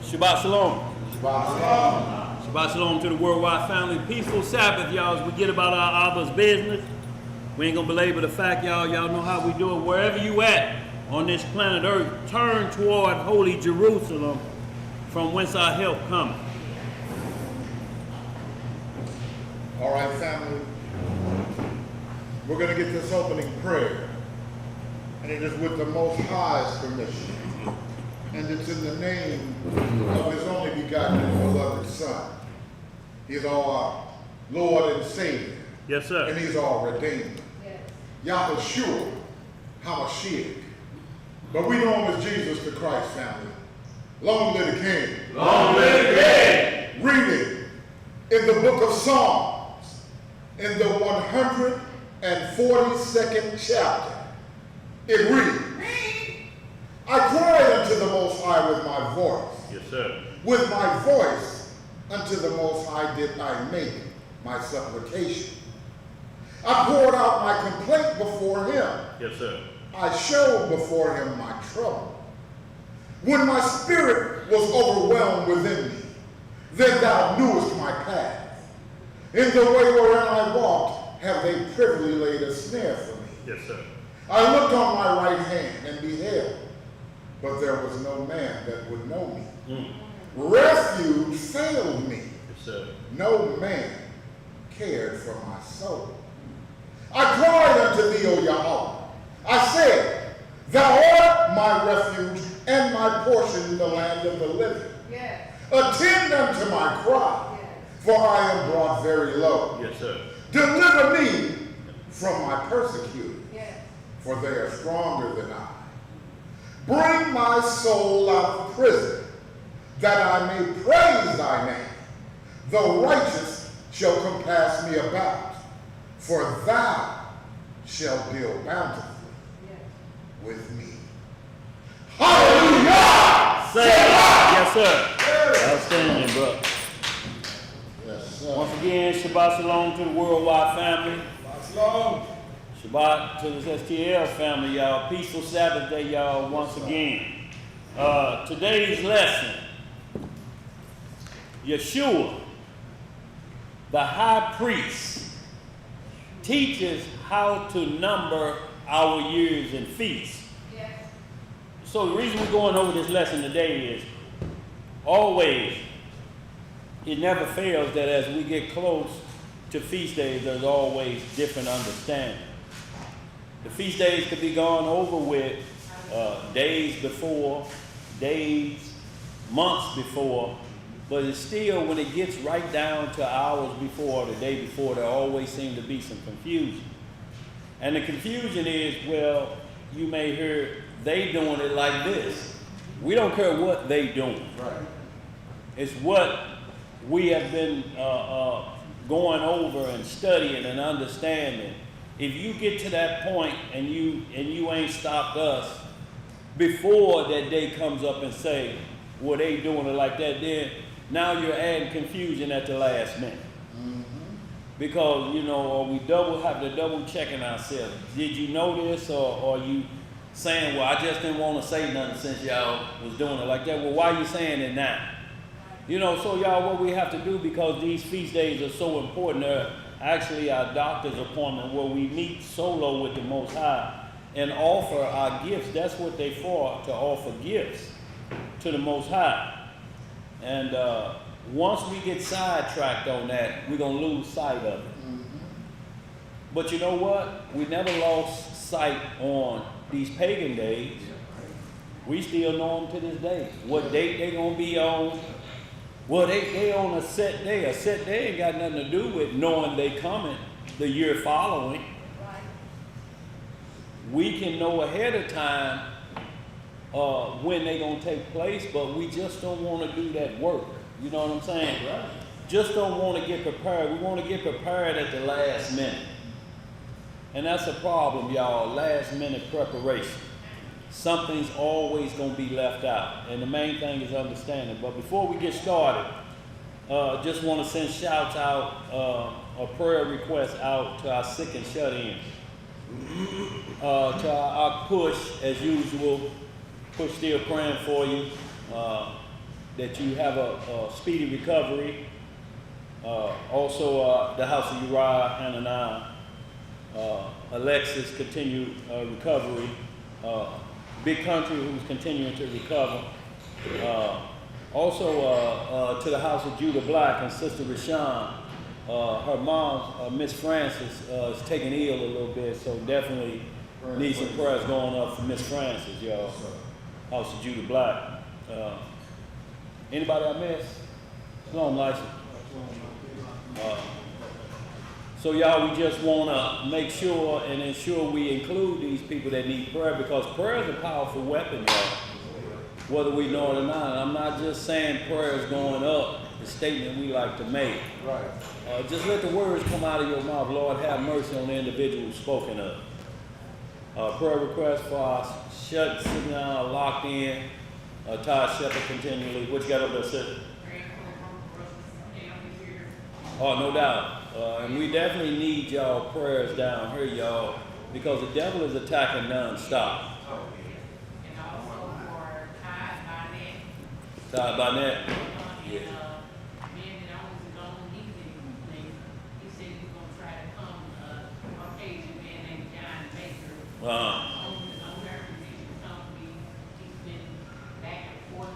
Shabbat Shalom. Shabbat Shalom. Shabbat Shalom to the worldwide family. Peaceful Sabbath, y'all, as we get about our Abba's business. We ain't gonna belabor the fact, y'all. Y'all know how we do it. Wherever you at on this planet Earth, turn toward holy Jerusalem, from whence our help cometh. All right, family. We're going to get this opening prayer. And it is with the Most High's permission. And it's in the name of His only begotten and beloved Son. He's our Lord and Savior. Yes, sir. And He's our Redeemer. Yes. Yeshua HaMashiach. But we know Him as Jesus the Christ, family. Long live the King. Long live the King. Reading in the book of Psalms, in the 142nd chapter, it reads, I cried unto the Most High with my voice. Yes, sir. With my voice unto the Most High did I make my supplication. I poured out my complaint before Him. Yes, sir. I showed before Him my trouble. When my spirit was overwhelmed within me, then Thou knewest my path. In the way wherein I walked, have they privily laid a snare for me. Yes, sir. I looked on my right hand and beheld, but there was no man that would know me. Refuge failed me. Yes, sir. No man cared for my soul. I cried unto Thee, O Yahweh. I said, Thou art my refuge and my portion in the land of the living. Yes. Attend unto my cry, Yes. for I am brought very low. Yes, sir. Deliver me from my persecutors, Yes. for they are stronger than I. Bring my soul out of prison, that I may praise Thy name. The righteous shall compass me about, for Thou shalt deal bountifully Yes. with me. Hallelujah! Say yes, sir. Outstanding, bro. Yes, sir. Once again, Shabbat Shalom to the worldwide family. Shalom. Shabbat to this STL family, y'all. Peaceful Sabbath day, y'all, once again. Today's lesson, Yeshua, the high priest, teaches how to number our years and feasts. Yes. So the reason we're going over this lesson today is always, it never fails that as we get close to feast days, there's always different understanding. The feast days could be gone over with days before, days, months before, but it's still, when it gets right down to hours before, the day before, there always seems to be some confusion. And the confusion is, well, you may hear they doing it like this. We don't care what they doing. Right. It's what we have been going over and studying and understanding. If you get to that point and you ain't stopped us before that day comes up and say, well, they doing it like that, then now you're adding confusion at the last minute. Because, you know, or we have to double checking ourselves. Did you know this, or are you saying, well, I just didn't want to say nothing since y'all was doing it like that? Well, why are you saying it now? You know, so y'all, what we have to do, because these feast days are so important, they're actually our doctor's appointment where we meet solo with the Most High and offer our gifts. That's what they for, to offer gifts to the Most High. And once we get sidetracked on that, we're going to lose sight of it. But you know what? We never lost sight on these pagan days. We still know them to this day. What date they going to be on? Well, they on a set day. A set day ain't got nothing to do with knowing they coming the year following. We can know ahead of time when they gonna take place, but we just don't want to do that work. You know what I'm saying? Right. Just don't want to get prepared. We want to get prepared at the last minute. And that's a problem, y'all, last minute preparation. Something's always going to be left out. And the main thing is understanding. But before we get started, just want to send shouts out, or prayer requests out to our sick and shut-in. To our push, as usual, push still praying for you, that you have a speedy recovery. Also, the house of Uriah, Hananiah, Alexis, continued recovery. Big Country, who's continuing to recover. Also, to the house of Judah Black and Sister Rashawn. Her mom, Miss Francis, is taking ill a little bit, so definitely need some prayers going up for Miss Francis, y'all. House of Judah Black. Anybody I missed? Shalom, license. So y'all, we just want to make sure and ensure we include these people that need prayer, because prayer is a powerful weapon, y'all, whether we know it or not. And I'm not just saying prayer is going up, the statement we like to make. Right. Just let the words come out of your mouth. Lord, have mercy on the individual spoken of. Prayer requests for our sitting down, locked in, Todd Shepherd continually. What you got up there, sister? Oh, no doubt. And we definitely need y'all prayers down here, y'all, because the devil is attacking non-stop. And also for Todd Barnett. Yeah. being that I was alone, he said he was gonna try to come, Caucasian man named John Baker. On American Vision Company. He's been back and forth,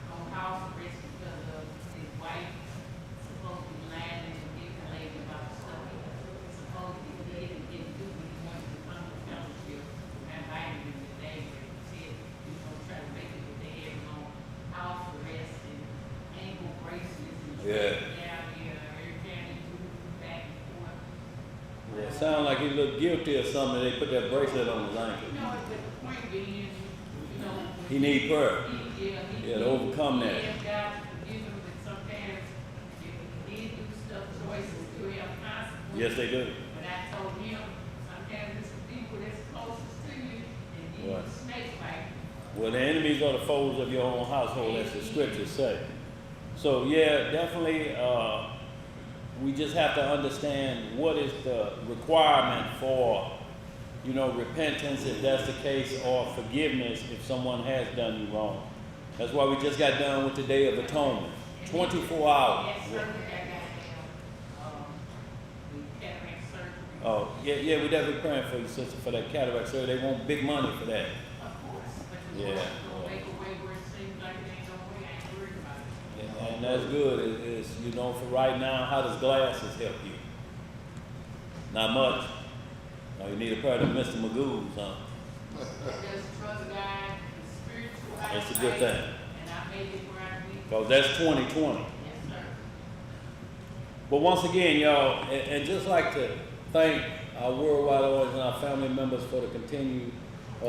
on house arrest because of his wife supposed to be lying and manipulating about stuff he supposedly did and didn't do when he wanted to come to fellowship. I invited him today, but he said he was gonna try to make it, but they had him on house arrest and ankle bracelets and Yeah. down here, every time he moved back and forth. Yeah, sound like he looked guilty or something. They put that bracelet on his ankle. You know, but the point being, you know. He need prayer. He To overcome that. He asked God to forgive him, but sometimes if he did do stuff, choices still have consequences. Yes, they do. But I told him, sometimes it's the people that's closest to you, and you Right. snake bite. Well, the enemies are the foes of your own household, as the scriptures say. So, yeah, definitely, we just have to understand what is the requirement for, you know, repentance, if that's the case, or forgiveness if someone has done you wrong. That's why we just got done with the Day of Atonement. 24 hours. Yes, sir, I got him, with cataract surgery. Oh, yeah, we definitely praying for you, sister, for that cataract surgery. They want big money for that. Of course, but the Yeah. Lord will make a way where it seems like it ain't no way, I ain't worried about it. And that's good. It's, you know, for right now, how does glasses help you? Not much. Oh, you need a pair of Mr. Magoo's, huh? Just trust God, the spiritual eyesight. That's a good thing. And I made it where I need. Because that's 2020. Yes, sir. But once again, y'all, and just like to thank our worldwide audience and our family members for the continued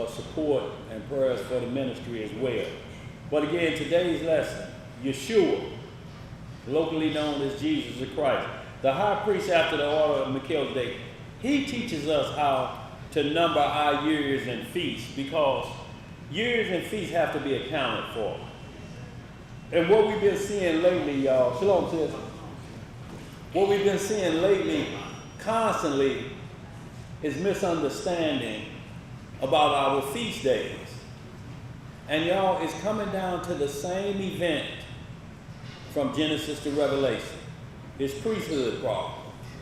support and prayers for the ministry as well. But again, today's lesson, Yeshua, locally known as Jesus the Christ, the high priest after the order of Melchizedek, he teaches us how to number our years and feasts, because years and feasts have to be accounted for. And what we've been seeing lately, y'all, shalom, sis. what we've been seeing lately constantly is misunderstanding about our feast days. And y'all, it's coming down to the same event from Genesis to Revelation. It's priesthood problem.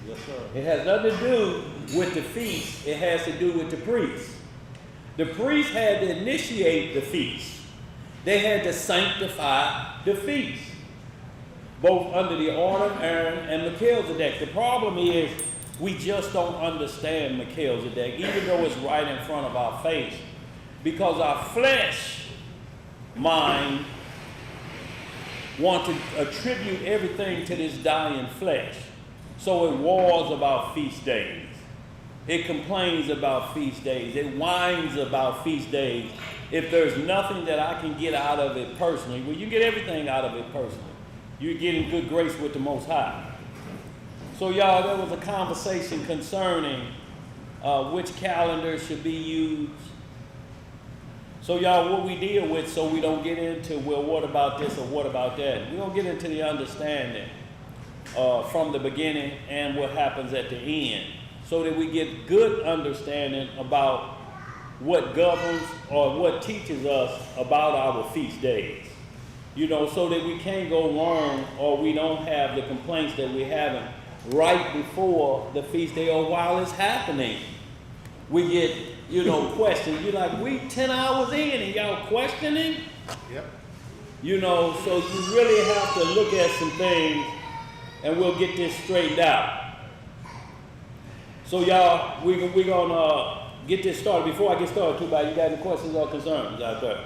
Yes, sir. It has nothing to do with the feast. It has to do with the priest. The priest had to initiate the feast. They had to sanctify the feast, both under the order of Aaron and Melchizedek. The problem is we just don't understand Melchizedek, even though it's right in front of our face, because our flesh mind want to attribute everything to this dying flesh. So it wars about feast days. It complains about feast days. It whines about feast days. If there's nothing that I can get out of it personally, well, you get everything out of it personally. You're getting good grace with the Most High. So y'all, there was a conversation concerning which calendar should be used. So y'all, what we deal with, so we don't get into, well, what about this or what about that? We're going to get into the understanding from the beginning and what happens at the end, so that we get good understanding about what governs or what teaches us about our feast days. You know, so that we can't go wrong or we don't have the complaints that we're having right before the feast day or while it's happening. We get, you know, questions. You're like, we 10 hours in and y'all questioning? Yep. You know, so you really have to look at some things, and we'll get this straightened out. So y'all, we're going to get this started. Before I get started, Tubai, you got any questions or concerns out there?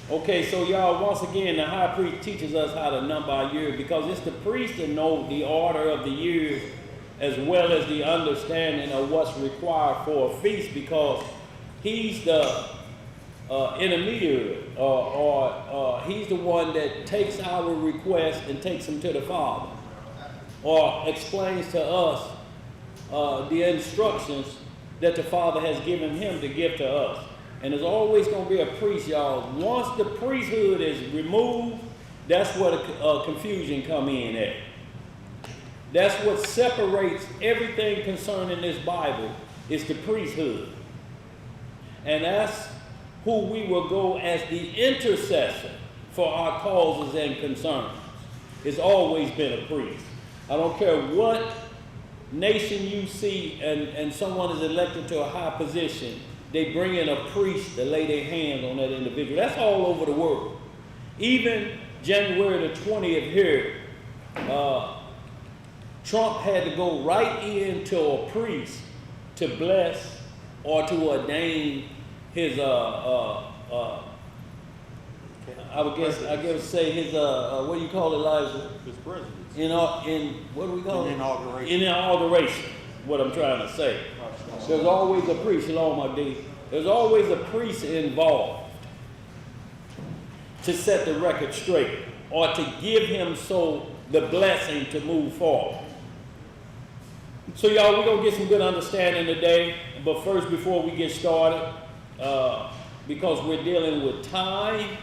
Okay, so y'all, once again, the high priest teaches us how to number our years, because it's the priest that know the order of the years as well as the understanding of what's required for a feast, because he's the intermediary, or he's the one that takes our request and takes them to the Father, or explains to us the instructions that the Father has given him to give to us. And there's always going to be a priest, y'all. Once the priesthood is removed, that's where the confusion come in at. That's what separates everything concerning this Bible, is the priesthood. And that's who we will go as the intercessor for our causes and concerns. It's always been a priest. I don't care what nation you see and someone is elected to a high position, they bring in a priest to lay their hands on that individual. That's all over the world. Even January the 20th here, Trump had to go right into a priest to bless or to ordain his I guess say his what do you call it, Elijah? His presidency. What do we call it? Inauguration. Inauguration. What I'm trying to say. There's always a priest. Shalom, my D. There's always a priest involved to set the record straight, or to give him the blessing to move forward. So y'all, we're going to get some good understanding today. But first, before we get started, because we're dealing with time,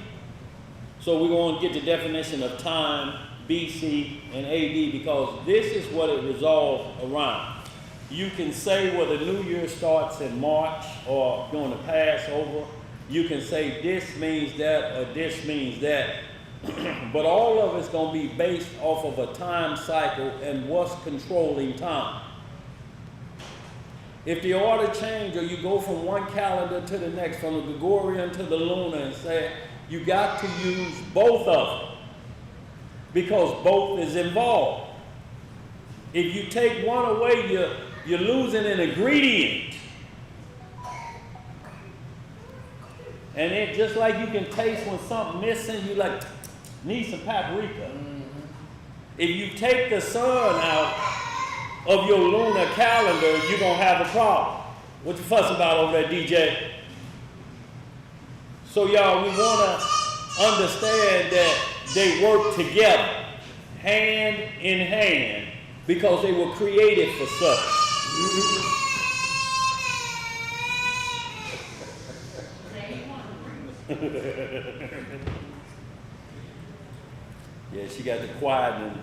so we're going to get the definition of time, BC and AD, because this is what it resolves around. You can say whether the New Year starts in March or during the Passover. You can say this means that or this means that. But all of it's going to be based off of a time cycle and what's controlling time. If the order changes, or you go from one calendar to the next, from the Gregorian to the lunar, and say, you got to use both of them, because both is involved. If you take one away, you're losing an ingredient. And it just like you can taste when something missing, you like need some paprika. Mm-hmm. If you take the sun out of your lunar calendar, you're gonna have a problem. What you fussing about over there, DJ? So y'all, we wanna understand that they work together, hand in hand, because they were created for such. Yeah, she got the quiet and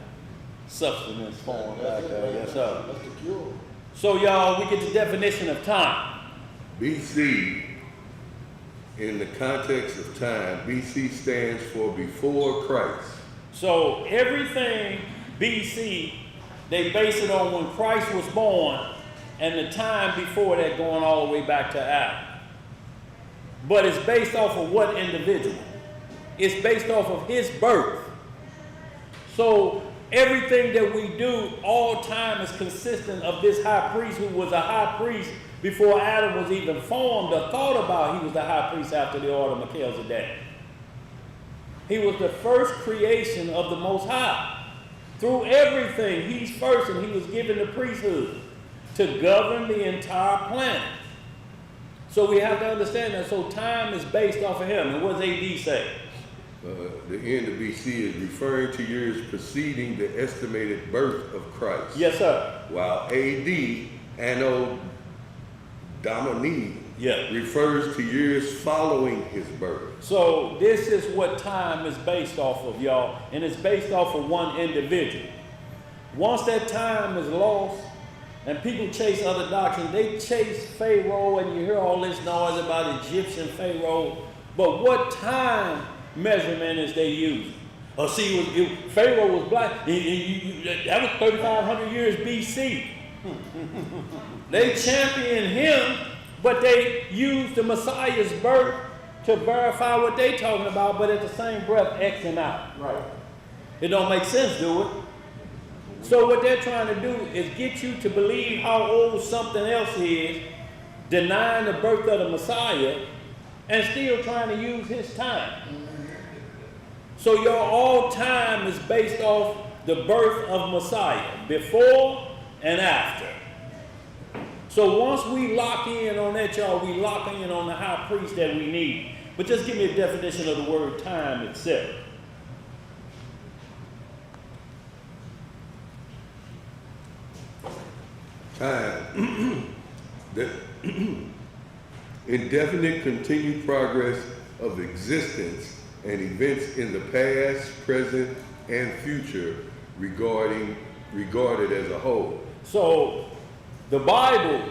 substance formed back there. Yes, sir. That's the cure. So, y'all, we get the definition of time. BC, in the context of time, BC stands for before Christ. So, everything BC, they base it on when Christ was born and the time before that going all the way back to Adam. But it's based off of what individual? It's based off of his birth. So everything that we do, all time is consistent of this high priest who was a high priest before Adam was even formed or thought about. He was the high priest after the order of Melchizedek. He was the first creation of the Most High. Through everything, he's first, and he was given the priesthood to govern the entire planet. So we have to understand that. So time is based off of him. And what does AD say? The end of BC is referring to years preceding the estimated birth of Christ. Yes, sir. While AD, Anno Domini, refers to years following his birth. So this is what time is based off of, y'all. And it's based off of one individual. Once that time is lost, and people chase other doctrines, they chase Pharaoh, and you hear all this noise about Egyptian Pharaoh. But what time measurement is they using? Oh, see, Pharaoh was black. That was 3,500 years BC. They championed him, but they used the Messiah's birth to verify what they talking about, but at the same breath, Xing out. Right. It don't make sense, do it? So what they're trying to do is get you to believe how old something else is, denying the birth of the Messiah, and still trying to use his time. So your all time is based off the birth of Messiah, before and after. So once we lock in on that, y'all, we lock in on the high priest that we need. But just give me a definition of the word time itself. Time. The indefinite continued progress of existence and events in the past, present, and future regarded as a whole. So the Bible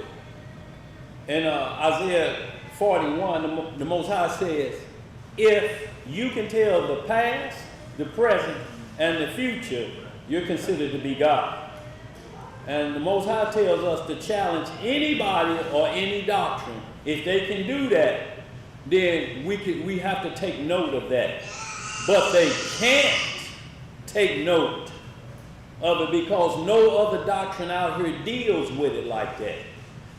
in Isaiah 41, the Most High says, if you can tell the past, the present, and the future, you're considered to be God. And the Most High tells us to challenge anybody or any doctrine. If they can do that, then we have to take note of that. But they can't take note of it because no other doctrine out here deals with it like that.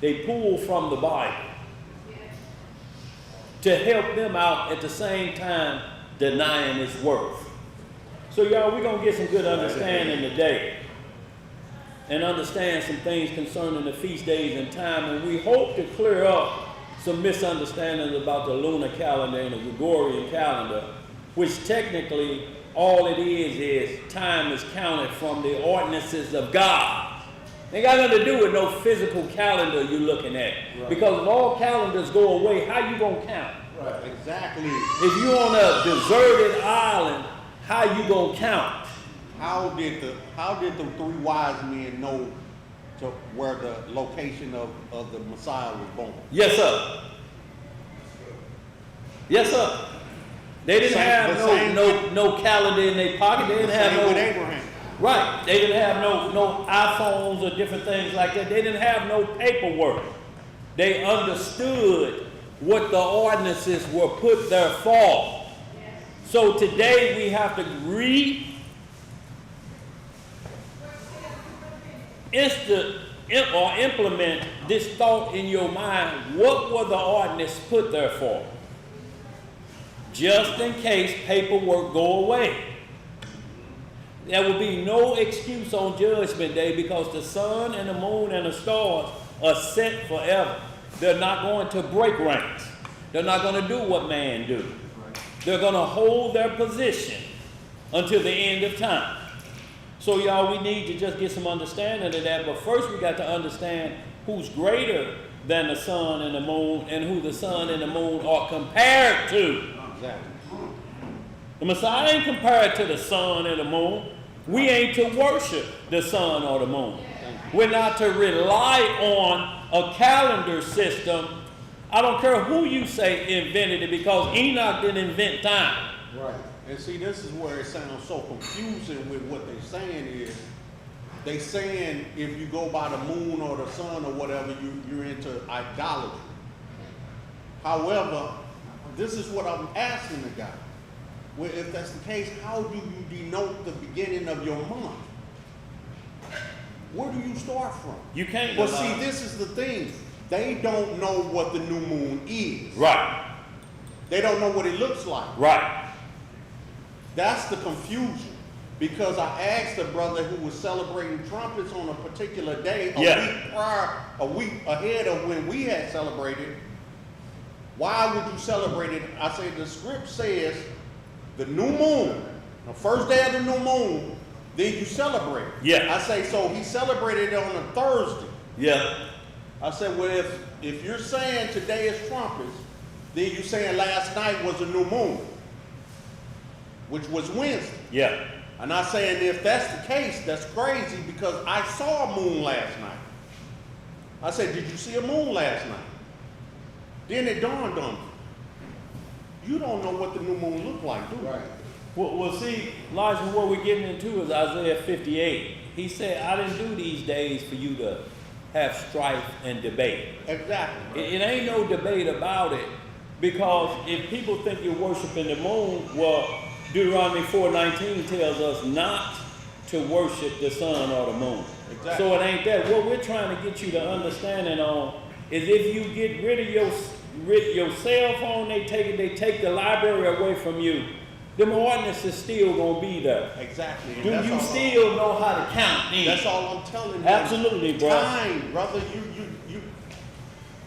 They pull from the Bible to help them out at the same time denying its worth. So y'all, we're going to get some good understanding today and understand some things concerning the feast days and time, and we hope to clear up some misunderstandings about the lunar calendar and the Gregorian calendar, which technically all it is time is counted from the ordinances of God. Ain't got nothing to do with no physical calendar you're looking at. Right. Because if all calendars go away, how you gonna count? Right, exactly. If you're on a deserted island, how you gonna count? How did the three wise men know to where the location of the Messiah was born? Yes, sir. Yes, sir. They didn't have no calendar in their pocket. They didn't have no with Abraham. Right. They didn't have no iPhones or different things like that. They didn't have no paperwork. They understood what the ordinances were put there for. So today we have to implement this thought in your mind. What were the ordinances put there for? Just in case paperwork go away. There will be no excuse on Judgment Day because the sun and the moon and the stars are set forever. They're not going to break ranks. They're not going to do what man do. They're going to hold their position until the end of time. So y'all, we need to just get some understanding of that. But first we got to understand who's greater than the sun and the moon and who the sun and the moon are compared to. Exactly. The Messiah ain't compared to the sun and the moon. We ain't to worship the sun or the moon. We're not to rely on a calendar system. I don't care who you say invented it, because Enoch didn't invent time. Right. And see, this is where it sounds so confusing with what they're saying is, they saying if you go by the moon or the sun or whatever, you're into idolatry. However, this is what I'm asking the guy. Well, if that's the case, how do you denote the beginning of your month? Where do you start from? You can't. Well, see, this is the thing. They don't know what the new moon is. Right. They don't know what it looks like. Right. That's the confusion. Because I asked a brother who was celebrating trumpets on a particular day, a week ahead of when we had celebrated, why would you celebrate it? I say the script says the new moon, the first day of the new moon, then you celebrate. Yeah. I say, so he celebrated it on a Thursday. Yeah. I said, well, if you're saying today is trumpets, then you're saying last night was a new moon, which was Wednesday. Yeah. And I'm saying if that's the case, that's crazy, because I saw a moon last night. I said, did you see a moon last night? Then it dawned on me. You don't know what the new moon looked like, do you? Right. Well, see, Elijah, what we're getting into is Isaiah 58. He said, I didn't do these days for you to have strife and debate. Exactly. It ain't no debate about it, because if people think you're worshiping the moon, well, Deuteronomy 4:19 tells us not to worship the sun or the moon. Exactly. So it ain't that. What we're trying to get you to understanding on is if you get rid of your cell phone, they take the library away from you. Them ordinances still gonna be there. Exactly. And Do that's you all still know how to count then? That's all I'm telling you. Absolutely, bro. Time, brother.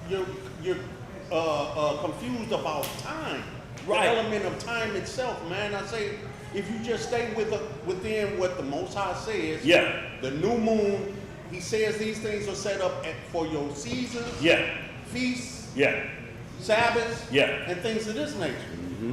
You're confused about time. Right. The element of time itself, man. I say, if you just stay within what the Most High says. Yeah. The new moon, he says these things are set up for your seasons. Yeah. Feasts. Yeah. Sabbaths. Yeah. And things of this nature.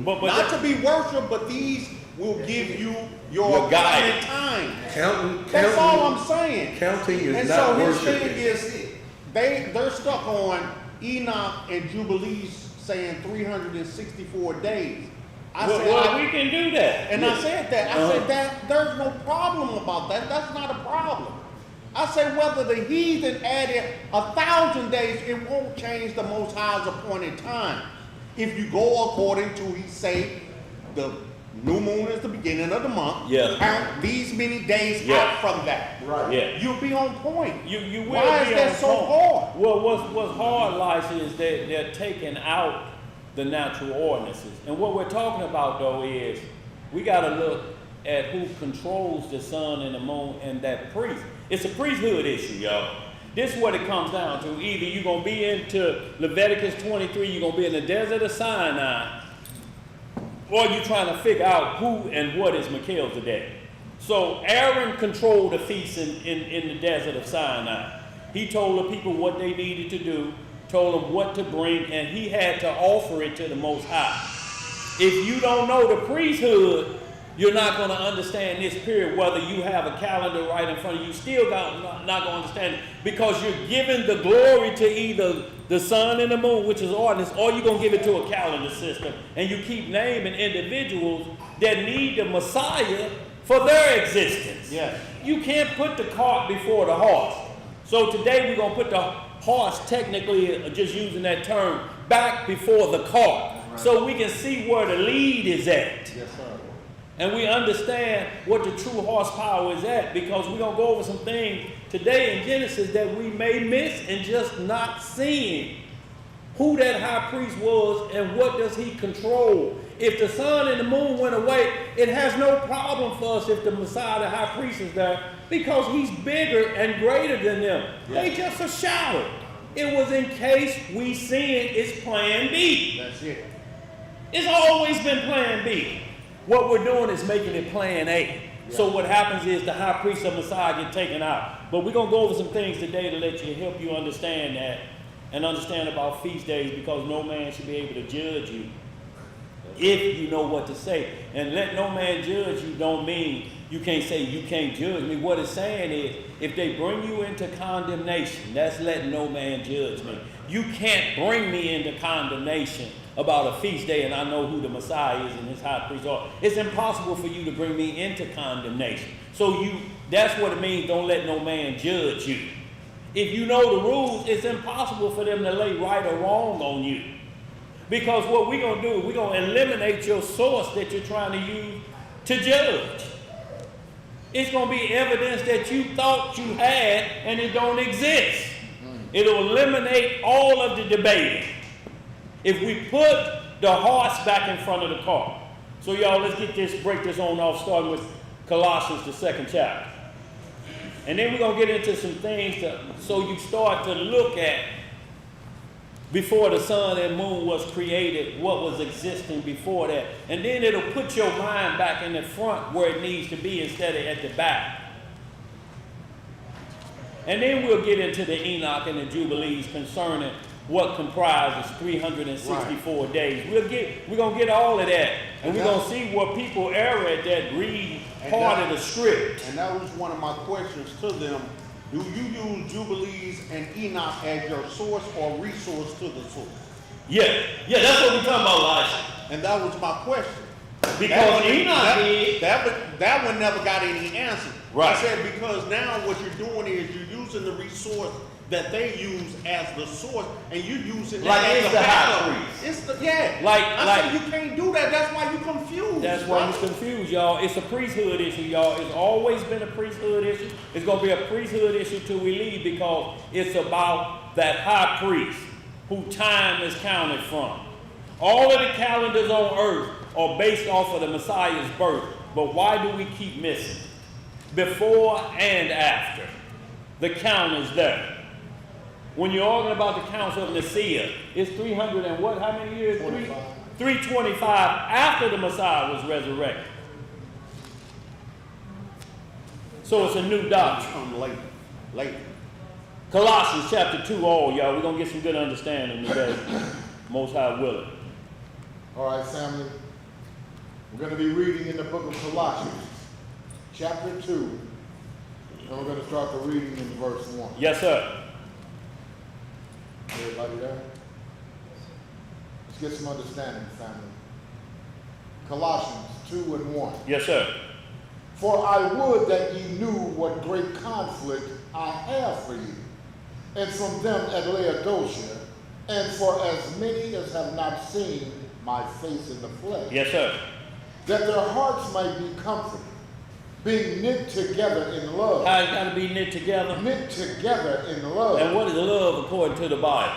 But Not to be worshipped, but these will give you your guidance. time. Counting That's all I'm saying. Counting is And not so his worshiping. thing is, they're stuck on Enoch and Jubilees saying 364 days. I said, we can do that. and I said that. I said that there's no problem about that. That's not a problem. I say whether the heathen added 1,000 days, it won't change the Most High's appointed time. If you go according to, he say, the new moon is the beginning of the month. Yeah. Count these many days Yeah. out from that. Right. Yeah. You'll be on point. You will Why be is that on so point. hard? Well, what's hard, Elijah, is that they're taking out the natural ordinances. And what we're talking about, though, is we got to look at who controls the sun and the moon and that priest. It's a priesthood issue, y'all. This is what it comes down to. Either you're going to be into Leviticus 23, you're going to be in the desert of Sinai, or you're trying to figure out who and what is Melchizedek. So Aaron controlled the feast in the desert of Sinai. He told the people what they needed to do, told them what to bring, and he had to offer it to the Most High. If you don't know the priesthood, you're not going to understand this period, whether you have a calendar right in front of you. Still not going to understand it, because you're giving the glory to either the sun and the moon, which is ordinance, or you're going to give it to a calendar system. And you keep naming individuals that need the Messiah for their existence. Yes. You can't put the cart before the horse. So today we're going to put the horse, technically, just using that term, back before the cart, so we can see where the lead is at. Yes, sir. And we understand what the true horsepower is at, because we're going to go over some things today in Genesis that we may miss and just not seeing who that high priest was and what does he control. If the sun and the moon went away, it has no problem for us if the Messiah, the high priest, is there, because he's bigger and greater than them. They just a shadow. It was in case we sinned. It's plan B. That's it. It's always been plan B. What we're doing is making it plan A. Yeah. So what happens is the high priest of Messiah get taken out. But we're going to go over some things today to help you understand that and understand about feast days, because no man should be able to judge you if you know what to say. And let no man judge you don't mean you can't say you can't judge me. What it's saying is, if they bring you into condemnation, that's letting no man judge me. You can't bring me into condemnation about a feast day and I know who the Messiah is and his high priest are. It's impossible for you to bring me into condemnation. So that's what it means, don't let no man judge you. If you know the rules, it's impossible for them to lay right or wrong on you. Because what we're going to do, we're going to eliminate your source that you're trying to use to judge. It's going to be evidence that you thought you had and it don't exist. It'll eliminate all of the debating. If we put the horse back in front of the car. So y'all, let's break this on off, starting with Colossians, the 2nd chapter. And then we're going to get into some things so you start to look at, before the sun and moon was created, what was existing before that. And then it'll put your mind back in the front where it needs to be instead of at the back. And then we'll get into the Enoch and the Jubilees concerning what comprises 364 days. We're going to get all of that. And we're going to see what people err at that read part of the script. And that was one of my questions to them. Do you use Jubilees and Enoch as your source or resource to the source? Yeah, that's what we're talking about, Elijah. And that was my question. Because Enoch did. That one never got any answer. Right. I said, because now what you're doing is you're using the resource that they use as the source, and you're using like that it's as the a high backup. priest. It's the I said you can't do that. That's why you're confused. That's why you're confused, y'all. It's a priesthood issue, y'all. It's always been a priesthood issue. It's going to be a priesthood issue till we leave, because it's about that high priest who time is counted from. All of the calendars on earth are based off of the Messiah's birth. But why do we keep missing? Before and after. The count is there. When you're arguing about the Council of Nicaea, it's 300 and what? How many years? 325 after the Messiah was resurrected. So it's a new doctrine. Come later. Colossians chapter 2, all y'all. We're going to get some good understanding today. Most High willing. All right, family. We're going to be reading in the book of Colossians, chapter 2. And we're going to start the reading in verse 1. Yes, sir. Everybody there? Let's get some understanding, family. Colossians 2 and 1. Yes, sir. For I would that ye knew what great conflict I have for you, and from them at Laodicea, and for as many as have not seen my face in the flesh. Yes, sir. That their hearts might be comforted, being knit together in love. How it got to be knit together? Knit together in love. And what is love according to the Bible?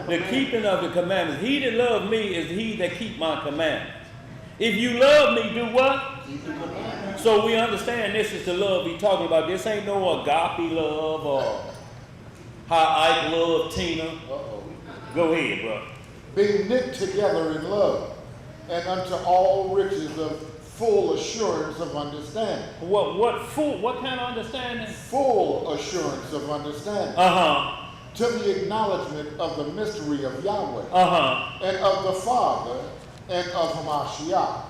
The keeping of the commandments. He that loves me is he that keep my commandments. If you love me, do what? Keep the commandments. So we understand this is the love he's talking about. This ain't no agape love or how Ike loved Tina. Go ahead, bro. Being knit together in love, and unto all riches of full assurance of understanding. What kind of understanding? Full assurance of understanding. To the acknowledgement of the mystery of Yahweh. And of the Father, and of Hamashiach,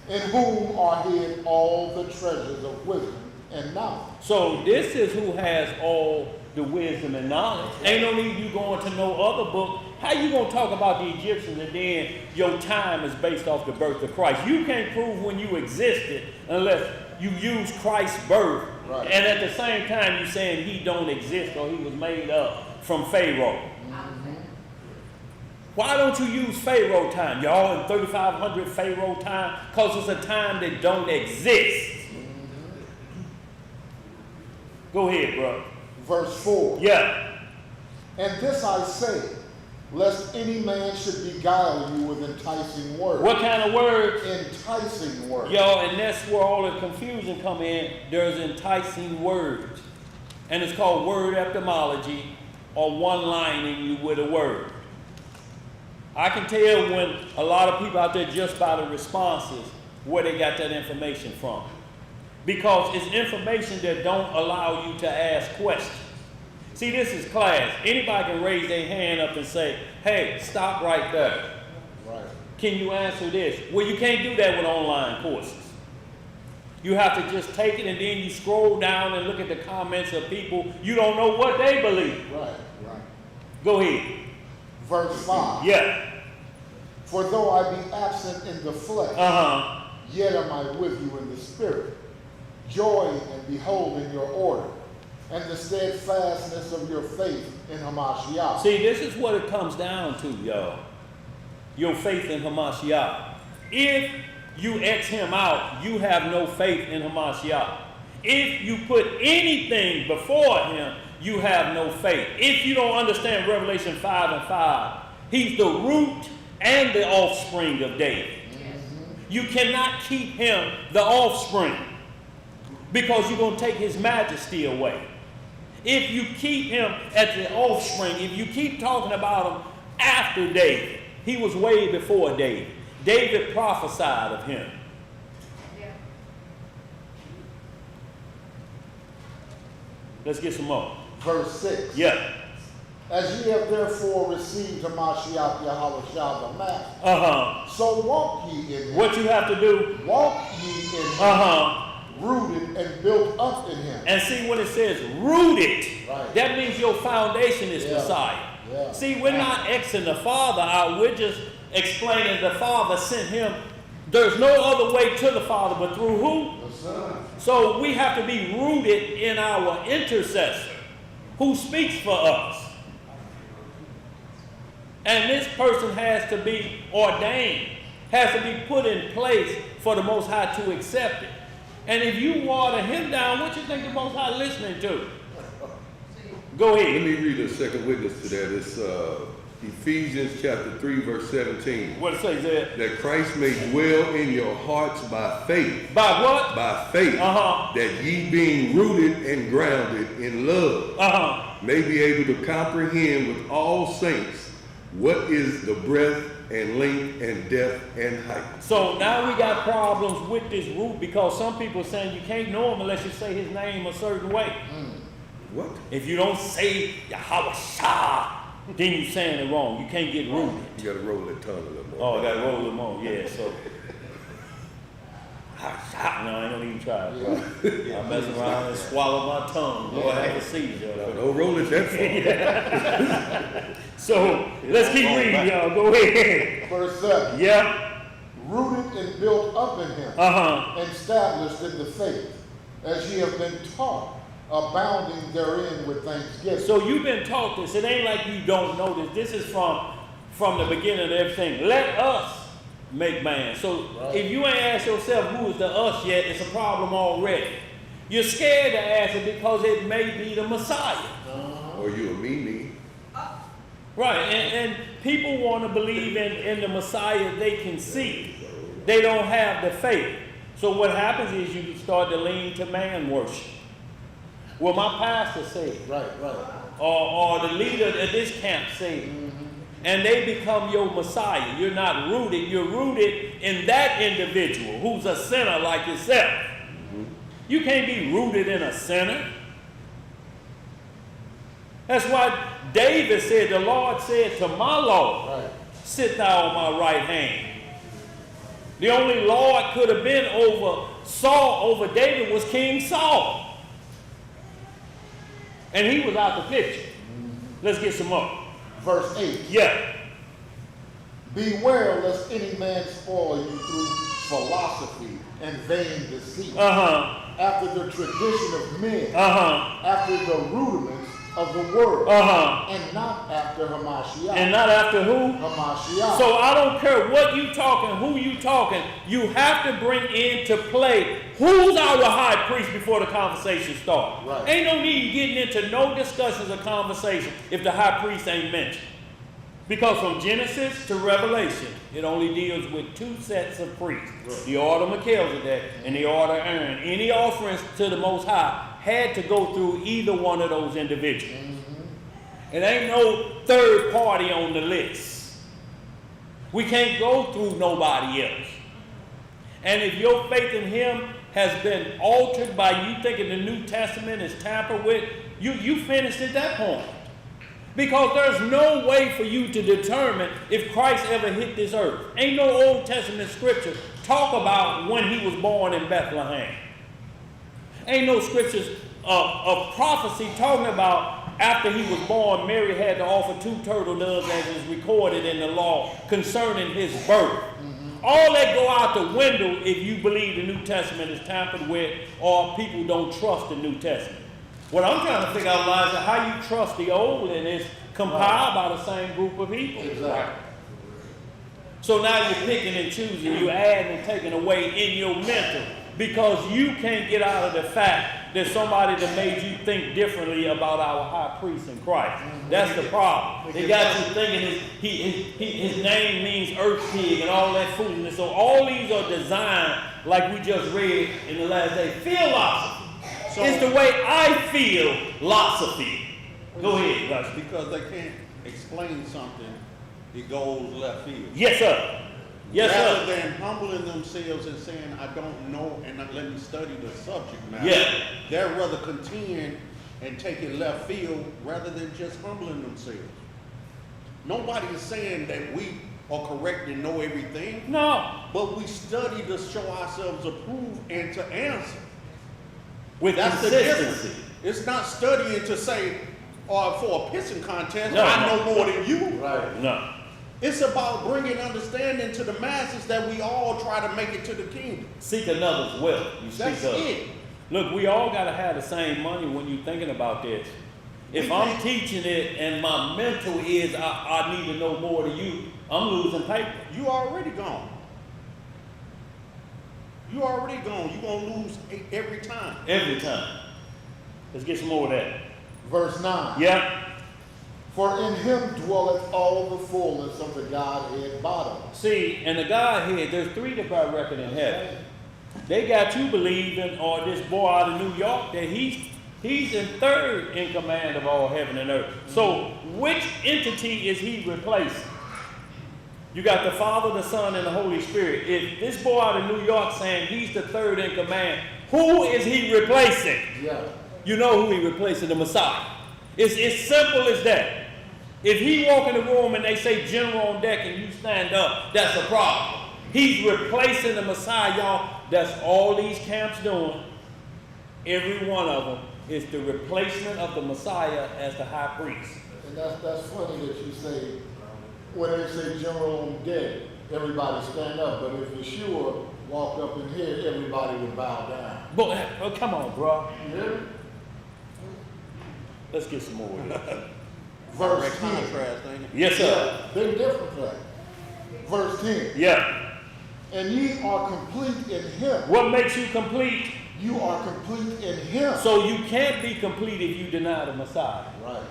in whom are hid all the treasures of wisdom and knowledge. So this is who has all the wisdom and knowledge. Ain't no need you going to no other book. How you going to talk about the Egyptians and then your time is based off the birth of Christ? You can't prove when you existed unless you use Christ's birth. Right. And at the same time you're saying he don't exist or he was made up from Pharaoh. Why don't you use Pharaoh time? Y'all in 3500 Pharaoh time? Because it's a time that don't exist. Go ahead, bro. Verse 4. Yeah. And this I say, lest any man should beguile you with enticing words. What kind of words? Enticing words. Yo, and that's where all the confusion come in. There's enticing words. And it's called word etymology, or one-lining you with a word. I can tell when a lot of people out there, just by the responses, where they got that information from. Because it's information that don't allow you to ask questions. See, this is class. Anybody can raise their hand up and say, hey, stop right there. Right. can you answer this? Well, you can't do that with online courses. You have to just take it and then you scroll down and look at the comments of people. You don't know what they believe. Right. Go ahead. Verse 5. Yeah. For though I be absent in the flesh, yet am I with you in the spirit, joying and beholding your order, and the steadfastness of your faith in Hamashiach. See, this is what it comes down to, y'all. Your faith in Hamashiach. If you X him out, you have no faith in Hamashiach. If you put anything before him, you have no faith. If you don't understand Revelation 5:5, he's the root and the offspring of David. You cannot keep him the offspring because you're going to take his majesty away. If you keep him at the offspring, if you keep talking about him after David, he was way before David. David prophesied of him. Let's get some more. Verse 6. Yeah. As ye have therefore received Hamashiach Yahushua the Master, so walk ye in him. What you have to do? Walk ye in him, rooted and built up in him. And see, when it says rooted, Right. that means your foundation is Yeah. Messiah. Yeah. See, we're not Xing the Father out. We're just explaining the Father sent him. There's no other way to the Father but through who? The Son. So we have to be rooted in our intercessor who speaks for us. And this person has to be ordained, has to be put in place for the Most High to accept it. And if you water him down, what you think the Most High listening to? Go Let ahead. me read a second witness to that. It's Ephesians chapter 3, verse 17. What it says there? That Christ may dwell in your hearts by faith. By what? By faith. That ye being rooted and grounded in love, may be able to comprehend with all saints what is the breadth and length and depth and height. So now we got problems with this root because some people are saying you can't know him unless you say his name a certain way. What? If you don't say Yahweh, then you're saying it wrong. You can't get rooted. You gotta roll that tongue a little more. Oh, I gotta roll them on, yeah, so. No, I ain't gonna even try it, bro. I'm messing around and swallow my tongue. Lord, have a seizure. Don't roll it that far. So, let's keep reading, y'all. Go ahead. Verse 7. Yeah. Rooted and built up in him, established in the faith, as ye have been taught, abounding therein with thanksgiving. So you've been taught this. It ain't like you don't know this. This is from the beginning of everything. Let us make man. So if you ain't asked yourself who is the us yet, it's a problem already. You're scared to ask it because it may be the Messiah. Or you a me. Right, and people want to believe in the Messiah they can see. They don't have the faith. So what happens is you start to lean to man worship. Well, my pastor said, Right. or the leader of this camp said, and they become your Messiah. You're not rooted. You're rooted in that individual who's a sinner like yourself. You can't be rooted in a sinner. That's why David said, the Lord said to my Lord, sit thou on my right hand. The only Lord could have been over Saul, over David, was King Saul. And he was out the picture. Let's get some more. Verse 8. Yeah. Beware lest any man spoil you through philosophy and vain deceit, after the tradition of men, after the rudiments of the world, and not after Hamashiach. And not after who? Hamashiach. So I don't care what you talking, who you talking, you have to bring into play who's our high priest before the conversation starts. Right. Ain't no need getting into no discussions or conversation if the high priest ain't mentioned. Because from Genesis to Revelation, it only deals with two sets of priests. Right. The order of Melchizedek and the order of Aaron. Any offerings to the Most High had to go through either one of those individuals. It ain't no third party on the list. We can't go through nobody else. And if your faith in him has been altered by you thinking the New Testament is tampered with, you finished at that point. Because there's no way for you to determine if Christ ever hit this earth. Ain't no Old Testament scripture talk about when he was born in Bethlehem. Ain't no scriptures of prophecy talking about after he was born, Mary had to offer 2 turtle doves as is recorded in the law concerning his birth. All that go out the window if you believe the New Testament is tampered with or people don't trust the New Testament. What I'm trying to figure out, Elijah, how you trust the old and it's compiled by the same group of people. Exactly. So now you're picking and choosing, you're adding and taking away in your mental because you can't get out of the fact that somebody that made you think differently about our high priest in Christ. That's the problem. They got you thinking his name means earth pig and all that foolishness. So all these are designed, like we just read in the last day, philosophy. So it's the way I feel, philosophy. Go ahead, Gus. Because they can't explain something, it goes left field. Yes, sir. Yes, Rather sir. than humbling themselves and saying, I don't know, and let me study the subject matter. Yeah. They'd rather contend and take it left field rather than just humbling themselves. Nobody is saying that we are correct and know everything. No. But we study to show ourselves approved and to answer. With That's the consistency. difference. It's not studying to say, or for a pissing contest, No, I no. know more than you. Right. No. It's about bringing understanding to the masses that we all try to make it to the kingdom. Seek another's wealth. You That's speak of. it. Look, we all got to have the same money when you're thinking about this. If I'm teaching it and my mental is I need to know more than you, I'm losing paper. You already gone. You already gone. You're going to lose every time. Every time. Let's get some more of that. Verse 9. Yeah. For in him dwelleth all the fullness of the Godhead bodily. See, in the Godhead, there's 3 that bear record in heaven. They got you believing, or this boy out of New York, that he's in third in command of all heaven and earth. So which entity is he replacing? You got the Father, the Son, and the Holy Spirit. If this boy out of New York saying he's the third in command, who is he replacing? Yeah. You know who he replacing, the Messiah. It's simple as that. If he walk in the room and they say general on deck and you stand up, that's a problem. He's replacing the Messiah, y'all. That's all these camps doing. Every one of them is the replacement of the Messiah as the high priest. And that's funny that you say, when they say general on deck, everybody stand up. But if Yeshua walked up in here, everybody would bow down. But oh, come on, bro. You hear me? Let's get some more of this. Verse 10. Contrast, ain't it? Yes, sir. Yeah, they're different things. Verse 10. Yeah. And ye are complete in him. What makes you complete? You are complete in him. So you can't be complete if you deny the Messiah. Right.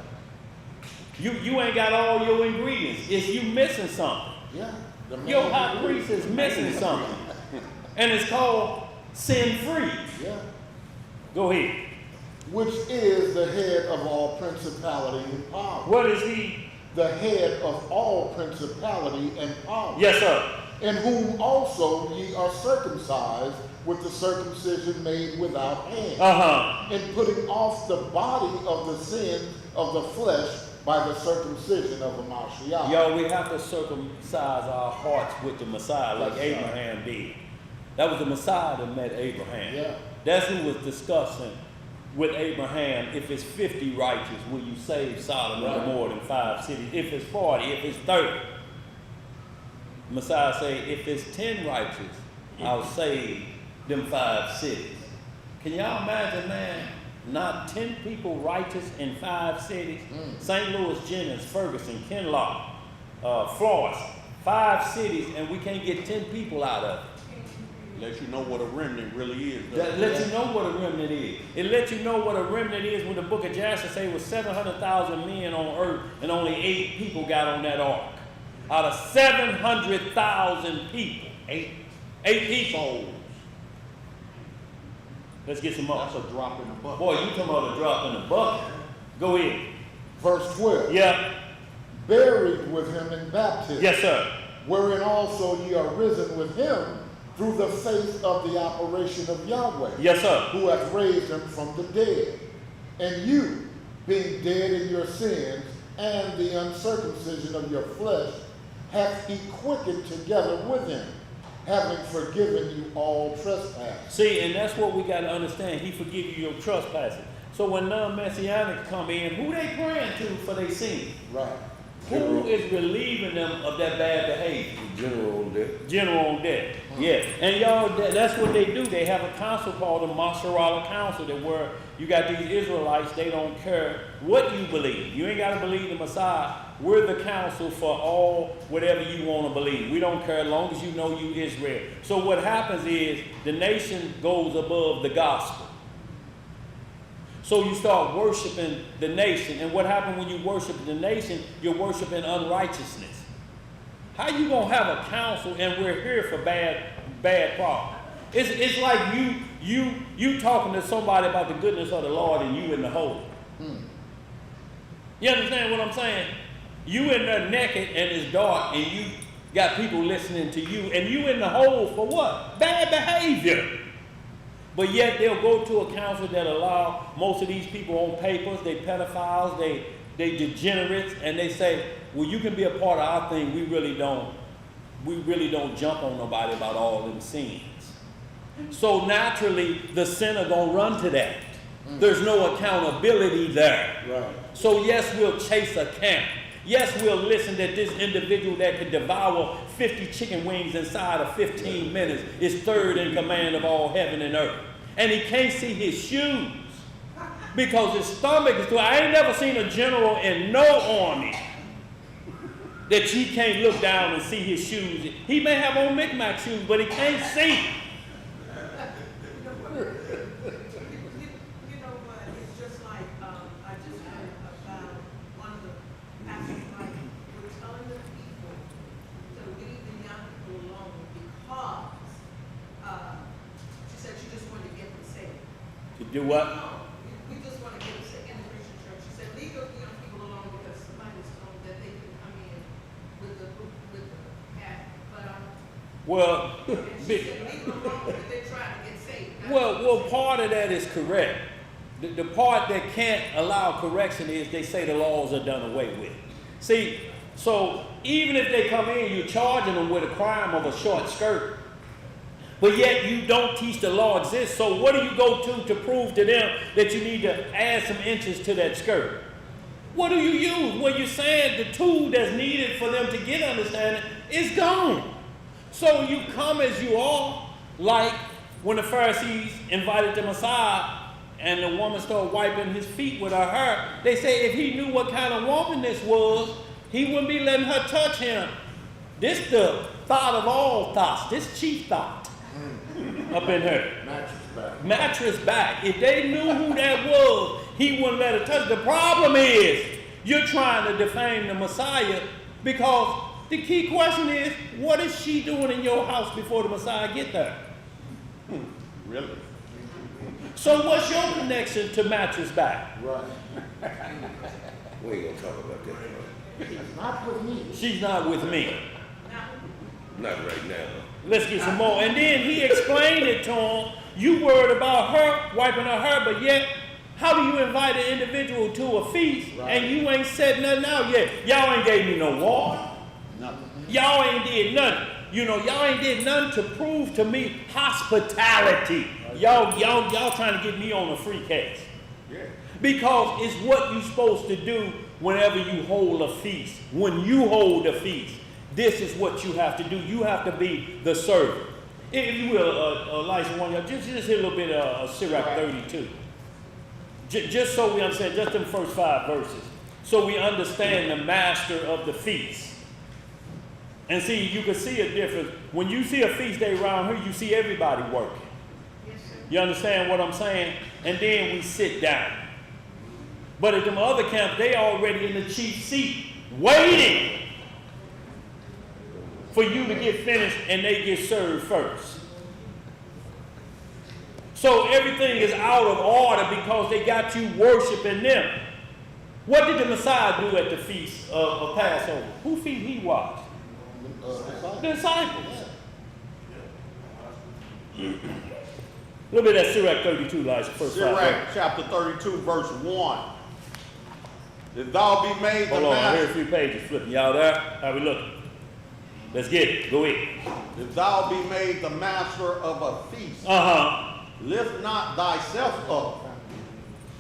You ain't got all your ingredients. It's you missing something. Yeah. The man Your high agrees. priest is missing something. And it's called sin free. Yeah. Go ahead. Which is the head of all principality and power. What is he? The head of all principality and power. Yes, sir. In whom also ye are circumcised with the circumcision made without hands. In putting off the body of the sin of the flesh by the circumcision of the Mashiach. Yo, we have to circumcise our hearts with the Messiah like Abraham did. That was the Messiah that met Abraham. Yeah. That's who was discussing with Abraham, if it's 50 righteous, will you save Sodom and Gomorrah than 5 cities? If it's 40, if it's 30. Messiah say, if it's 10 righteous, I'll save them 5 cities. Can y'all imagine, man, not 10 people righteous in 5 cities? St. Louis, Jennings, Ferguson, Kinloch, Florence, 5 cities, and we can't get 10 people out of it. Let you know what a remnant really is. That lets you know what a remnant is. It lets you know what a remnant is when the book of Jasher say it was 700,000 men on earth and only 8 people got on that ark. Out of 700,000 people, 8 people. Souls. Let's get some more. That's a drop in the bucket. Boy, you talking about a drop in the bucket. Go ahead. Verse 12. Yeah. Buried with him in baptism. Yes, sir. Wherein also ye are risen with him through the faith of the operation of Yahweh. Yes, sir. Who hath raised him from the dead. And you, being dead in your sins and the uncircumcision of your flesh hath he quickened together with him, having forgiven you all trespasses. See, and that's what we got to understand. He forgive you your trespasses. So when non-messianics come in, who they praying to for their sin? Right. Who is relieving them of that bad behavior? General on death. General on death. Yeah. And y'all, that's what they do. They have a council called the Maserala Council, that where you got these Israelites, they don't care what you believe. You ain't got to believe the Messiah. We're the council for all whatever you want to believe. We don't care as long as you know you Israel. So what happens is the nation goes above the gospel. So you start worshiping the nation. And what happens when you worship the nation? You're worshiping unrighteousness. How you going to have a council and we're here for bad problems? It's like you talking to somebody about the goodness of the Lord and you in the hole. You understand what I'm saying? You in there naked and it's dark and you got people listening to you and you in the hole for what? Bad behavior. But yet they'll go to a council that allow most of these people on papers, they pedophiles, they degenerates, and they say, well, you can be a part of our thing. We really don't jump on nobody about all them sins. So naturally, the sinner gonna run to that. There's no accountability there. Right. So yes, we'll chase a camp. Yes, we'll listen that this individual that could devour 50 chicken wings inside of 15 minutes is third in command of all heaven and earth. And he can't see his shoes because his stomach is too. I ain't never seen a general in no army that he can't look down and see his shoes. He may have on Micmac shoes, but he can't see. Do what? We just want to get in the Christian church. She said, leave those young people alone because somebody was told that they can come in with the act. Well, and she said, leave them alone because they're trying to get saved. well, part of that is correct. The part that can't allow correction is they say the laws are done away with. See, so even if they come in, you're charging them with a crime of a short skirt. But yet you don't teach the law exists. So what do you go to prove to them that you need to add some inches to that skirt? What do you use? Well, you're saying the tool that's needed for them to get understanding is gone. So you come as you are, like when the Pharisees invited the Messiah and the woman started wiping his feet with her hair. They say if he knew what kind of woman this was, he wouldn't be letting her touch him. This the thought of all thoughts, this chief thought. Up in her. Mattress back. If they knew who that was, he wouldn't let her touch. The problem is, you're trying to defame the Messiah because the key question is, what is she doing in your house before the Messiah get there? Really? So what's your connection to mattress back? Right. We ain't gonna talk about that. Not with me. She's not with me. Not right now. Let's get some more. And then he explained it to him. You worried about her, wiping her hair, but yet, how do you invite an individual to a feast and you ain't said nothing out yet? Y'all ain't gave me no water. Nothing. Y'all ain't did nothing. You know, y'all ain't did nothing to prove to me hospitality. Y'all trying to get me on a free case. Yeah. Because it's what you're supposed to do whenever you hold a feast. When you hold a feast, this is what you have to do. You have to be the servant. If you will, Elijah, just hit a little bit of Sirach 32. Just so we understand, just them first 5 verses. So we understand the master of the feast. And see, you can see a difference. When you see a feast day around here, you see everybody working. Yes, sir. You understand what I'm saying? And then we sit down. But at them other camps, they already in the chief seat, waiting for you to get finished and they get served first. So everything is out of order because they got you worshiping them. What did the Messiah do at the feast of Passover? Who feet he washed? The disciples. A little bit of that Sirach 32, Elijah. First 5 Sirach chapter 32, verse 1. If thou be made the Hold on, I hear a master. few pages flipping. Y'all there? How we looking? Let's get it. Go ahead. If thou be made the master of a feast, lift not thyself up,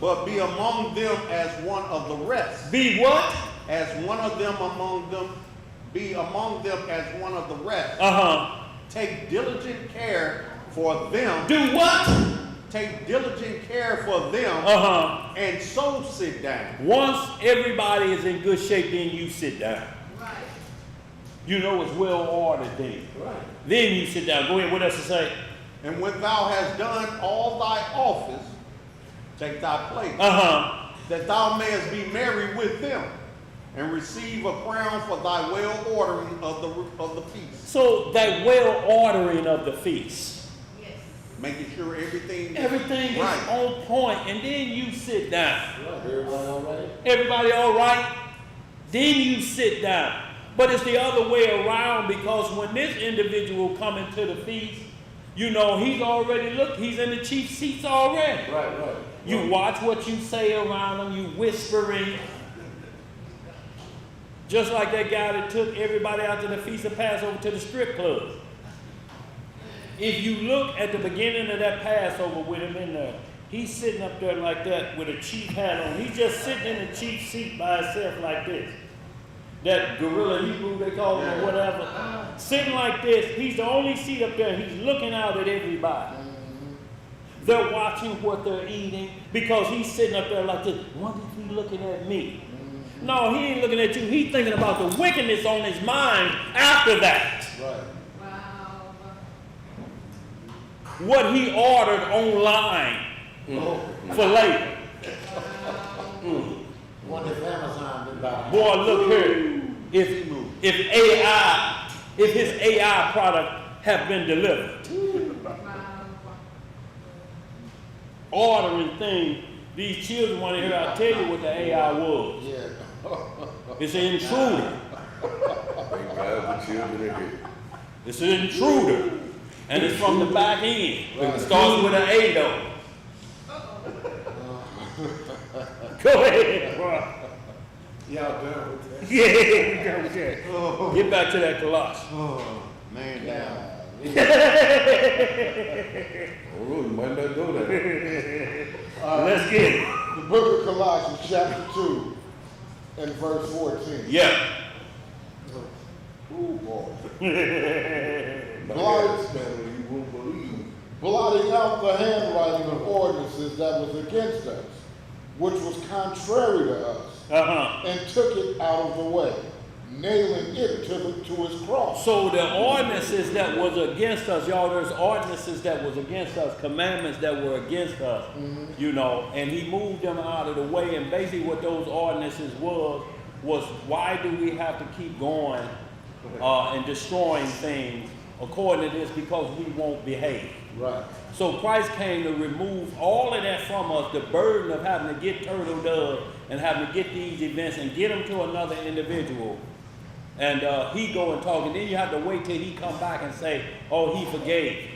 but be among them as one of the rest. Be what? As one of them among them, be among them as one of the rest. Take diligent care for them. Do what? Take diligent care for them. And so sit down. Once everybody is in good shape, then you sit down. Right. You know it's well ordered then. Right. Then you sit down. Go ahead. What else to say? And when thou hast done all thy office, take thy place, that thou mayest be merry with them, and receive a crown for thy well ordering of the feast. So that well ordering of the feast. Yes. Making sure everything Everything right. is on point, and then you sit down. Everybody all right? Everybody all right? Then you sit down. But it's the other way around, because when this individual come into the feast, you know, he's in the chief seats already. Right. You watch what you say around him, you whispering. Just like that guy that took everybody out to the Feast of Passover to the strip club. If you look at the beginning of that Passover with him in there, he's sitting up there like that with a chief hat on. He's just sitting in the chief seat by himself like this. That gorilla Hebrew they call him or whatever. Sitting like this, he's the only seat up there. He's looking out at everybody. They're watching what they're eating because he's sitting up there like this. Wonder if he's looking at me. No, he ain't looking at you. He's thinking about the wickedness on his mind after that. Right. Wow. What he ordered online for later. Wonder if Amazon did buy. Boy, look here. If his AI product have been delivered. Ordering things, these children want to hear I tell you what the AI was. Yeah. It's an intruder. Thank God the children are here. It's an intruder. And it's from the back end. It starts with an A though. Go ahead, bro. Y'all done with that? Yeah, go ahead. Get back to that Colossians. Man, Yeah. Oh, you might not know that. Let's get it. The book of Colossians, chapter 2, and verse 14. Yeah. Ooh, boy. My dad's family, you won't believe. Blotting out the handwriting of ordinances that was against us, which was contrary to us, and took it out of the way, nailing it to his cross. So the ordinances that was against us, y'all, there's ordinances that was against us, commandments that were against us, you know, and he moved them out of the way. And basically what those ordinances was why do we have to keep going and destroying things according to this? Because we won't behave. Right. So Christ came to remove all of that from us, the burden of having to get turtle dove and having to get these events and get them to another individual. And he go and talk, and then you have to wait till he come back and say, oh, he forgave.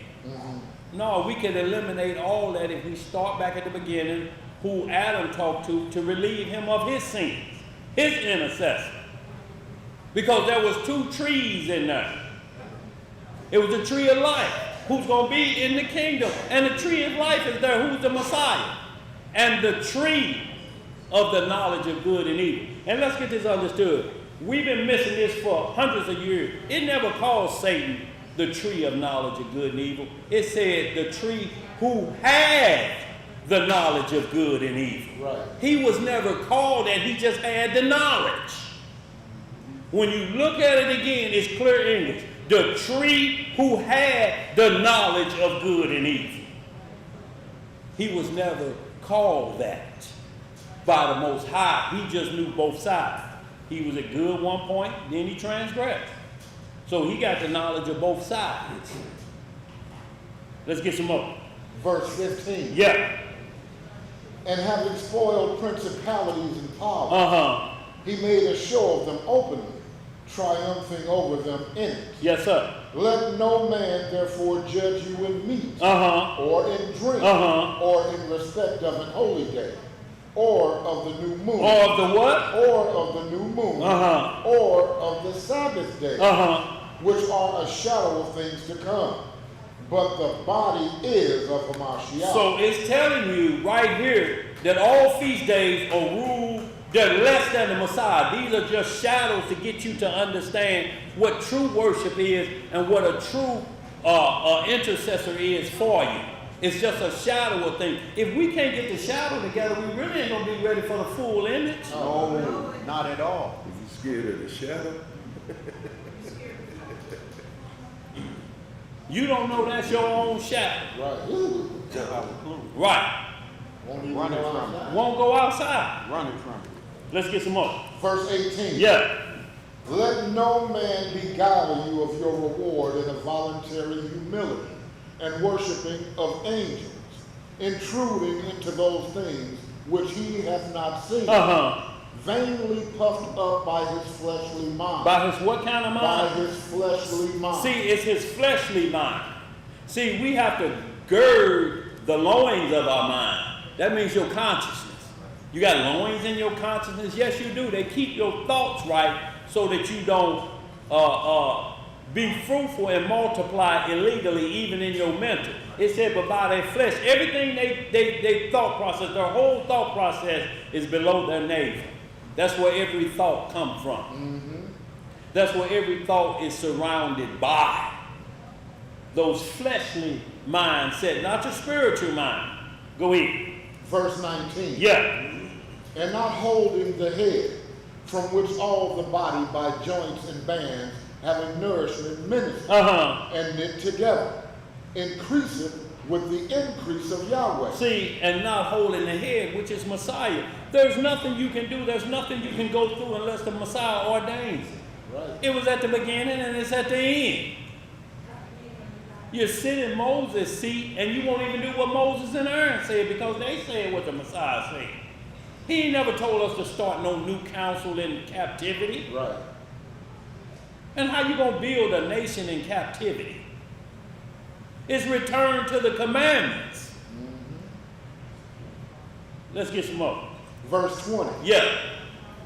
No, we can eliminate all that if we start back at the beginning, who Adam talked to relieve him of his sins, his intercessor. Because there was 2 trees in there. It was the tree of life, who's going to be in the kingdom. And the tree of life is there, who's the Messiah. And the tree of the knowledge of good and evil. And let's get this understood. We've been missing this for hundreds of years. It never called Satan the tree of knowledge of good and evil. It said the tree who had the knowledge of good and evil. Right. He was never called that, he just had the knowledge. When you look at it again, it's clear English. The tree who had the knowledge of good and evil. He was never called that by the Most High. He just knew both sides. He was at good one point, then he transgressed. So he got the knowledge of both sides. Let's get some more. Verse 15. Yeah. And having spoiled principalities and powers, he made a show of them openly, triumphing over them in it. Yes, sir. Let no man therefore judge you in meat, or in drink, or in respect of an holy day, or of the new moon, Or of the what? or of the new moon, or of the Sabbath day, which are a shadow of things to come. But the body is of Hamashiach. So it's telling you right here that all feast days are ruled, they're less than the Messiah. These are just shadows to get you to understand what true worship is and what a true intercessor is for you. It's just a shadow of things. If we can't get the shadow together, we really ain't going to be ready for the full image. No, not at all. Is you scared of the shadow? You don't know that's your own shadow. Right. Just have a clue. Right. Won't even Running go from outside. Won't go outside. Running from it. Let's get some more. Verse 18. Yeah. Let no man beguile you of your reward in a voluntary humility and worshiping of angels, intruding into those things which he hath not seen, vainly puffed up by his fleshly mind. By his what kind of mind? By his fleshly mind. See, it's his fleshly mind. See, we have to gird the loins of our mind. That means your consciousness. You got loins in your consciousness? Yes, you do. They keep your thoughts right so that you don't be fruitful and multiply illegally, even in your mental. It said, but by their flesh, everything they thought process, their whole thought process is below their navel. That's where every thought comes from. That's where every thought is surrounded by. Those fleshly mindset, not your spiritual mind. Go ahead. Verse 19. Yeah. And not holding the head, from which all the body by joints and bands, having nourishment ministered, and knit together, increaseth with the increase of Yahweh. See, and not holding the head, which is Messiah. There's nothing you can do, there's nothing you can go through unless the Messiah ordains it. Right. It was at the beginning and it's at the end. You sit in Moses' seat and you won't even do what Moses and Aaron said because they said what the Messiah said. He ain't never told us to start no new council in captivity. Right. And how you gonna build a nation in captivity? It's return to the commandments. Let's get some more. Verse 20. Yeah.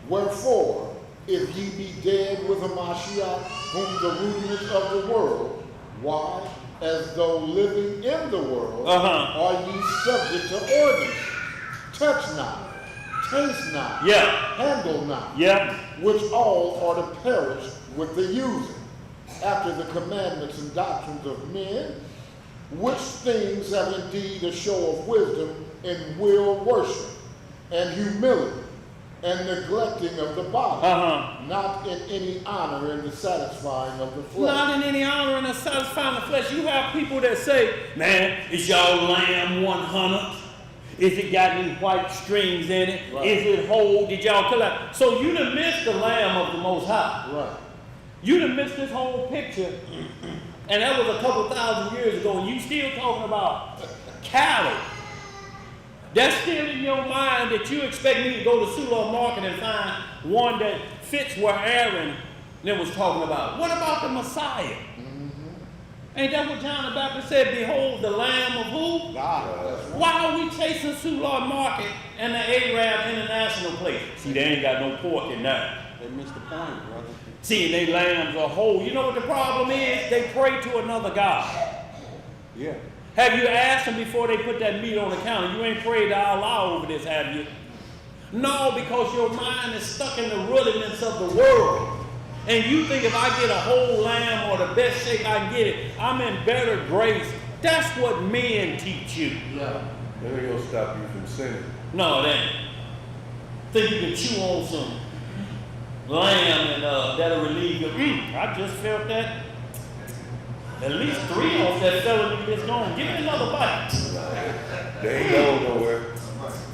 Wherefore, if ye be dead with Hamashiach, whom the rudiments of the world, why, as though living in the world, are ye subject to ordinances? Touch not, taste not, handle not, which all are to perish with the using, after the commandments and doctrines of men, which things have indeed a show of wisdom in will worship, and humility, and neglecting of the body, not in any honor in the satisfying of the flesh. Not in any honor in the satisfying the flesh. You have people that say, man, is y'all lamb 100? Is it got any white strings in it? Right. Is it whole? Did y'all kill it? So you done missed the lamb of the Most High. Right. You done missed this whole picture. And that was a couple thousand years ago, and you still talking about cattle. That's still in your mind that you expect me to go to Sula Market and find one that fits where Aaron then was talking about. What about the Messiah? Ain't that what John the Baptist said? Behold the Lamb of who? God. Why are we chasing Sula Market and the Arab International place? See, they ain't got no pork in there. They missed the point, brother. See, and they lambs are whole. You know what the problem is? They pray to another God. Yeah. Have you asked them before they put that meat on the counter? You ain't prayed to Allah over this, have you? No, because your mind is stuck in the rudiments of the world. And you think if I get a whole lamb or the best shape I can get it, I'm in better grace. That's what men teach you. Yeah. They ain't gonna stop you from sinning. No, they ain't. Think you can chew on some lamb and that'll relieve you. I just felt that. At least 3 of that felony is gone. Give me another bite. They ain't going nowhere.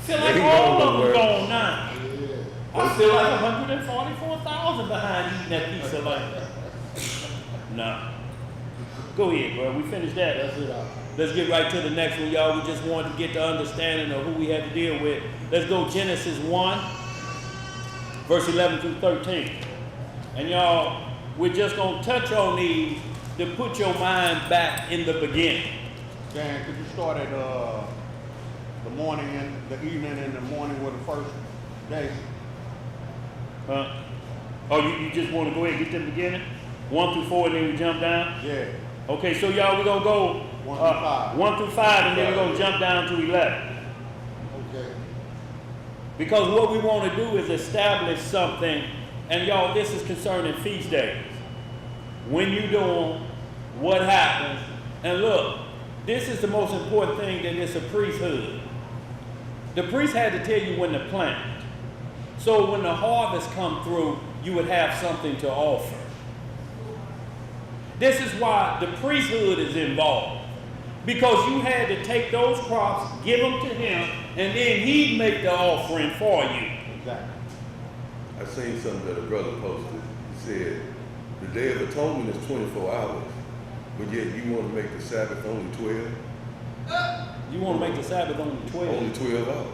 Feel like They all go of them nowhere. gone now. I feel like 144,000 behind eating that piece of lamb. Nah. Go ahead, bro. We finished that. That's it. Let's get right to the next one, y'all. We just wanted to get the understanding of who we had to deal with. Let's go Genesis 1, verse 11 through 13. And y'all, we're just going to touch on these to put your mind back in the beginning. Dan, could you start at the morning and the evening and the morning were the first days. Oh, you just want to go ahead and get to the beginning? 1 through 4 and then we jump down? Yeah. Okay, so y'all, we're going to go 1 through 5. 1 through 5 and then we're going to jump down to 11. Okay. Because what we want to do is establish something, and y'all, this is concerning feast days. When you do them, what happens? And look, this is the most important thing that it's a priesthood. The priest had to tell you when to plant. So when the harvest come through, you would have something to offer. This is why the priesthood is involved. Because you had to take those crops, give them to him, and then he'd make the offering for you. Exactly. I seen something that a brother posted. He said, the Day of Atonement is 24 hours, but yet you want to make the Sabbath only 12? You want to make the Sabbath only 12? Only 12 hours.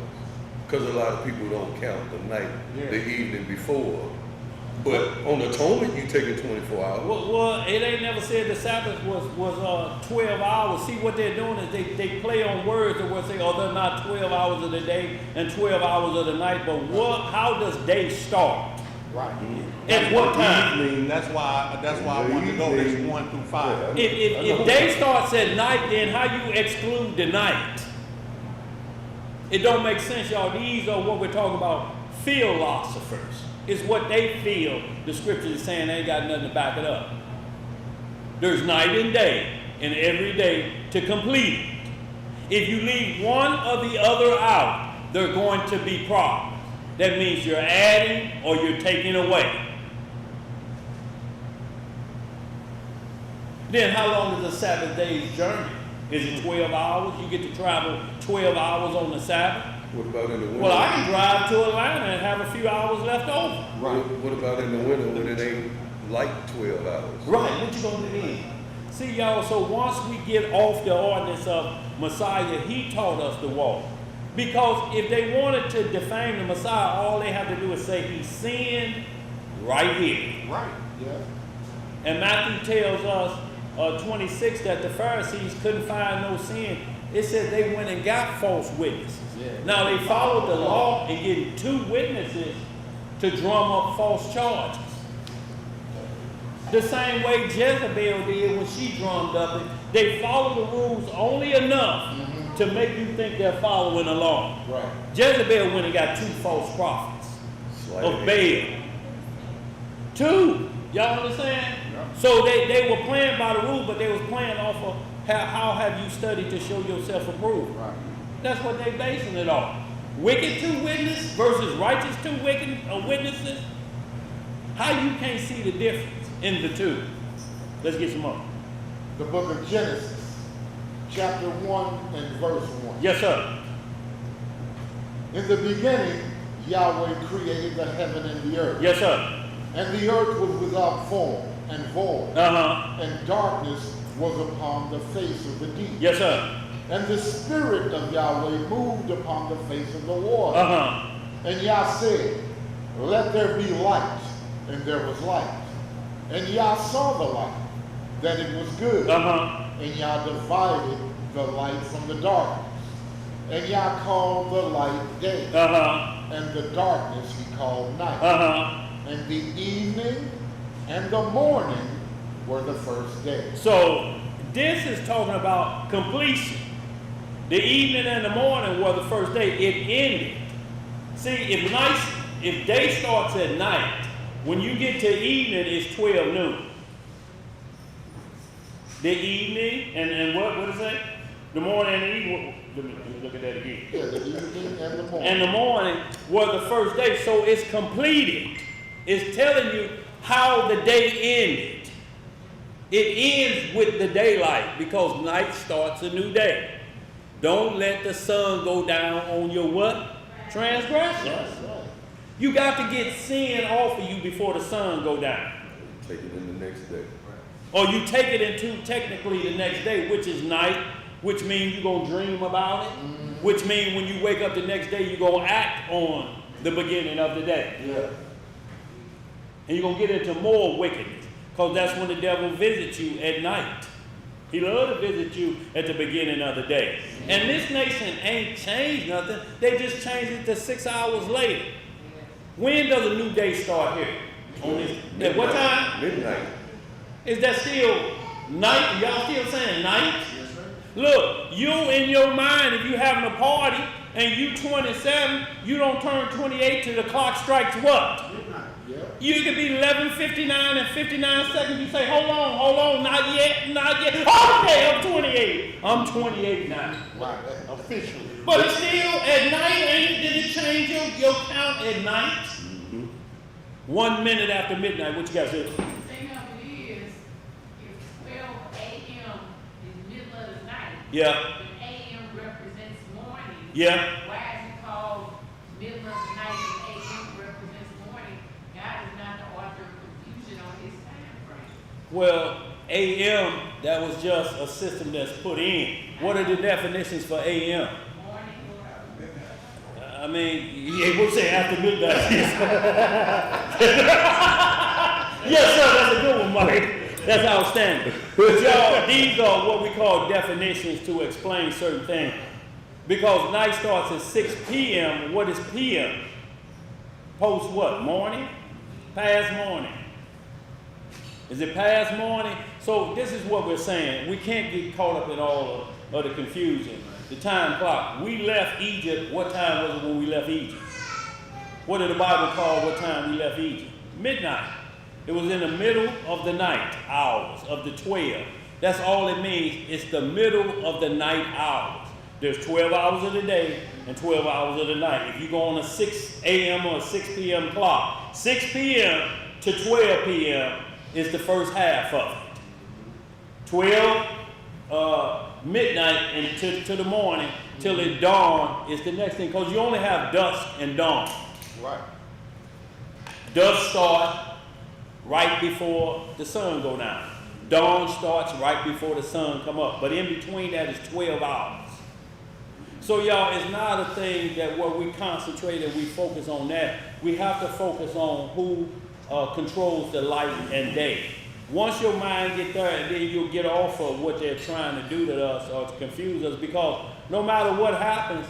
Because a lot of people don't count the night, the evening before. But on atonement, you take it 24 hours. Well, it ain't never said the Sabbath was 12 hours. See, what they're doing is they play on words that will say, oh, they're not 12 hours of the day and 12 hours of the night. But how does day start? Right. At what time? Evening, that's why I wanted to go this 1 through 5. If day starts at night, then how you exclude the night? It don't make sense, y'all. These are what we're talking about, philosophers. It's what they feel the scripture is saying. They ain't got nothing to back it up. There's night and day, and every day to complete it. If you leave one or the other out, there are going to be problems. That means you're adding or you're taking away. Then how long is a Sabbath day's journey? Is it 12 hours? You get to travel 12 hours on the Sabbath? What about in the winter? Well, I can drive to Atlanta and have a few hours left over. Right. What about in the winter when it ain't like 12 hours? Right, what you gonna do then? See, y'all, so once we get off the ordinance of Messiah, he taught us to walk. Because if they wanted to defame the Messiah, all they have to do is say he sinned right here. Right. Yeah. And Matthew tells us 26 that the Pharisees couldn't find no sin. It says they went and got false witnesses. Yeah. Now they followed the law and getting 2 witnesses to drum up false charges. The same way Jezebel did when she drummed up it. They follow the rules only enough to make you think they're following along. Right. Jezebel went and got 2 false prophets of Baal. 2. Y'all understand? Yeah. So they were playing by the rules, but they was playing off of how have you studied to show yourself approved. Right. That's what they're basing it on. Wicked 2 witnesses versus righteous 2 witnesses. How you can't see the difference in the 2? Let's get some more. The book of Genesis, chapter 1 and verse 1. Yes, sir. In the beginning, Yahweh created the heaven and the earth. Yes, sir. And the earth was without form and void, and darkness was upon the face of the deep. Yes, sir. And the Spirit of Yahweh moved upon the face of the water. And Yah said, let there be light, and there was light. And Yah saw the light, that it was good. And Yah divided the light from the darkness. And Yah called the light day, and the darkness he called night. And the evening and the morning were the first day. So this is talking about completion. The evening and the morning were the first day. It ended. See, if day starts at night, when you get to evening, it's 12 noon. The evening and what is that? The morning and the evening. Let me look at that again. Yeah, the evening and the morning. And the morning were the first day. So it's completed. It's telling you how the day ended. It ends with the daylight because night starts a new day. Don't let the sun go down on your what? Transgressions. Right. You got to get sin off of you before the sun go down. Take it in the next day. Or you take it into technically the next day, which is night, which means you're going to dream about it, which means when you wake up the next day, you're going to act on the beginning of the day. Yeah. And you're going to get into more wickedness because that's when the devil visits you at night. He loves to visit you at the beginning of the day. And this nation ain't changed nothing. They just changed it to 6 hours later. When does a new day start here? At what time? Midnight. Is that still night? Y'all still saying night? Look, you in your mind, if you having a party and you 27, you don't turn 28 till the clock strikes what? You could be 11:59 and 59 seconds. You say, hold on, not yet. Okay, I'm 28. I'm 28 now. Right, officially. But it's still at night, did it change your count at night? 1 minute after midnight, what you guys say? The thing of it is, if 12 a.m. is middle of the night, Yeah, and a.m. represents morning, yeah. why is it called middle of the night and a.m. represents morning? God is not the author of confusion on his time frame. Well, AM, that was just a system that's put in. What are the definitions for AM? Morning, I mean, yeah, we'll say after midnight. Yes, sir, that's a good one, Mike. That's outstanding. But y'all, these are what we call definitions to explain certain things. Because night starts at 6 p.m. What is p.m.? Post what? Morning? Past morning. Is it past morning? So this is what we're saying. We can't get caught up in all of the confusion. The time clock. We left Egypt. What time was it when we left Egypt? What did the Bible call what time we left Egypt? Midnight. It was in the middle of the night hours of the 12. That's all it means. It's the middle of the night hours. There's 12 hours of the day and 12 hours of the night. If you go on a 6 a.m. or a 6 p.m. clock, 6 p.m. to 12 p.m. is the first half of it. 12 midnight and to the morning till it dawn is the next thing, because you only have dusk and dawn. Right. Dusk starts right before the sun go down. Dawn starts right before the sun come up. But in between that is 12 hours. So y'all, it's not a thing that where we concentrate and we focus on that. We have to focus on who controls the light and day. Once your mind get there, then you'll get off of what they're trying to do to us or to confuse us, because no matter what happens,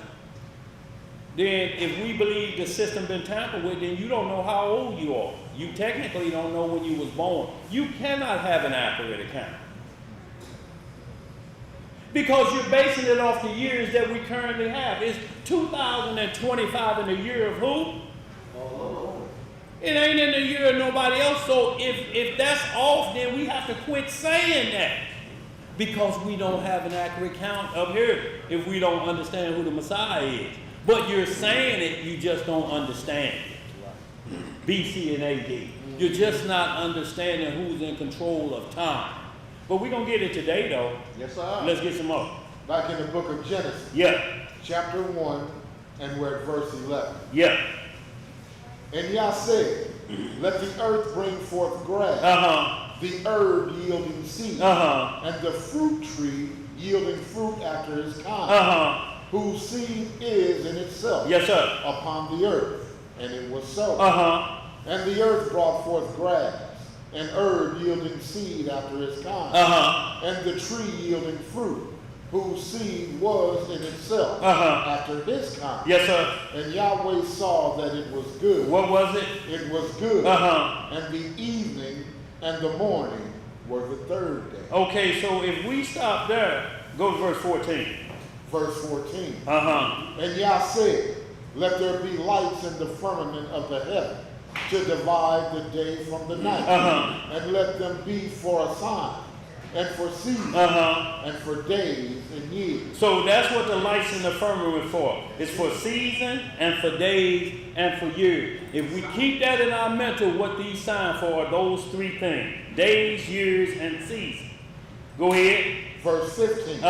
then if we believe the system been tampered with, then you don't know how old you are. You technically don't know when you was born. You cannot have an accurate account. Because you're basing it off the years that we currently have. It's 2025 in the year of who? It ain't in the year of nobody else. So if that's off, then we have to quit saying that. Because we don't have an accurate count up here if we don't understand who the Messiah is. But you're saying it, you just don't understand it. BC and AD. You're just not understanding who's in control of time. But we're going to get it today, though. Yes, sir. Let's get some more. Back in the book of Genesis. Yeah. Chapter 1, and we're at verse 11. Yeah. And Yah said, let the earth bring forth grass, the herb yielding seed, and the fruit tree yielding fruit after his kind, whose seed is in itself upon the earth. And it was so. And the earth brought forth grass, and herb yielding seed after his kind, and the tree yielding fruit, whose seed was in itself after his kind. Yes, sir. And Yahweh saw that it was good. What was it? It was good. And the evening and the morning were the third day. Okay, so if we stop there, go to verse 14. Verse 14. And Yah said, let there be lights in the firmament of the heaven to divide the day from the night, and let them be for a sign, and for seasons, and for days and years. So that's what the lights in the firmament for. It's for season, and for days, and for years. If we keep that in our mental, what these signs for are those three things: days, years, and seasons. Go ahead. Verse 15.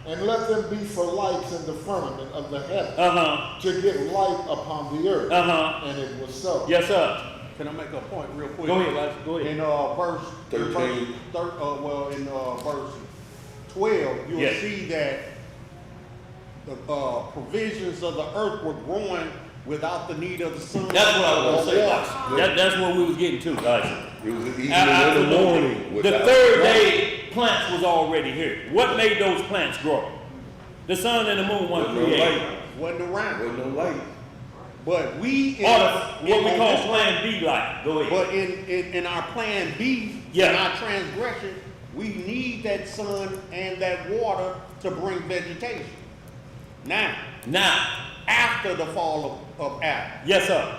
And let them be for lights in the firmament of the heaven, to give light upon the earth. And it was so. Yes, sir. Can I make a point real quick? Go ahead, guys. Go ahead. In verse 13. Verse 12, you'll see that the provisions of the earth were growing without the need of the sun. That's what I was going to say. That's what we was getting to, guys. It was the evening and the morning. The third day plants was already here. What made those plants grow? The sun and the moon weren't created. Wasn't around. Wasn't no light. But we in, What we on call this plan B light. Go ahead. But in our plan B, Yeah. in our transgression, we need that sun and that water to bring vegetation. Now, after the fall of Adam. Yes, sir.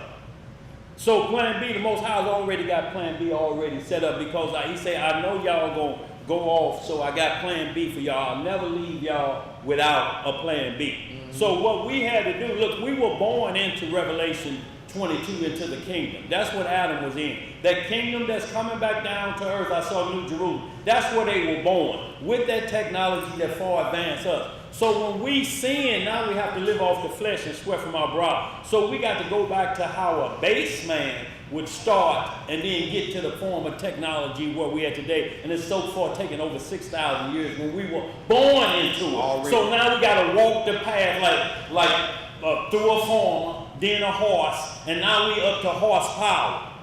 So plan B, the Most High's already got plan B already set up because he said, I know y'all gonna go off, so I got plan B for y'all. I'll never leave y'all without a plan B. So what we had to do, look, we were born into Revelation 22, into the kingdom. That's what Adam was in. That kingdom that's coming back down to earth, I saw New Jerusalem. That's where they were born, with that technology that far advanced us. So when we sin, now we have to live off the flesh and sweat from our brow. So we got to go back to how a base man would start and then get to the form of technology where we are today. And it's so far taken over 6,000 years when we were born into it. Already. So now we got to walk the path like through a farmer, then a horse, and now we up to horsepower.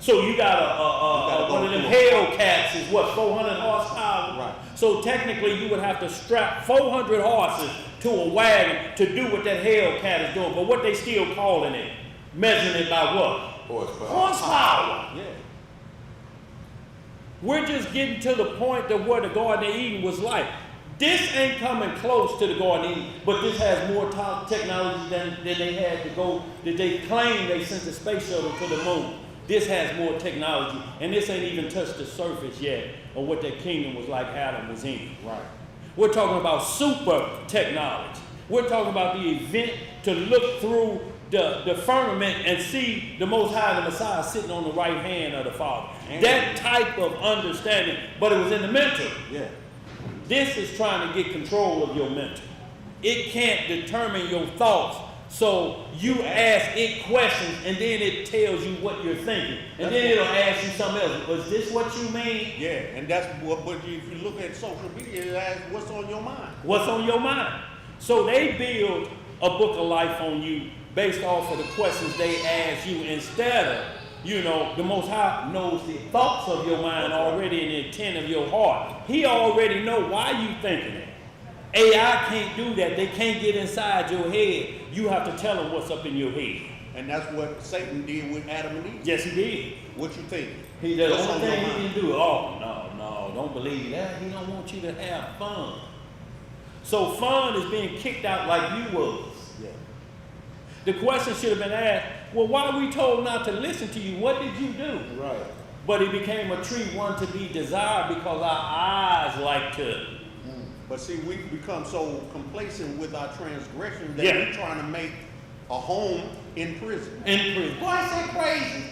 So you got one of them Hellcats is what, 400 horsepower? Right. So technically you would have to strap 400 horses to a wagon to do what that Hellcat is doing. But what they still calling it? Measuring it by what? Horsepower. Yeah. We're just getting to the point of where the Garden of Eden was like. This ain't coming close to the Garden of Eden, but this has more technology than they had to go, that they claim they sent the space shuttle to the moon. This has more technology, and this ain't even touched the surface yet of what that kingdom was like Adam was in. Right. We're talking about super technology. We're talking about the event to look through the firmament and see the Most High, the Messiah, sitting on the right hand of the Father. That type of understanding, but it was in the mental. Yeah. This is trying to get control of your mental. It can't determine your thoughts. So you ask it questions and then it tells you what you're thinking. And then it'll ask you something else. Was this what you mean? Yeah, and that's what, but if you look at social media, it asks what's on your mind. What's on your mind? So they build a book of life on you based off of the questions they ask you instead of, the Most High knows the thoughts of your mind already and the intent of your heart. He already know why you thinking it. AI can't do that. They can't get inside your head. You have to tell them what's up in your head. And that's what Satan did with Adam and Eve. Yes, he did. What you think? The What's only on your thing mind? he can do, no, don't believe that. He don't want you to have fun. So fun is being kicked out like you was. Yeah. The question should have been asked, well, why are we told not to listen to you? What did you do? Right. But it became a tree, one to be desired because our eyes like to. But see, we've become so complacent with our transgression that Yeah. we're trying to make a home in prison. In prison. Boy, is that crazy?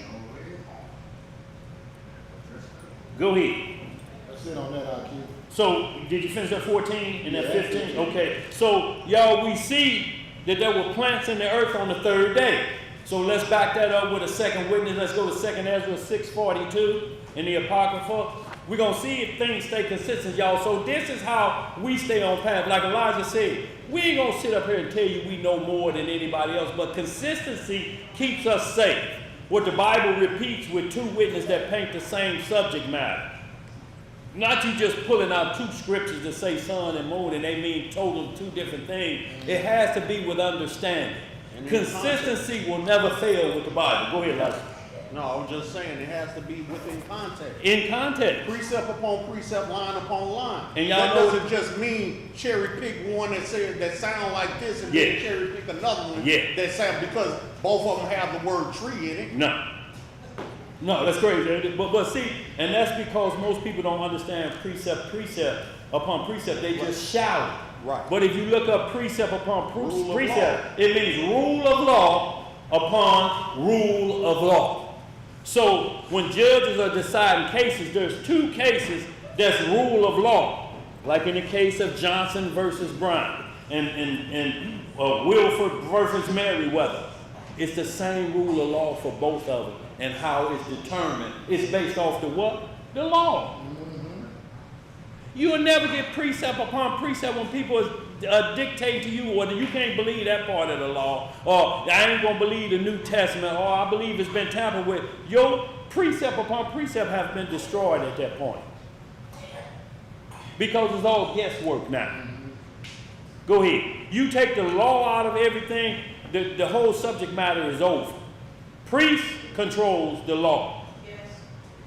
Go ahead. That's it on that, IQ. So, did you finish at 14 and at Yeah, 15? 15. Okay. So, y'all, we see that there were plants in the earth on the third day. So let's back that up with a second witness. Let's go to 2 Ezra 6:42 in the Apocrypha. We're going to see if things stay consistent, y'all. So this is how we stay on path. Like Elijah said, we ain't going to sit up here and tell you we know more than anybody else, but consistency keeps us safe. What the Bible repeats with two witnesses that paint the same subject matter. Not you just pulling out two scriptures that say sun and moon and they mean total two different things. It has to be with understanding. And in Consistency will never fail with the Bible. Go ahead, Elijah. No, I was just saying it has to be within context. In context. Precept upon precept, line upon line. And y'all that know- doesn't just mean cherry pick one that sound like this and then Yeah. cherry pick another one Yeah. that sound, because both of them have the word tree in it. No, that's crazy. But see, and that's because most people don't understand precept upon precept. They just shout it. Right. But if you look up precept upon Rule of precept, it means rule of law upon rule of law. So when judges are deciding cases, there's two cases that's rule of law. Like in the case of Johnson versus Brown and Wilford versus Merriweather. It's the same rule of law for both of them. And how it's determined. It's based off the what? The law. You'll never get precept upon precept when people dictate to you, or you can't believe that part of the law, or I ain't gonna believe the New Testament, or I believe it's been tampered with. Your precept upon precept have been destroyed at that point. because it's all guesswork now. Go ahead. You take the law out of everything, the whole subject matter is over. Priest controls the law. Yes.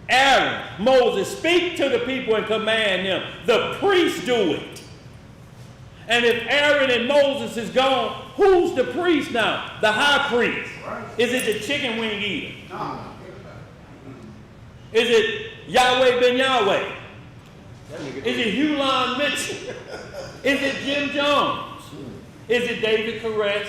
Aaron, Moses, speak to the people and command them. The priest do it. And if Aaron and Moses is gone, who's the priest now? The high priest. Is it the chicken wing eater? No. Is it Yahweh ben Yahweh? Is it Hulon Mitchell? Is it Jim Jones? Is it David Koresh?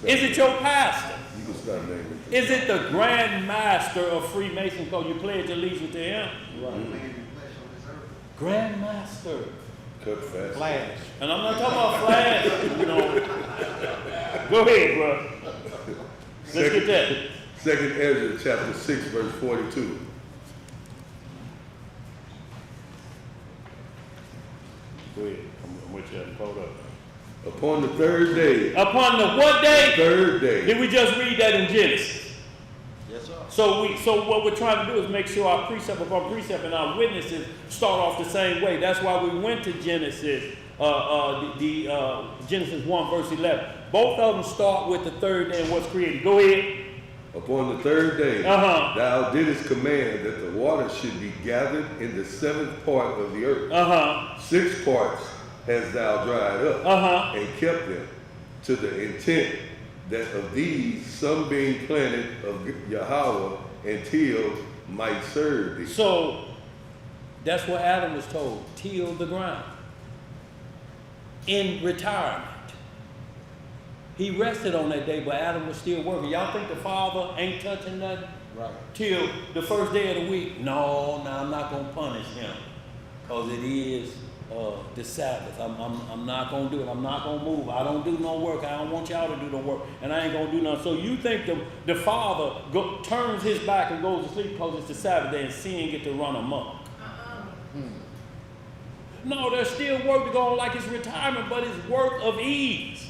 Is it your pastor? You can start naming. Is it the Grand Master of Freemason because you pledge allegiance to him? Grand Master. Cut fast. Flash. And I'm not talking about Flash. You know. Go ahead, bro. Let's get that. 2 Ezra chapter 6, verse 42. Go ahead. I'm with you. Hold up. Upon the third day. Upon the what day? Third day. Did we just read that in Genesis? Yes, sir. So what we're trying to do is make sure our precept upon precept and our witnesses start off the same way. That's why we went to Genesis, Genesis 1 verse 11. Both of them start with the third day and what's created. Go ahead. Upon the third day, thou didst command that the waters should be gathered in the seventh part of the earth. 6 parts hast thou dried up, and kept them, to the intent that of these some being planted of Yahweh and tilled might serve thee. So that's what Adam was told: till the ground. In retirement, he rested on that day, but Adam was still working. Y'all think the Father ain't touching nothing? Right. Till the first day of the week? No, I'm not gonna punish him, because it is the Sabbath. I'm not gonna do it. I'm not gonna move. I don't do no work. I don't want y'all to do no work, and I ain't gonna do nothing. So you think the Father turns his back and goes to sleep because it's the Sabbath day and sin get to run amok? No, there's still work to go on like it's retirement, but it's work of ease.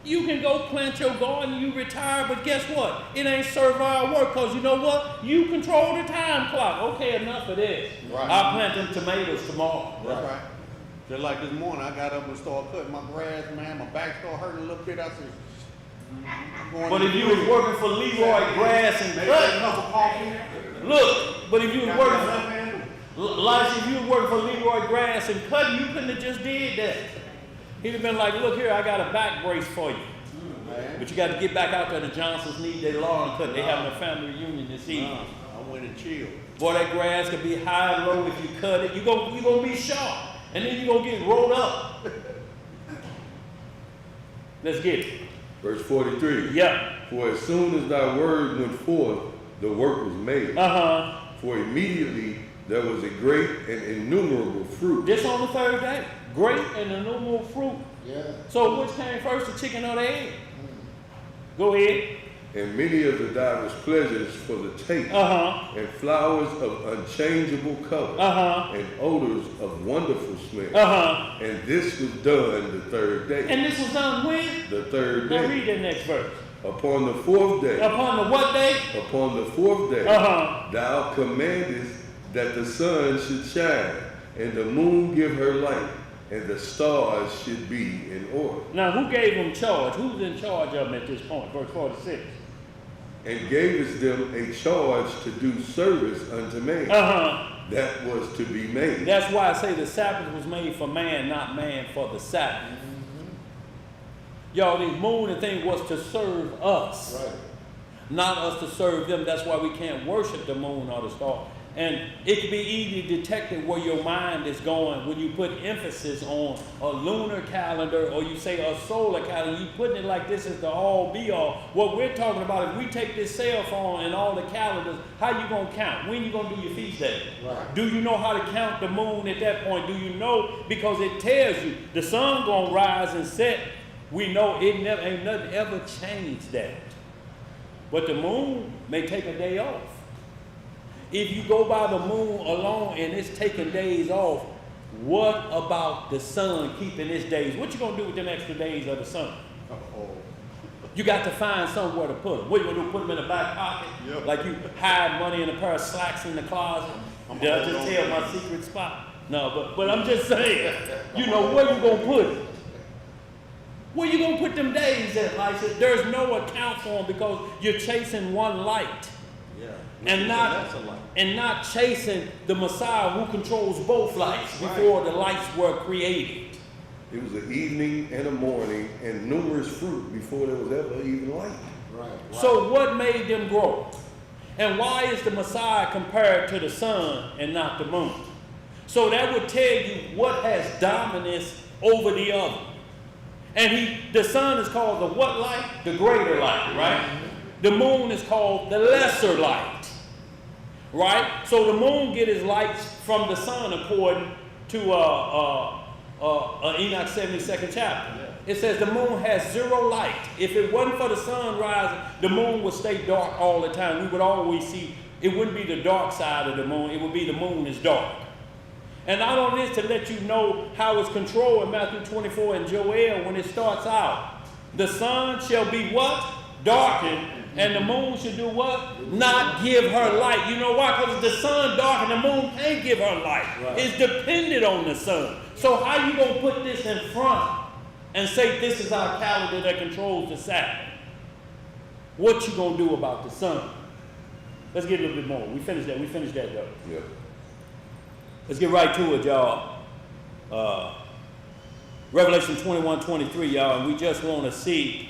You can go plant your garden, you retire, but guess what? It ain't servile work, because you know what? You control the time clock. Okay, enough of this. Right. I'll plant them tomatoes tomorrow. That's right. Just like this morning, I got up and started cutting my grass, man. My back started hurting a little bit. I said, But if you was working for Leroy Grass and Cut, look, but if you was working for, like if you was working for Leroy Grass and Cut, you couldn't have just did that. He'd have been like, look here, I got a back brace for you. But you got to get back out there. The Johnsons need their lawn cut. They having a family reunion this evening. I went and chilled. Boy, that grass could be high and low if you cut it. You're gonna be sharp. And then you're going to get rolled up. Let's get it. Verse 43. Yeah. For as soon as thy word went forth, the work was made. For immediately there was a great and innumerable fruit. This on the third day. Great and innumerable fruit. Yeah. So which came first, the chicken or the egg? Go ahead. And many of the divers pleasures for the taste, and flowers of unchangeable color, and odors of wonderful smell. And this was done the third day. And this was done when? The third day. Now read that next verse. Upon the fourth day. Upon the what day? Upon the fourth day. Thou commandest that the sun should shine, and the moon give her light, and the stars should be in order. Now who gave them charge? Who's in charge of them at this point? Verse 46. And gavest them a charge to do service unto man. That was to be made. That's why I say the Sabbath was made for man, not man for the Sabbath. Y'all, this moon and thing was to serve us. Right. Not us to serve them. That's why we can't worship the moon or the star. And it can be easily detected where your mind is going when you put emphasis on a lunar calendar or you say a solar calendar. You putting it like this is the all be all. What we're talking about, if we take this cell phone and all the calendars, how you going to count? When you going to do your feast day? Right. Do you know how to count the moon at that point? Do you know? Because it tells you the sun going to rise and set. We know it never ain't nothing ever changed that. But the moon may take a day off. If you go by the moon alone and it's taking days off, what about the sun keeping its days? What you gonna do with them extra days of the sun? You got to find somewhere to put them. What you gonna do? Put them in the back pocket? Yep. Like you hide money in a pair of slacks in the closet? Did I just tell my secret spot? No, but I'm just saying, you know, where you gonna put it? Where you gonna put them days at? Like, there's no account for them because you're chasing one light. Yeah. And not chasing the Messiah who controls both lights before the lights were created. It was an evening and a morning and numerous fruit before there was ever even light. Right. So what made them grow? And why is the Messiah compared to the sun and not the moon? So that would tell you what has dominance over the other. And the sun is called the what light? The greater light, right? The moon is called the lesser light, right? So the moon gets its lights from the sun according to Enoch 72nd chapter. It says the moon has zero light. If it wasn't for the sun rising, the moon would stay dark all the time. We would always see, it wouldn't be the dark side of the moon, it would be the moon is dark. And not only this, to let you know how it's controlled in Matthew 24 and Joel when it starts out. The sun shall be what? Darkened, and the moon should do what? Not give her light. You know why? Because the sun darkened, the moon can't give her light. Right. It's dependent on the sun. So how you going to put this in front and say this is our calendar that controls the Sabbath? What you going to do about the sun? Let's get a little bit more. We finished that though. Yeah. Let's get right to it, y'all. Revelation 21:23, y'all, and we just want to see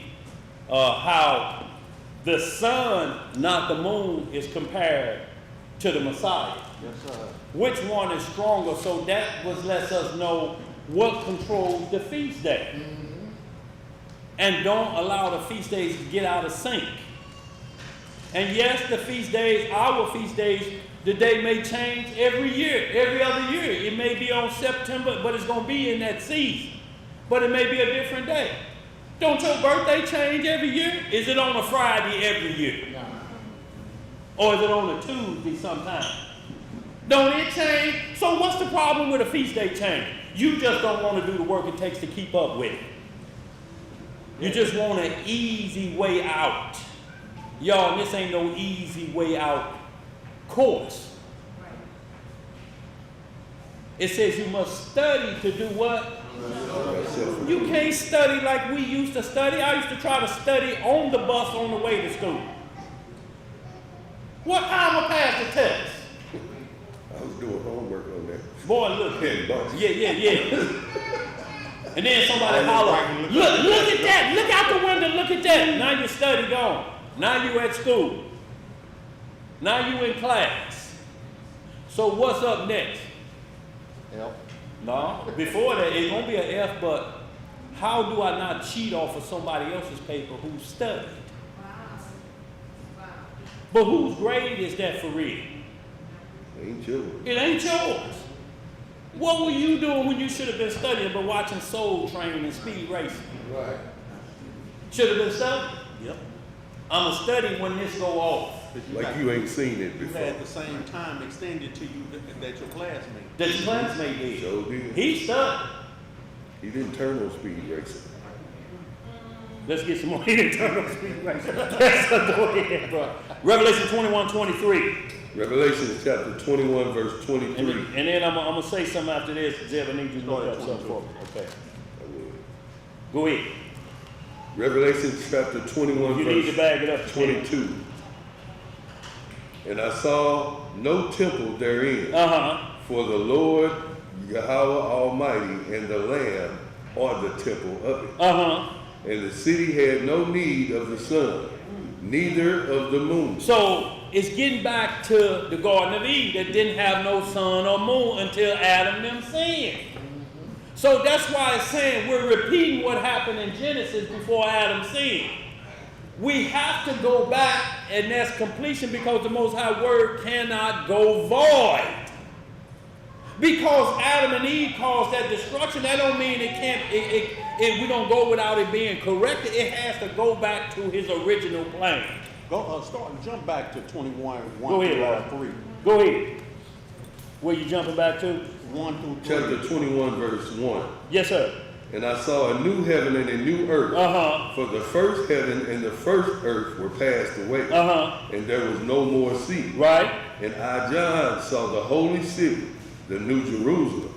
how the sun, not the moon, is compared to the Messiah. Yes, sir. Which one is stronger? So that lets us know what controls the feast day. Mm-hmm. And don't allow the feast days to get out of sync. And yes, the feast days, our feast days, the day may change every year, every other year. It may be on September, but it's going to be in that season. But it may be a different day. Don't your birthday change every year? Is it on a Friday every year? No. Or is it on a Tuesday sometime? Don't it change? So what's the problem with a feast day change? You just don't want to do the work it takes to keep up with it. You just want an easy way out. Y'all, this ain't no easy way out course. It says you must study to do what? You can't study like we used to study. I used to try to study on the bus on the way to school. What time I pass the test? I was doing homework on that. Boy, look. Yeah. And then somebody holler, look at that. Look out the window, look at that. Now your study gone. Now you at school. Now you in class. So what's up next? F. No, before that, it's going to be an F, but how do I not cheat off of somebody else's paper who studied? Wow. But whose grade is that for real? It ain't yours. It ain't yours. What were you doing when you should have been studying but watching Soul Train and Speed Racing? Right. Should have been studying? Yep. I'm going to study when this go off. Like you ain't seen it before. You had the same time extended to you that your classmate. That your classmate did. So did. He studied. He didn't turn on Speed Racing. Let's get some more. He didn't turn on Speed Racing. Go ahead, bro. Revelation 21:23. Revelation chapter 21, verse 23. And then I'm going to say something after this. Zeb, I need you to look up something for me. Okay. Go ahead. Revelation chapter 21, you verse need to bag it up 22. And I saw no temple therein, for the Lord Yahweh Almighty and the Lamb are the temple of it. And the city had no need of the sun, neither of the moon. So it's getting back to the Garden of Eden that didn't have no sun or moon until Adam them sinned. So that's why it's saying we're repeating what happened in Genesis before Adam sinned. We have to go back, and that's completion, because the Most High Word cannot go void. Because Adam and Eve caused that destruction, that don't mean it can't. We don't go without it being corrected. It has to go back to His original plan. Jump back to 21. Go ahead, 3. Go ahead. Where you jumping back to? 1 through 3. Chapter 21, verse 1. Yes, sir. And I saw a new heaven and a new earth. For the first heaven and the first earth were passed away. And there was no more sea. Right. And I, John, saw the holy city, the new Jerusalem,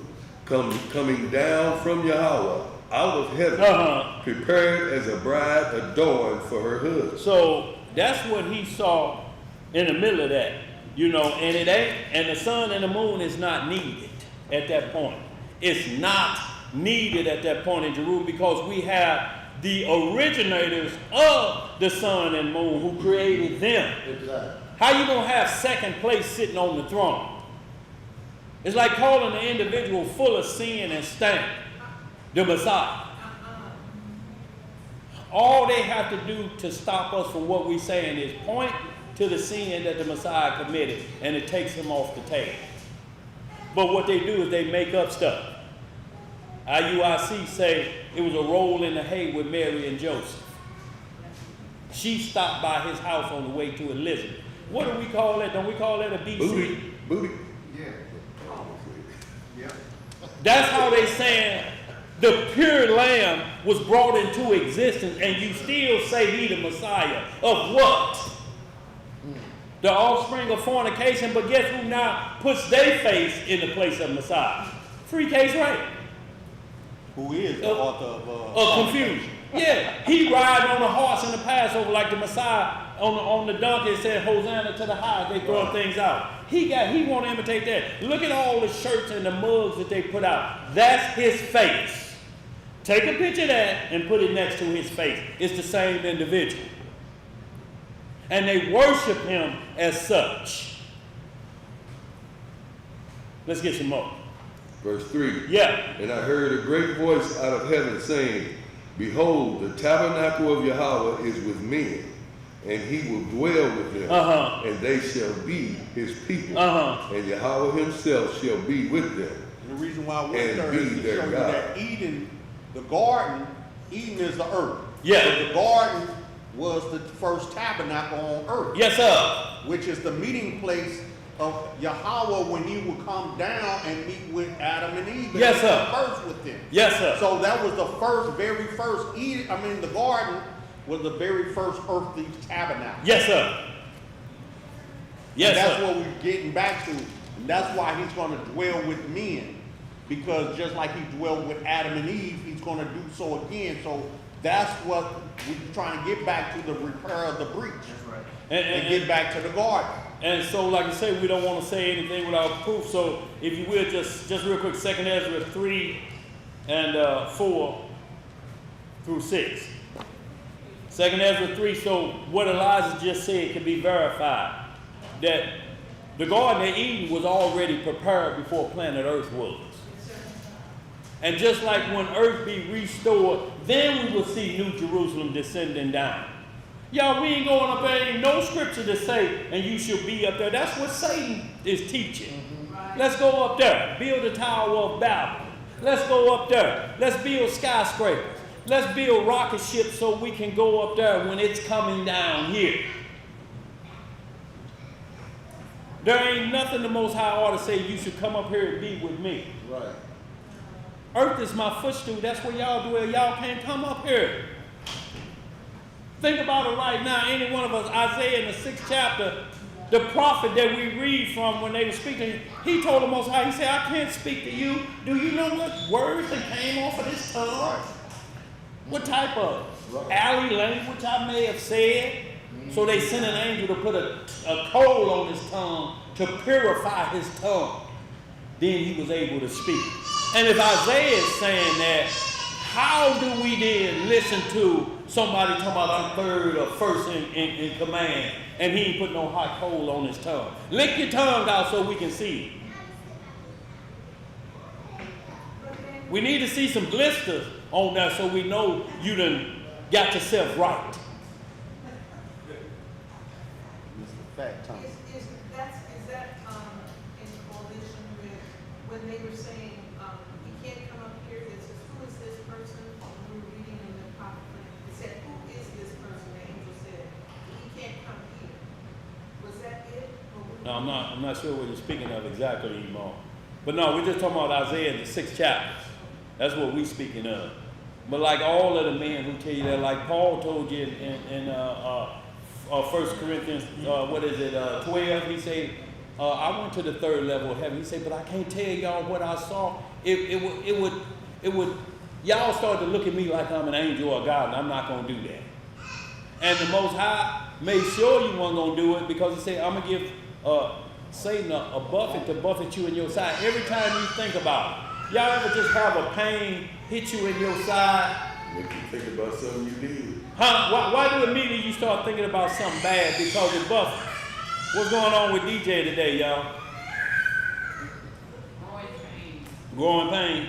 coming down from Yahweh out of heaven, prepared as a bride adorned for her husband. So that's what he saw in the middle of that, you know, and it ain't, and the sun and the moon is not needed at that point. It's not needed at that point in Jerusalem because we have the originators of the sun and moon who created them. Exactly. How you gonna have second place sitting on the throne? It's like calling an individual full of sin and stank the Messiah. All they have to do to stop us from what we're saying is point to the sin that the Messiah committed, and it takes him off the table. But what they do is they make up stuff. IUIC say it was a roll in the hay with Mary and Joseph. She stopped by his house on the way to Elizabeth. What do we call that? Don't we call that a BC? Booty. Yeah. That's how they saying the pure lamb was brought into existence, and you still say he the Messiah of what? The offspring of fornication, but guess who now puts their face in the place of Messiah? Free case rape. Who is the author of confusion. Yeah, he ride on a horse in the Passover like the Messiah on the donkey and said, Hosanna to the highest. They throwing things out. He want to imitate that. Look at all the shirts and the mugs that they put out. That's his face. Take a picture of that and put it next to his face. It's the same individual. And they worship him as such. Let's get some more. Verse 3. Yeah. And I heard a great voice out of heaven saying, Behold, the tabernacle of Yahweh is with men, and he will dwell with them, and they shall be his people, and Yahweh himself shall be with them. And the reason why I went And there be is to their show you God. that Eden, the garden, Eden is the earth. Yeah. But the garden was the first tabernacle on earth. Yes, sir. Which is the meeting place of Yahweh when he would come down and meet with Adam and Eve. Yes, sir. First with them. Yes, sir. So that was the very first Eden. I mean, the garden was the very first earthly tabernacle. Yes, sir. Yes, and that's sir. what we're getting back to. And that's why he's going to dwell with men. Because just like he dwelled with Adam and Eve, he's going to do so again. So that's what we're trying to get back to, the repair of the breach. That's right. And get back to the garden. And so, like I say, we don't want to say anything without proof. So, if you will, just real quick, 2 Ezra 3 and 4 through 6. 2 Ezra 3, so what Elijah just said can be verified. That the Garden of Eden was already prepared before planet Earth was. And just like when Earth be restored, then we will see New Jerusalem descending down. Y'all, we ain't going up there. Ain't no scripture to say, and you should be up there. That's what Satan is teaching. Let's go up there. Build a Tower of Babel. Let's go up there. Let's build skyscrapers. Let's build rocket ships so we can go up there when it's coming down here. There ain't nothing the Most High ought to say, you should come up here and be with me. Right. Earth is my footstool. That's where y'all dwell. Y'all can't come up here. Think about it right now. Any one of us, Isaiah in the 6th chapter, the prophet that we read from when they were speaking, he told the Most High, he said, I can't speak to you. Do you know what words that came off of this tongue? Right. What type of alley language I may have said? So they sent an angel to put a coal on his tongue to purify his tongue. Then he was able to speak. And if Isaiah is saying that, how do we then listen to somebody talking about the third or first in command, and he ain't put no hot coal on his tongue? Lick your tongue out so we can see. We need to see some blisters on there so we know you done got yourself right. Fact, Tom. Is that in coalition with when they were saying he can't come up here? It says, who is this person? We were reading in the prophet. It said, who is this person? The angel said, he can't come here. Was that it? No, I'm not sure what you're speaking of exactly, Emo. But no, we're just talking about Isaiah in the 6th chapter. That's what we're speaking of. But like all of the men who tell you that, like Paul told you in 1 Corinthians, 12, he said, I went to the third level of heaven. He said, but I can't tell y'all what I saw. It would, y'all started to look at me like I'm an angel or God, and I'm not going to do that. And the Most High made sure you weren't going to do it because he said, I'm going to give Satan a buffet to buffet you in your side. Every time you think about it. Y'all ever just have a pain hit you in your side? Make you think about something you did. Huh? Why do immediately you start thinking about something bad because it buffets? What's going on with DJ today, y'all? Growing pains. Growing pain?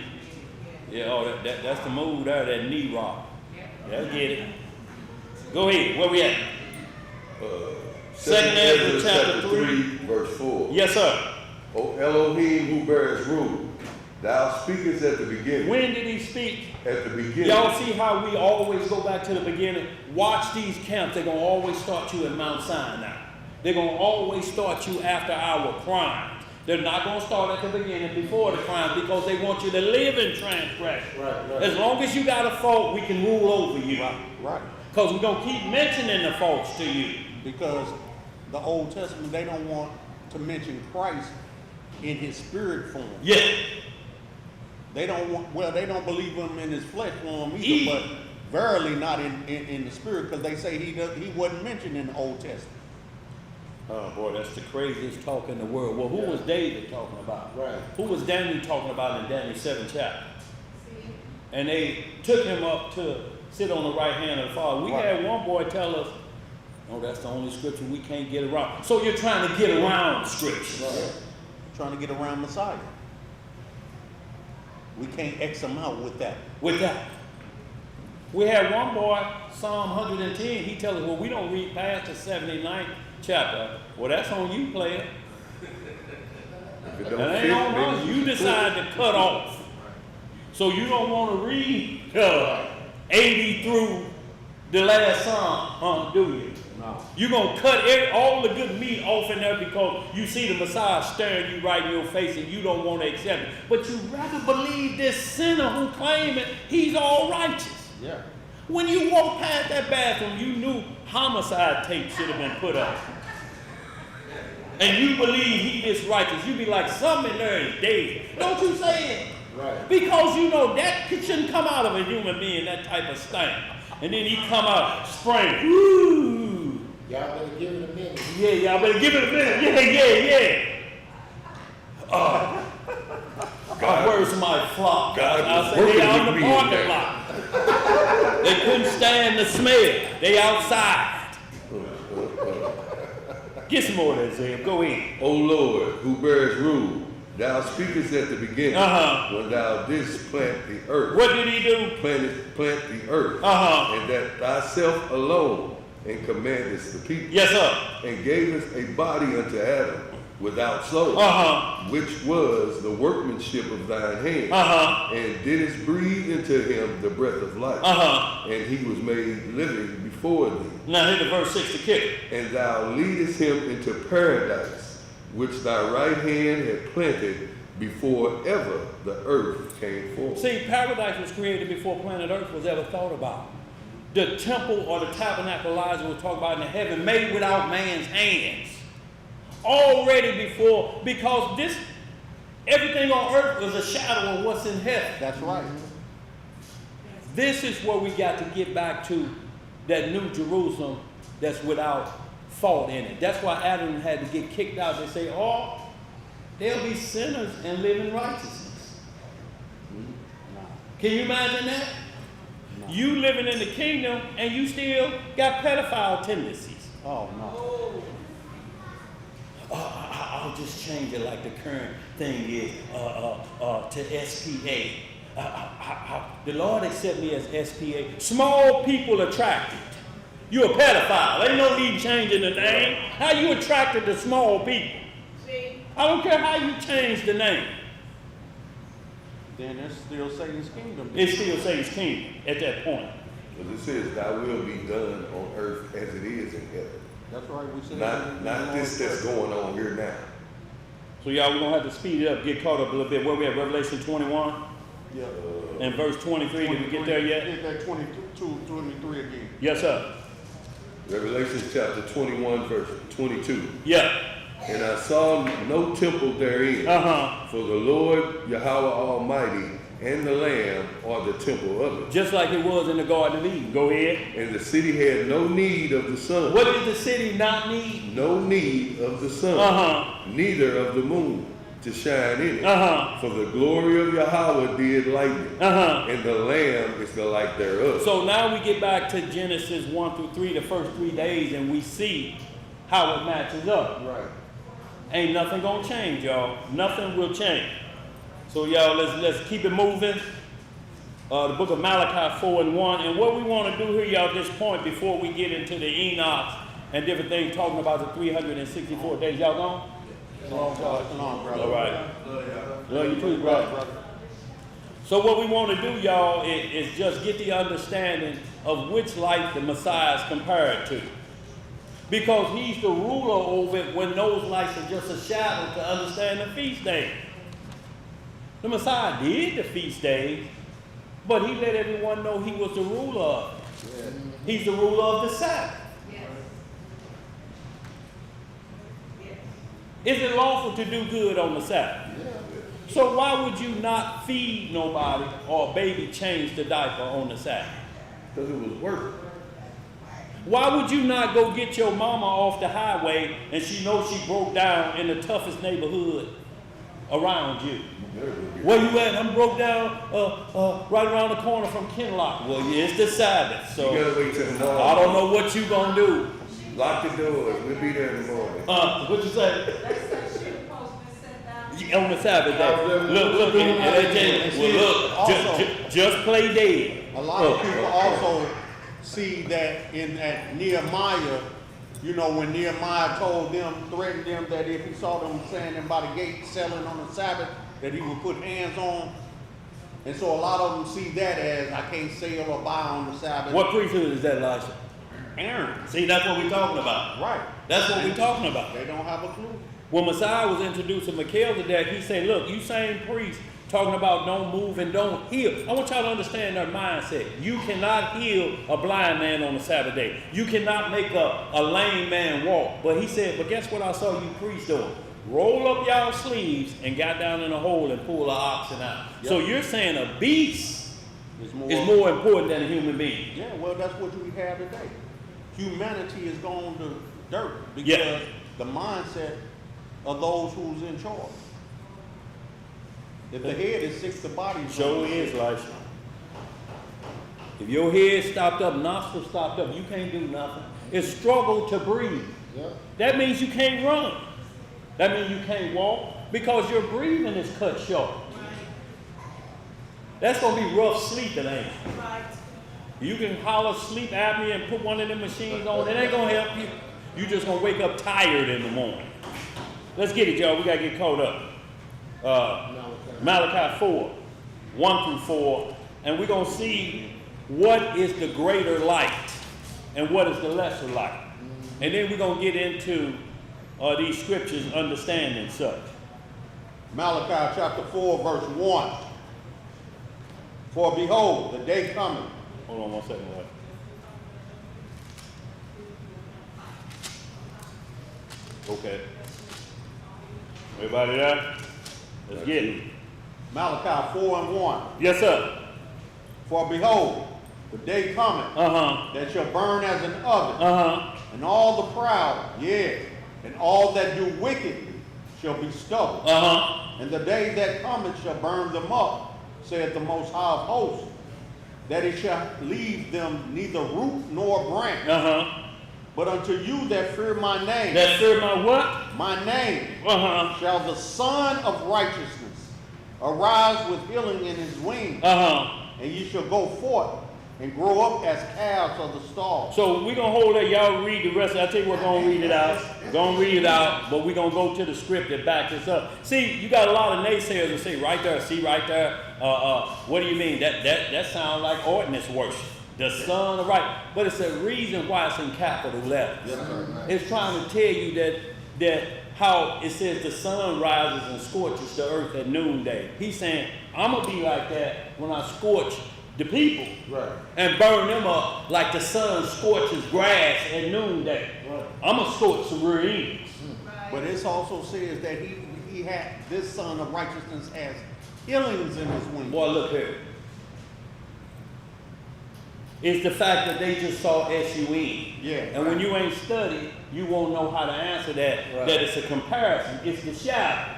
Yeah, oh, that's the move there, that knee rock. Yeah, I get it. Go ahead, where we at? Second Ezra chapter 3, verse 4. Yes, sir. O Elohim who bears rule, thou speakest at the beginning. When did he speak? At the beginning. Y'all see how we always go back to the beginning? Watch these camps. They're going to always start you at Mount Sinai. They're going to always start you after our crimes. They're not going to start at the beginning before the crime because they want you to live in transgression. Right. As long as you got a fault, we can rule over you. Right. Because we're going to keep mentioning the faults to you. Because the Old Testament, they don't want to mention Christ in his spirit form. Yeah. They don't want, well, they don't believe him in his flesh form either, but verily not in the spirit, because they say he wasn't mentioned in the Old Testament. Oh boy, that's the craziest talk in the world. Well, who was David talking about? Right. Who was Daniel talking about in Daniel 7 chapter? See? And they took him up to sit on the right hand of the Father. We had one boy tell us, no, that's the only scripture we can't get around. So you're trying to get around scripture. Right. Trying to get around Messiah. We can't X him out with that. With that. We had one boy, Psalm 110, he tells us, well, we don't read past the 79th chapter. Well, that's on you, player. If it don't That fit, ain't on maybe us. you You should decide to cut off. So you don't want to read 80 through the last Psalm, do you? No. You're going to cut all the good meat off in there because you see the Messiah staring you right in your face and you don't want to accept it. But you rather believe this sinner who claims it, he's all righteous. Yeah. When you walk past that bathroom, you knew homicide tape should have been put up. And you believe he is righteous. You be like, something in there is dead. Don't you say it? Right. Because you know that shouldn't come out of a human being, that type of stank. And then he come out spraying. Woo! Y'all better give it a minute. Yeah, y'all better give it a minute. Yeah. Where's my flock? God I was say they working out in with the me in parking there. lot. They couldn't stand the smell. They outside. Get some more of that, Zeb. Go ahead. O Lord, who bears rule, thou speakest at the beginning, when thou didst plant the earth. What did he do? Plant the earth, and that thyself alone, and commandest the people. Yes, sir. And gavest a body unto Adam without soul, which was the workmanship of thine hand, and didst breathe into him the breath of life, and he was made living before thee. Now hit the verse 6 to kick it. And thou leadest him into paradise, which thy right hand had planted before ever the earth came forth. See, paradise was created before planet Earth was ever thought about. The temple or the tabernacle Elijah was talking about in the heaven, made without man's hands. Already before, because everything on earth was a shadow of what's in heaven. That's right. This is where we got to get back to that new Jerusalem that's without fault in it. That's why Adam had to get kicked out. They say, oh, there'll be sinners and live in righteousness. Can you imagine that? No. You living in the kingdom and you still got pedophile tendencies. Oh, no. I'll just change it like the current thing is to SPA. The Lord accept me as SPA. Small people attracted. You're a pedophile. Ain't no need changing the name. How you attracted to small people? See? I don't care how you change the name. Then it's still Satan's kingdom. It's still Satan's kingdom at that point. Because it says, thy will be done on earth as it is in heaven. That's right. We said Not this that's going on here now. So y'all, we're going to have to speed it up, get caught up a little bit. Where we at? Revelation 21 Yeah. and verse 23. Did we get there yet? Get that 22, 23 again. Yes, sir. Revelation chapter 21, verse 22. Yeah. And I saw no temple therein. For the Lord Yahweh Almighty and the Lamb are the temple of it. Just like it was in the Garden of Eden. Go ahead. And the city had no need of the sun. What did the city not need? No need of the sun. Neither of the moon to shine in it. For the glory of Yahweh did lighten it. And the Lamb is the light thereof. So now we get back to Genesis 1 through 3, the first 3 days, and we see how it matches up. Right. Ain't nothing gonna change, y'all. Nothing will change. So y'all, let's keep it moving. The book of Malachi 4 and 1. And what we want to do here, y'all, at this point, before we get into the Enoch and different things, talking about the 364 days. Y'all gone? Come on, brother. All right. Love you too, brother. So what we want to do, y'all, is just get the understanding of which light the Messiah is compared to. Because he's the ruler over it when those lights are just a shadow to understand the feast day. The Messiah did the feast days, but he let everyone know he was the ruler of it. Yeah. He's the ruler of the Sabbath. Yes. Yes. Is it lawful to do good on the Sabbath? Yeah. So why would you not feed nobody or a baby change the diaper on the Sabbath? Because it was work. Why would you not go get your mama off the highway and she knows she broke down in the toughest neighborhood around you? Where you at? I'm broke down right around the corner from Kinlock. Well, yeah, it's the Sabbath, so You gotta wait till tomorrow. I don't know what you gonna do. Lock the doors. We'll be there in the morning. What you say? That's that shit supposed to be sent down. Yeah, on the Sabbath day. Look, just play dead. A lot of people also see that at Nehemiah, you know, when Nehemiah threatened them that if he saw them standing by the gate selling on the Sabbath, that he would put hands on. And so a lot of them see that as, I can't sell or buy on the Sabbath. What priesthood is that, Elisha? Aaron. See, that's what we're talking about. Right. That's what we're talking about. They don't have a clue. When Messiah was introduced to Melchizedek, he said, look, you same priest talking about don't move and don't heal. I want y'all to understand their mindset. You cannot heal a blind man on the Sabbath day. You cannot make a lame man walk. But he said, but guess what I saw you priests doing? Roll up y'all sleeves and got down in a hole and pull an oxen out. Yep. So you're saying a beast is more important than a human being. Yeah, well, that's what we have today. Humanity is gone to dirt because the mindset of those who's in charge. If the head is sick, the body is sure is, Elisha. If your head stopped up, nostrils stopped up, you can't do nothing. It's struggle to breathe. Yeah. That means you can't run. That means you can't walk because your breathing is cut short. That's going to be rough sleeping, ain't it? Right. You can holler sleep apnea and put one of them machines on. It ain't going to help you. You just going to wake up tired in the morning. Let's get it, y'all. We got to get caught up. Malachi 4, 1 through 4. And we're going to see what is the greater light and what is the lesser light. And then we're going to get into these scriptures understanding such. Malachi chapter 4, verse 1. For behold, the day coming. Hold on 1 second, Lord. Okay. Everybody there? Let's get it. Malachi 4 and 1. Yes, sir. For behold, the day coming that shall burn as an oven, and all the proud, and all that do wickedly shall be stubble. And the day that cometh shall burn them up, saith the Most High of hosts, that it shall leave them neither root nor branch. But unto you that fear my name. That fear my what? My name. Shall the Son of Righteousness arise with healing in his wings. And ye shall go forth and grow up as calves of the stall. So we're going to hold that. Y'all read the rest. I'll tell you we're going to read it out. Going to read it out, but we're going to go to the script that backs this up. See, you got a lot of naysayers that say right there, see right there. What do you mean? That sounds like ordinance worship. The Son of Right. But it's a reason why it's in capital letters. It's trying to tell you that how it says the sun rises and scorches the earth at noonday. He's saying, I'm going to be like that when I scorch the people and burn them up like the sun scorches grass at noonday. I'm going to scorch some rear ends. But it also says that he had, this son of righteousness has healings in his wings. Boy, look here. It's the fact that they just saw S-U-N. Yeah. And when you ain't studied, you won't know how to answer that. Right. That it's a comparison. It's the shadow.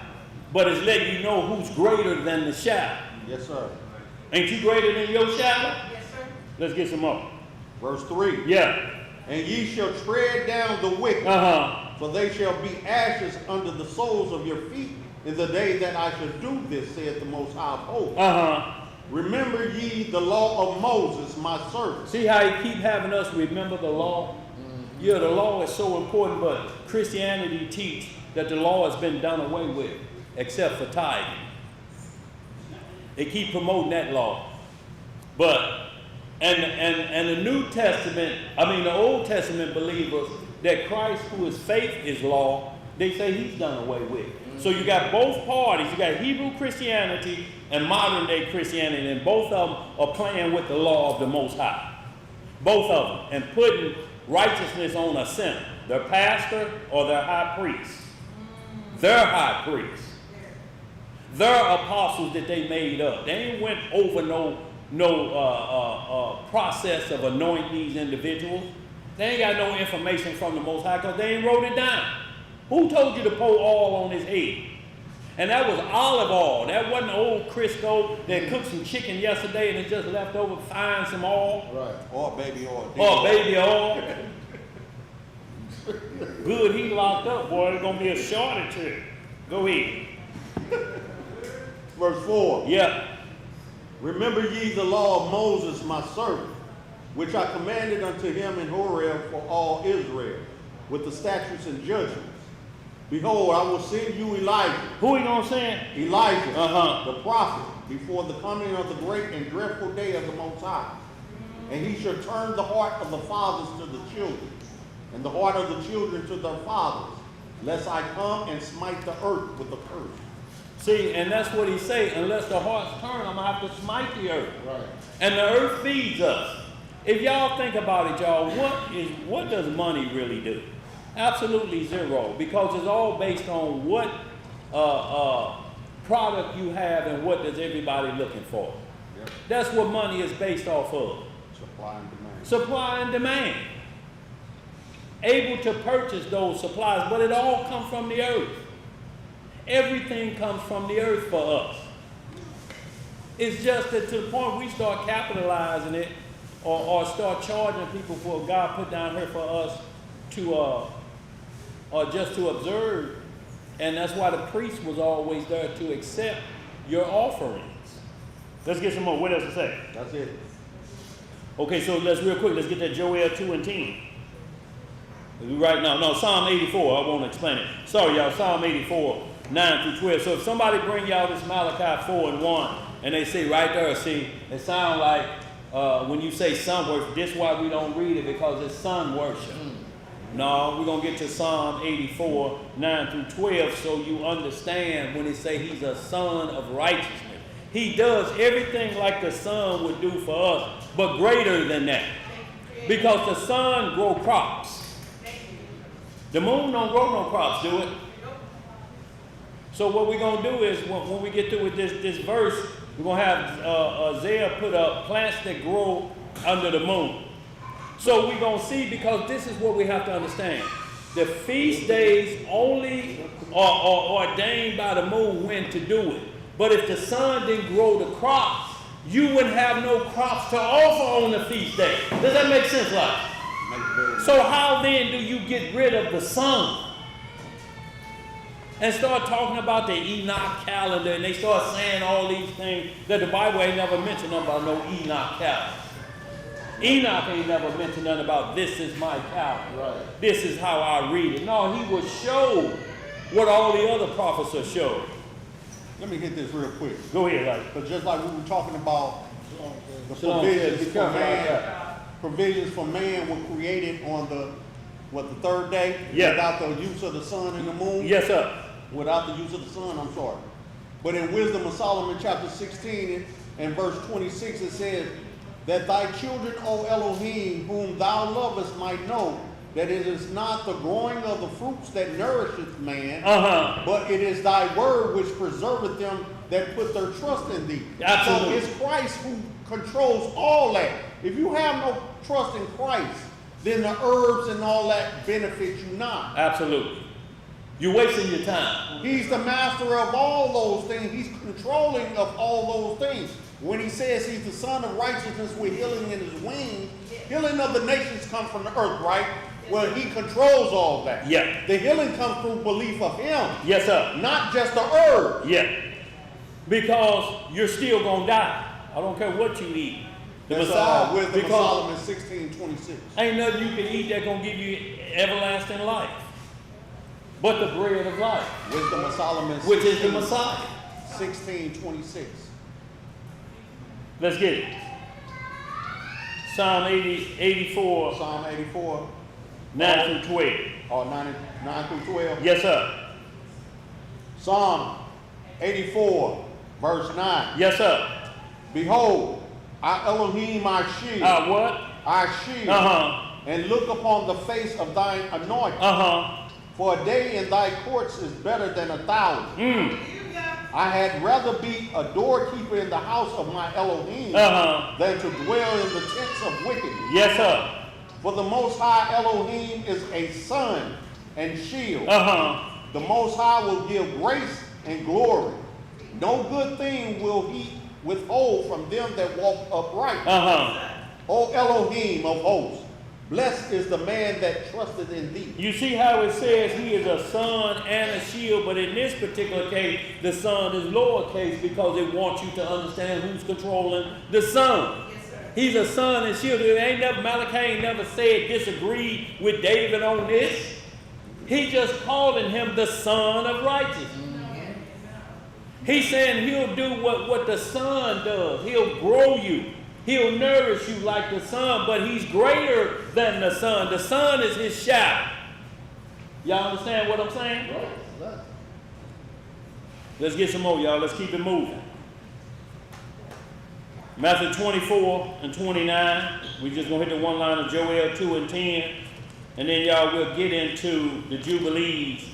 But it's letting you know who's greater than the shadow. Yes, sir. Ain't you greater than your shadow? Yes, sir. Let's get some more. Verse 3. Yeah. And ye shall tread down the wicked, for they shall be ashes under the soles of your feet in the day that I shall do this, saith the Most High of hosts. Remember ye the law of Moses, my servant. See how he keep having us remember the law? Yeah, the law is so important, but Christianity teach that the law has been done away with, except for tithing. They keep promoting that law. But, and the New Testament, the Old Testament believers, that Christ, who is faith, is law, they say he's done away with. So you got both parties. You got Hebrew Christianity and modern day Christianity, and both of them are playing with the law of the Most High. Both of them, and putting righteousness on a sinner, their pastor or their high priest. Their high priest. Their apostles that they made up. They ain't went over no process of anointing these individuals. They ain't got no information from the Most High because they ain't wrote it down. Who told you to pour oil on his head? And that was olive oil. That wasn't old Crisco that cooked some chicken yesterday and it just left over, find some oil. Right. Or baby oil. Or baby oil. Good, he locked up, boy. There's going to be a shortage here. Go ahead. Verse 4. Yeah. Remember ye the law of Moses, my servant, which I commanded unto him in Horeb for all Israel, with the statutes and judgments. Behold, I will send you Elijah. Who are you going to send? Elijah, the prophet, before the coming of the great and dreadful day of the Most High. And he shall turn the heart of the fathers to the children, and the heart of the children to their fathers, lest I come and smite the earth with a curse. See, and that's what he say. Unless the hearts turn, I'm going to have to smite the earth. Right. And the earth feeds us. If y'all think about it, y'all, what does money really do? Absolutely zero, because it's all based on what product you have and what does everybody looking for. Yep. That's what money is based off of. Supply and demand. Supply and demand. Able to purchase those supplies, but it all comes from the earth. Everything comes from the earth for us. It's just that to the point we start capitalizing it or start charging people for what God put down here for us to or just to observe, and that's why the priest was always there to accept your offerings. Let's get some more. What else to say? That's it. Okay, so let's real quick. Let's get that Joel 2 and 10. Right now, no, Psalm 84. I won't explain it. Sorry, y'all. Psalm 84, 9 through 12. So if somebody bring y'all this Malachi 4 and 1, and they say right there, see, it sounds like when you say sun worship, this is why we don't read it, because it's sun worship. No, we're going to get to Psalm 84, 9 through 12, so you understand when they say he's a son of righteousness. He does everything like the sun would do for us, but greater than that. Because the sun grow crops. The moon don't grow no crops, do it? So what we're going to do is, when we get through with this verse, we're going to have Isaiah put up plants that grow under the moon. So we're going to see, because this is what we have to understand. The feast days only are ordained by the moon when to do it. But if the sun didn't grow the crops, you wouldn't have no crops to offer on the feast day. Does that make sense, like? So how then do you get rid of the sun? And start talking about the Enoch calendar, and they start saying all these things that the Bible ain't never mentioned about no Enoch calendar. Enoch ain't never mentioned nothing about this is my calendar. Right. This is how I read it. No, he would show what all the other prophets are showing. Let me hit this real quick. Go ahead, like. But just like we were talking about the Shalom, provisions be for careful like man, that. provisions for man were created on the third day? Yeah. Without the use of the sun and the moon? Yes, sir. Without the use of the sun, I'm sorry. But in Wisdom of Solomon chapter 16 and verse 26, it says, that thy children, O Elohim, whom thou lovest, might know that it is not the growing of the fruits that nourisheth man, Uh-huh. but it is thy word which preserveth them that put their trust in thee. Absolutely. So it's Christ who controls all that. If you have no trust in Christ, then the herbs and all that benefit you not. Absolutely. You're wasting your time. He's the master of all those things. He's controlling of all those things. When he says he's the son of righteousness with healing in his wings, healing of the nations comes from the earth, right? Well, he controls all that. Yeah. The healing comes through belief of him. Yes, sir. Not just the herb. Yeah. Because you're still going to die. I don't care what you eat. That's Messiah, Wisdom of because Solomon 16:26. ain't nothing you can eat that's going to give you everlasting life. But the bread of life, Wisdom of Solomon which is the Messiah. 16:26. Let's get it. Psalm 84, Psalm 84, 9 through 12. or 9 through 12. Yes, sir. Psalm 84, verse 9. Yes, sir. Behold, our Elohim, our shield, What? our shield, and look upon the face of thine anointed. For a day in thy courts is better than 1,000. I had rather be a doorkeeper in the house of my Elohim than to dwell in the tents of wickedness. Yes, sir. For the Most High Elohim is a sun and shield. The Most High will give grace and glory. No good thing will he withhold from them that walk upright. O Elohim of hosts, blessed is the man that trusteth in thee. You see how it says he is a sun and a shield, but in this particular case, the sun is lowercase because it wants you to understand who's controlling the sun. Yes, sir. He's a sun and shield. Malachi ain't never said disagree with David on this. He just calling him the son of righteousness. He's saying he'll do what the sun does. He'll grow you. He'll nourish you like the sun, but he's greater than the sun. The sun is his shadow. Y'all understand what I'm saying? Let's get some more, y'all. Let's keep it moving. Matthew 24 and 29. We're just going to hit the one line of Joel 2 and 10. And then, y'all, we'll get into the Jubilees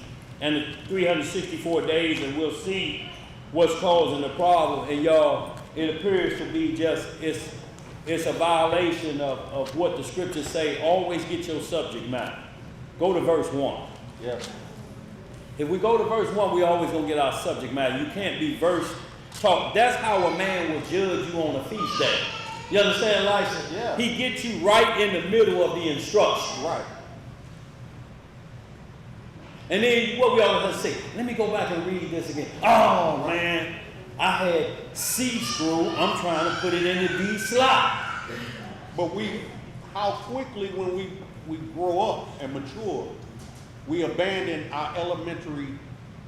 and the 364 days, and we'll see what's causing the problem. And, y'all, it appears to be just, it's a violation of what the scriptures say. Always get your subject matter. Go to verse 1. Yes. If we go to verse 1, we always going to get our subject matter. You can't be verse talk. That's how a man will judge you on a feast day. You understand, Lysa? Yeah. He gets you right in the middle of the instruction. Right. And then what we always say, let me go back and read this again. Oh, man, I had C screw. I'm trying to put it in the D slot. But how quickly when we grow up and mature, we abandon our elementary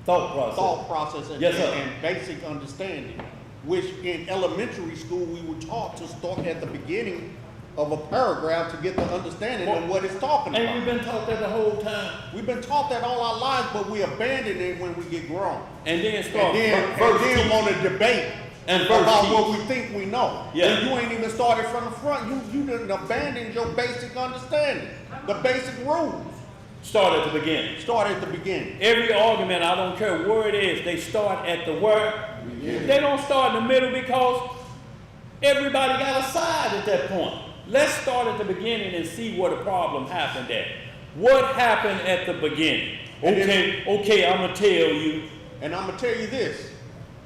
Thought process. and, Yes, sir. and basic understanding, which in elementary school we were taught to start at the beginning of a paragraph to get the understanding of what it's talking And about. we've been taught that the whole time. We've been taught that all our lives, but we abandon it when we get grown. And then start And verse then want to debate And verse about teach. what we think we know. Yeah. And you ain't even started from the front. You done abandoned your basic understanding, the basic rules. Start at the beginning. Start at the beginning. Every argument, I don't care where it is, they start at the where. They don't start in the middle because everybody got a side at that point. Let's start at the beginning and see where the problem happened at. What happened at the beginning? Okay, I'm going to tell you. And I'm going to tell you this.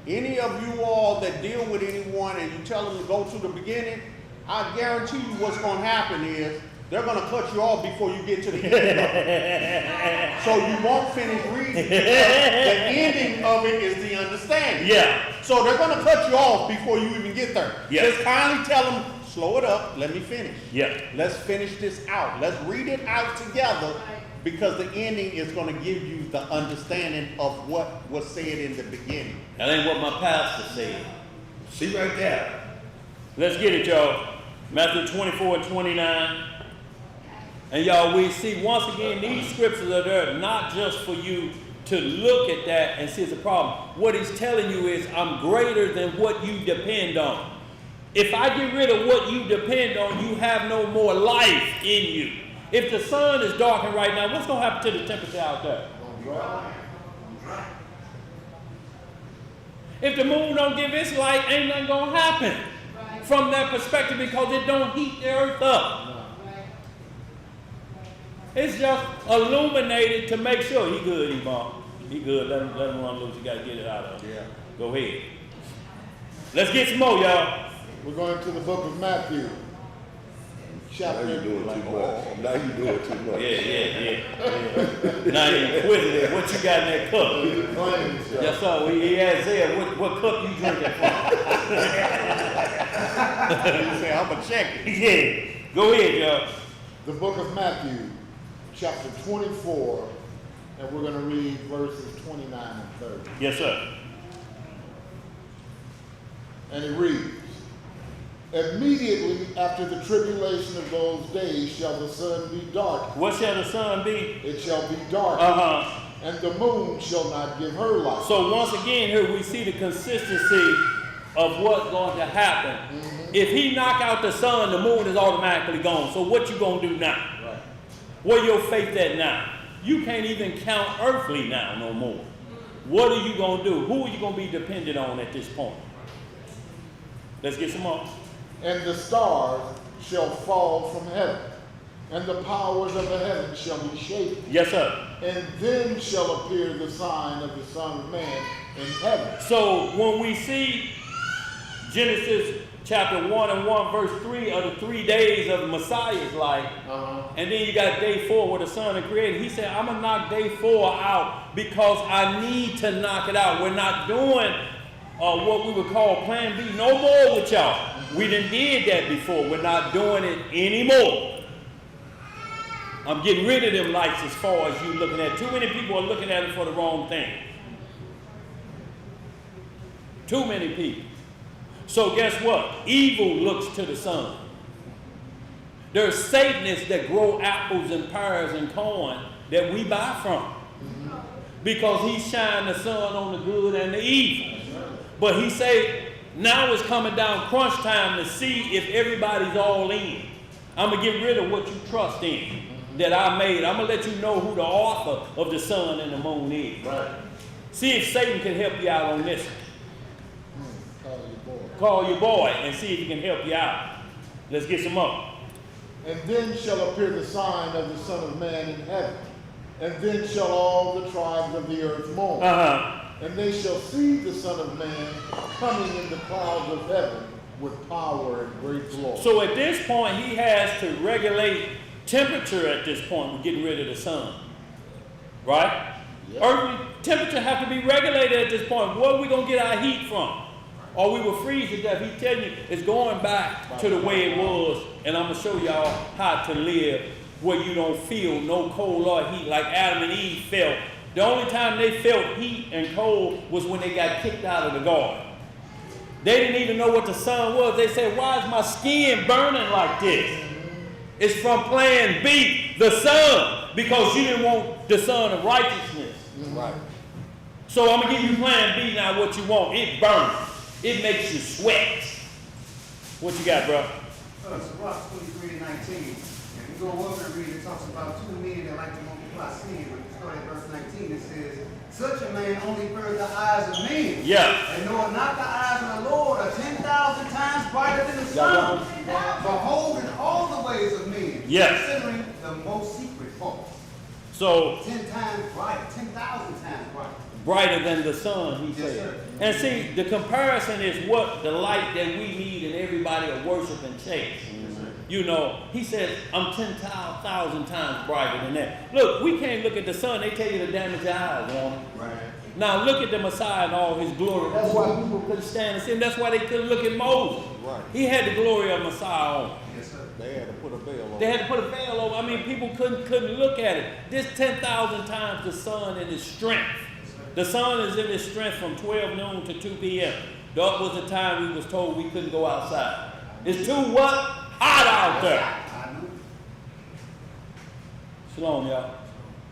Any of you all that deal with anyone and you tell them to go to the beginning, I guarantee you what's going to happen is they're going to cut you off before you get to the end. So you won't finish reading. The ending of it is the understanding. Yeah. So they're going to cut you off before you even get there. Yeah. Just kindly tell them, slow it up, let me finish. Yeah. Let's finish this out. Let's read it out together because the ending is going to give you the understanding of what was said in the beginning. That ain't what my pastor said. See right there. Let's get it, y'all. Matthew 24 and 29. And y'all, we see once again, these scriptures are there not just for you to look at that and see it's a problem. What he's telling you is, I'm greater than what you depend on. If I get rid of what you depend on, you have no more life in you. If the sun is darkened right now, what's going to happen to the temperature out there? If the moon don't give its light, ain't nothing going to happen from that perspective because it don't heat the earth up. It's just illuminated to make sure he good, Imam. He good. Let him run loose. You got to get it out of him. Yeah. Go ahead. Let's get some more, y'all. We're going to the book of Matthew. Now you're doing too much. Now you're doing too much. Yeah. Now you're inquisitive. What you got in that cup? Yes, sir. He asked there, what cup you drinking from? He said, I'm going to check it. Yeah. Go ahead, y'all. The book of Matthew, chapter 24, and we're going to read verses 29 and 30. Yes, sir. And it reads, immediately after the tribulation of those days shall the sun be dark. What shall the sun be? It shall be dark. And the moon shall not give her light. So once again here we see the consistency of what's going to happen. Mm-hmm. If he knock out the sun, the moon is automatically gone. So what you going to do now? Right. Where your faith at now? You can't even count earthly now no more. What are you going to do? Who are you going to be dependent on at this point? Let's get some more. And the stars shall fall from heaven, and the powers of the heavens shall be shaken. Yes, sir. And then shall appear the sign of the Son of Man in heaven. So when we see Genesis chapter 1 and 1 verse 3 of the 3 days of the Messiah's life, and then you got day 4 where the Son is created, he said, I'm going to knock day 4 out because I need to knock it out. We're not doing what we would call plan B no more with y'all. We done did that before. We're not doing it anymore. I'm getting rid of them lights as far as you looking at. Too many people are looking at it for the wrong thing. Too many people. So guess what? Evil looks to the sun. There's Satanists that grow apples and pears and corn that we buy from. Because he shined the sun on the good and the evil. But he said, now it's coming down crunch time to see if everybody's all in. I'm going to get rid of what you trust in that I made. I'm going to let you know who the author of the sun and the moon is. Right. See if Satan can help you out on this. Call your boy. Call your boy and see if he can help you out. Let's get some more. And then shall appear the sign of the Son of Man in heaven. And then shall all the tribes of the earth mourn. And they shall see the Son of Man coming in the clouds of heaven with power and great glory. So at this point, he has to regulate temperature at this point. We're getting rid of the sun. Right? Yep. Earthly temperature have to be regulated at this point. Where are we going to get our heat from? Or we will freeze to death. He's telling you it's going back to the way it was. And I'm going to show y'all how to live where you don't feel no cold or heat like Adam and Eve felt. The only time they felt heat and cold was when they got kicked out of the garden. They didn't even know what the sun was. They said, why is my skin burning like this? It's from plan B, the sun, because you didn't want the sun of righteousness. Right. So I'm going to give you plan B now, what you want. It burns. It makes you sweat. What you got, bro? So Rock 23 and 19. If you go over and read, it talks about 2 men that like to multiply seed. When you start at verse 19, it says, such a man only furthers the eyes of men. Yeah. And knowing not the eyes of the Lord are 10,000 times brighter than the sun. Beholding all the ways of men. Yes. Considering the most secret faults. So 10 times brighter, 10,000 times brighter. Brighter than the sun, he said. Sir. And see, the comparison is what the light that we need and everybody to worship and chase. You know, he says, I'm 10,000 times brighter than that. Look, we can't look at the sun. They tell you to damage your eyes on it. Right. Now look at the Messiah and all his glory. That's why people couldn't stand and see him. That's why they couldn't look at Moses. Right. He had the glory of Messiah on him. Yes, sir. They had to put a veil on. They had to put a veil over. I mean, people couldn't look at it. This 10,000 times the sun in his strength. The sun is in his strength from 12 noon to 2 p.m. That was the time we was told we couldn't go outside. It's too what? Hot out there. Shalom, y'all.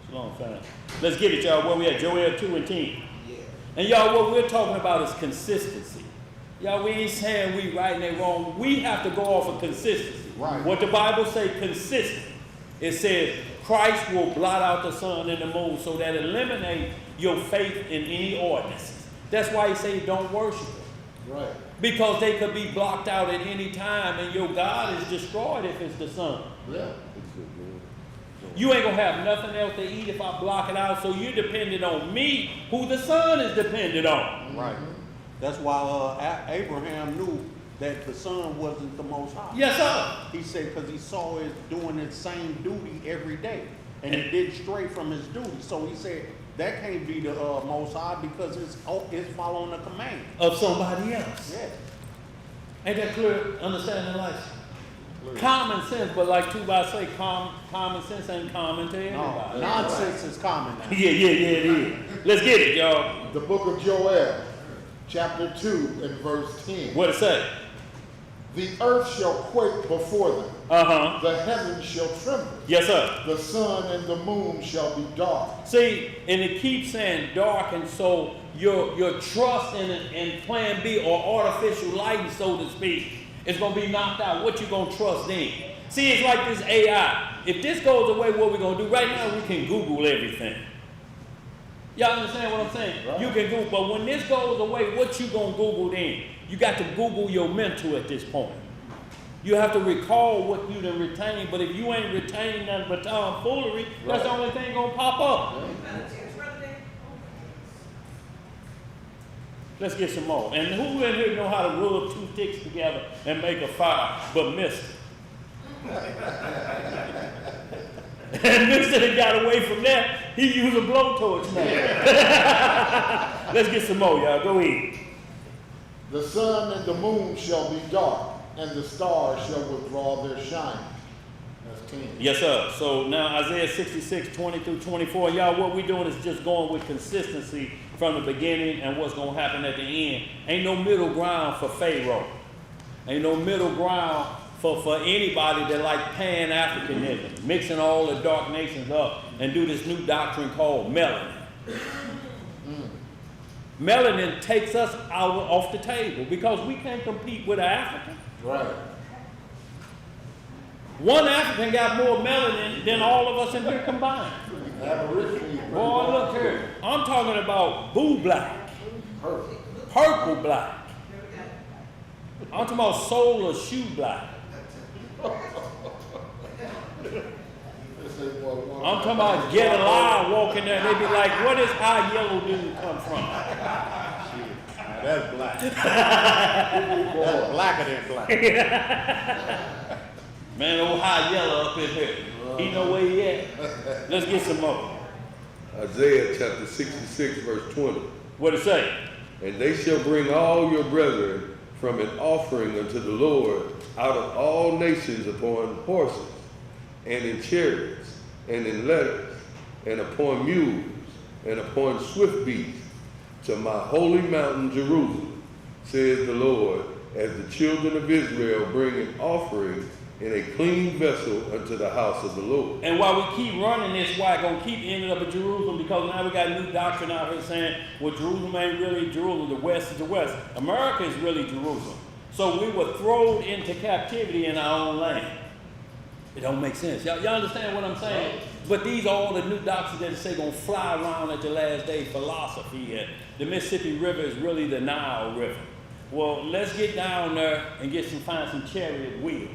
Shalom, family. Let's get it, y'all. Where we at? Joel 2 and 10. Yeah. And y'all, what we're talking about is consistency. Y'all, we ain't saying we right and they wrong. We have to go off of consistency. Right. What the Bible say, consistent. It says Christ will blot out the sun and the moon, so that eliminates your faith in any ordinances. That's why he say don't worship it. Right. Because they could be blocked out at any time, and your God is destroyed if it's the sun. Yeah. You ain't gonna have nothing else to eat if I block it out, so you're dependent on me, who the sun is dependent on. Right. That's why Abraham knew that the sun wasn't the Most High. Yes, sir. He said because he saw it doing its same duty every day, and it didn't stray from his duty. So he said that can't be the Most High because it's following the command Of somebody else. Yeah. Ain't that clear? Understanding life? Common sense, but like Tuba say, common sense ain't common to everybody. No, nonsense is common now. Yeah, it is. Let's get it, y'all. The book of Joel, chapter 2 and verse 10. What it say? The earth shall quake before them. The heavens shall tremble. Yes, sir. The sun and the moon shall be dark. See, and it keeps saying dark, and so your trust in plan B or artificial lighting, so to speak, is going to be knocked out. What you going to trust in? See, it's like this AI. If this goes away, what we going to do? Right now, we can Google everything. Y'all understand what I'm saying? Right. You can Google, but when this goes away, what you going to Google then? You got to Google your mental at this point. You have to recall what you done retained, but if you ain't retained nothing but tomfoolery, that's the only thing going to pop up. Let's get some more. And who in here know how to rub two sticks together and make a fire but missed it? And Mr. that got away from that, he used a blowtorch now. Let's get some more, y'all. Go ahead. The sun and the moon shall be dark, and the stars shall withdraw their shine. That's 10. Yes, sir. So now Isaiah 66, 20 through 24. Y'all, what we're doing is just going with consistency from the beginning and what's going to happen at the end. Ain't no middle ground for Pharaoh. Ain't no middle ground for anybody that like Pan-Africanism, mixing all the dark nations up and do this new doctrine called melanin. Melanin takes us out off the table because we can't compete with an African. Right. One African got more melanin than all of us in here combined. Boy, look here. I'm talking about blue black. Purple black. I'm talking about solar shoe black. I'm talking about get alive walking there. They be like, where does high yellow dude come from? That's black. That's blacker than black. Man, old high yellow up in here. He know where he at. Let's get some more. Isaiah chapter 66, verse 20. What it say? And they shall bring all your brethren from an offering unto the Lord out of all nations upon horses, and in chariots, and in letters, and upon mules, and upon swift beasts, to my holy mountain Jerusalem, says the Lord, as the children of Israel bring an offering in a clean vessel unto the house of the Lord. And while we keep running this, why gonna keep ending up in Jerusalem? Because now we got a new doctrine out here saying, well, Jerusalem ain't really Jerusalem. The West is the West. America is really Jerusalem. So we were thrown into captivity in our own land. It don't make sense. Y'all understand what I'm saying? But these are all the new doctrines that say gonna fly around at the last day philosophy. And the Mississippi River is really the Nile River. Well, let's get down there and find some chariot wheels.